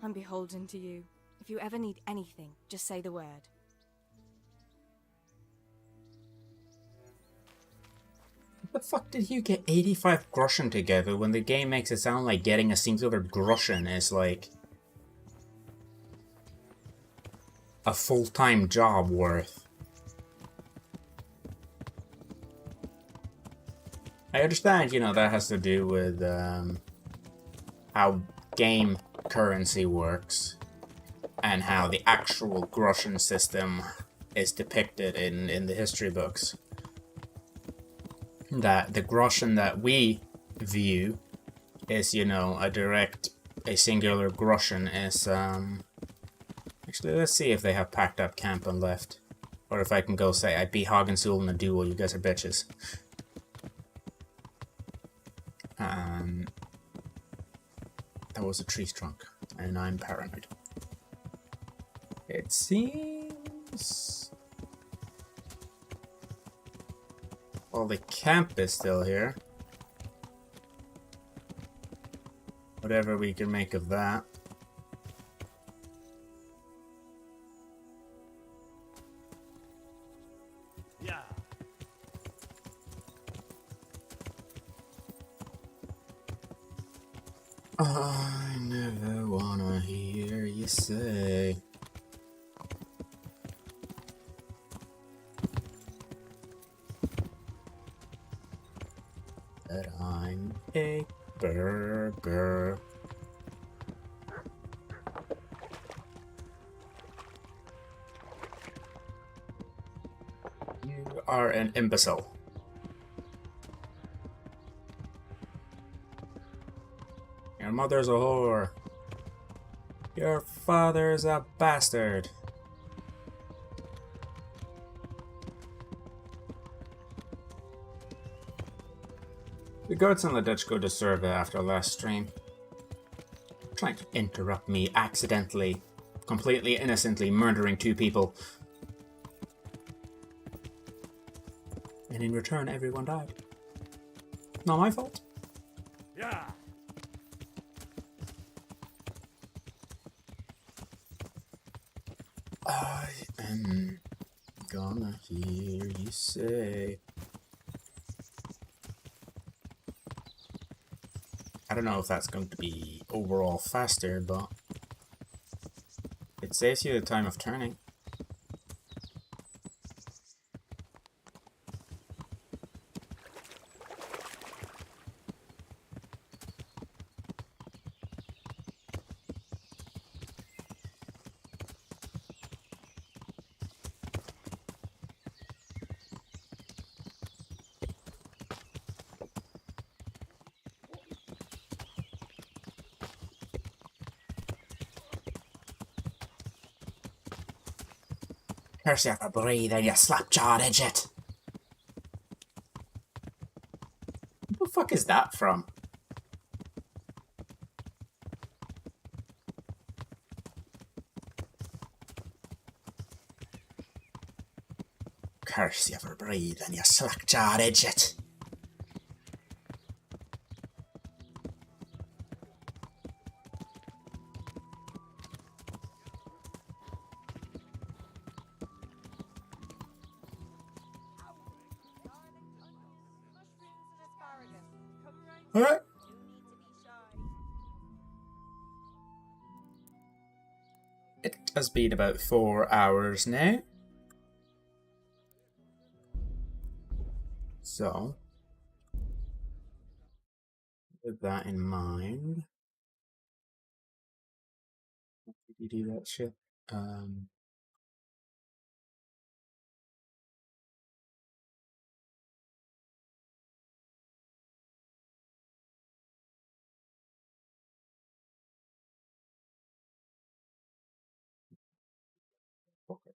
I'm beholden to you. If you ever need anything, just say the word. How the fuck did you get 85 groschen together when the game makes it sound like getting a singular groschen is like a full-time job worth? I understand, you know, that has to do with how game currency works. and how the actual groschen system is depicted in the history books. That the groschen that we view is, you know, a singular groschen is, actually, let's see if they have packed up camp and left. Or if I can go say, I beat Hagensul in a duel, you guys are bitches. That was a tree trunk, and I'm paranoid. It seems... Well, the camp is still here. Whatever we can make of that. Yeah. I never wanna hear you say that I'm a burger. You are an imbecile. Your mother's a whore. Your father's a bastard. The goats and the Dutch go to serve after last stream. Trying to interrupt me accidentally, completely innocently murdering 2 people. And in return, everyone died. Not my fault. Yeah. I am gonna hear you say. I don't know if that's going to be overall faster, but it saves you the time of turning. Curse you for breathing, you slap-jawed idiot! What the fuck is that from? Curse you for breathing, you slack-jawed idiot! Alright. It has been about 4 hours now. So, with that in mind, how did you do that shit? Okay.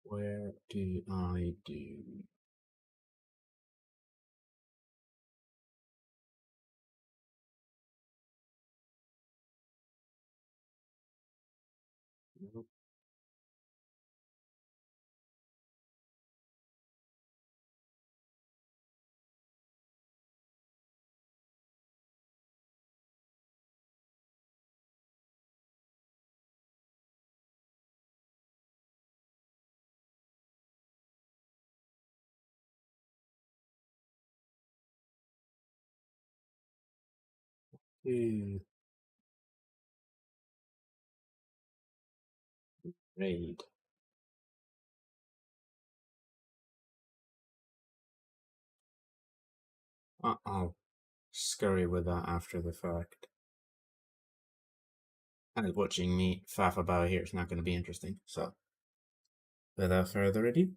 Where do I do? Nope. Ooh. Raid. Uh-oh. Scurry with that after the fact. And watching me faff about here is not going to be interesting, so without further ado,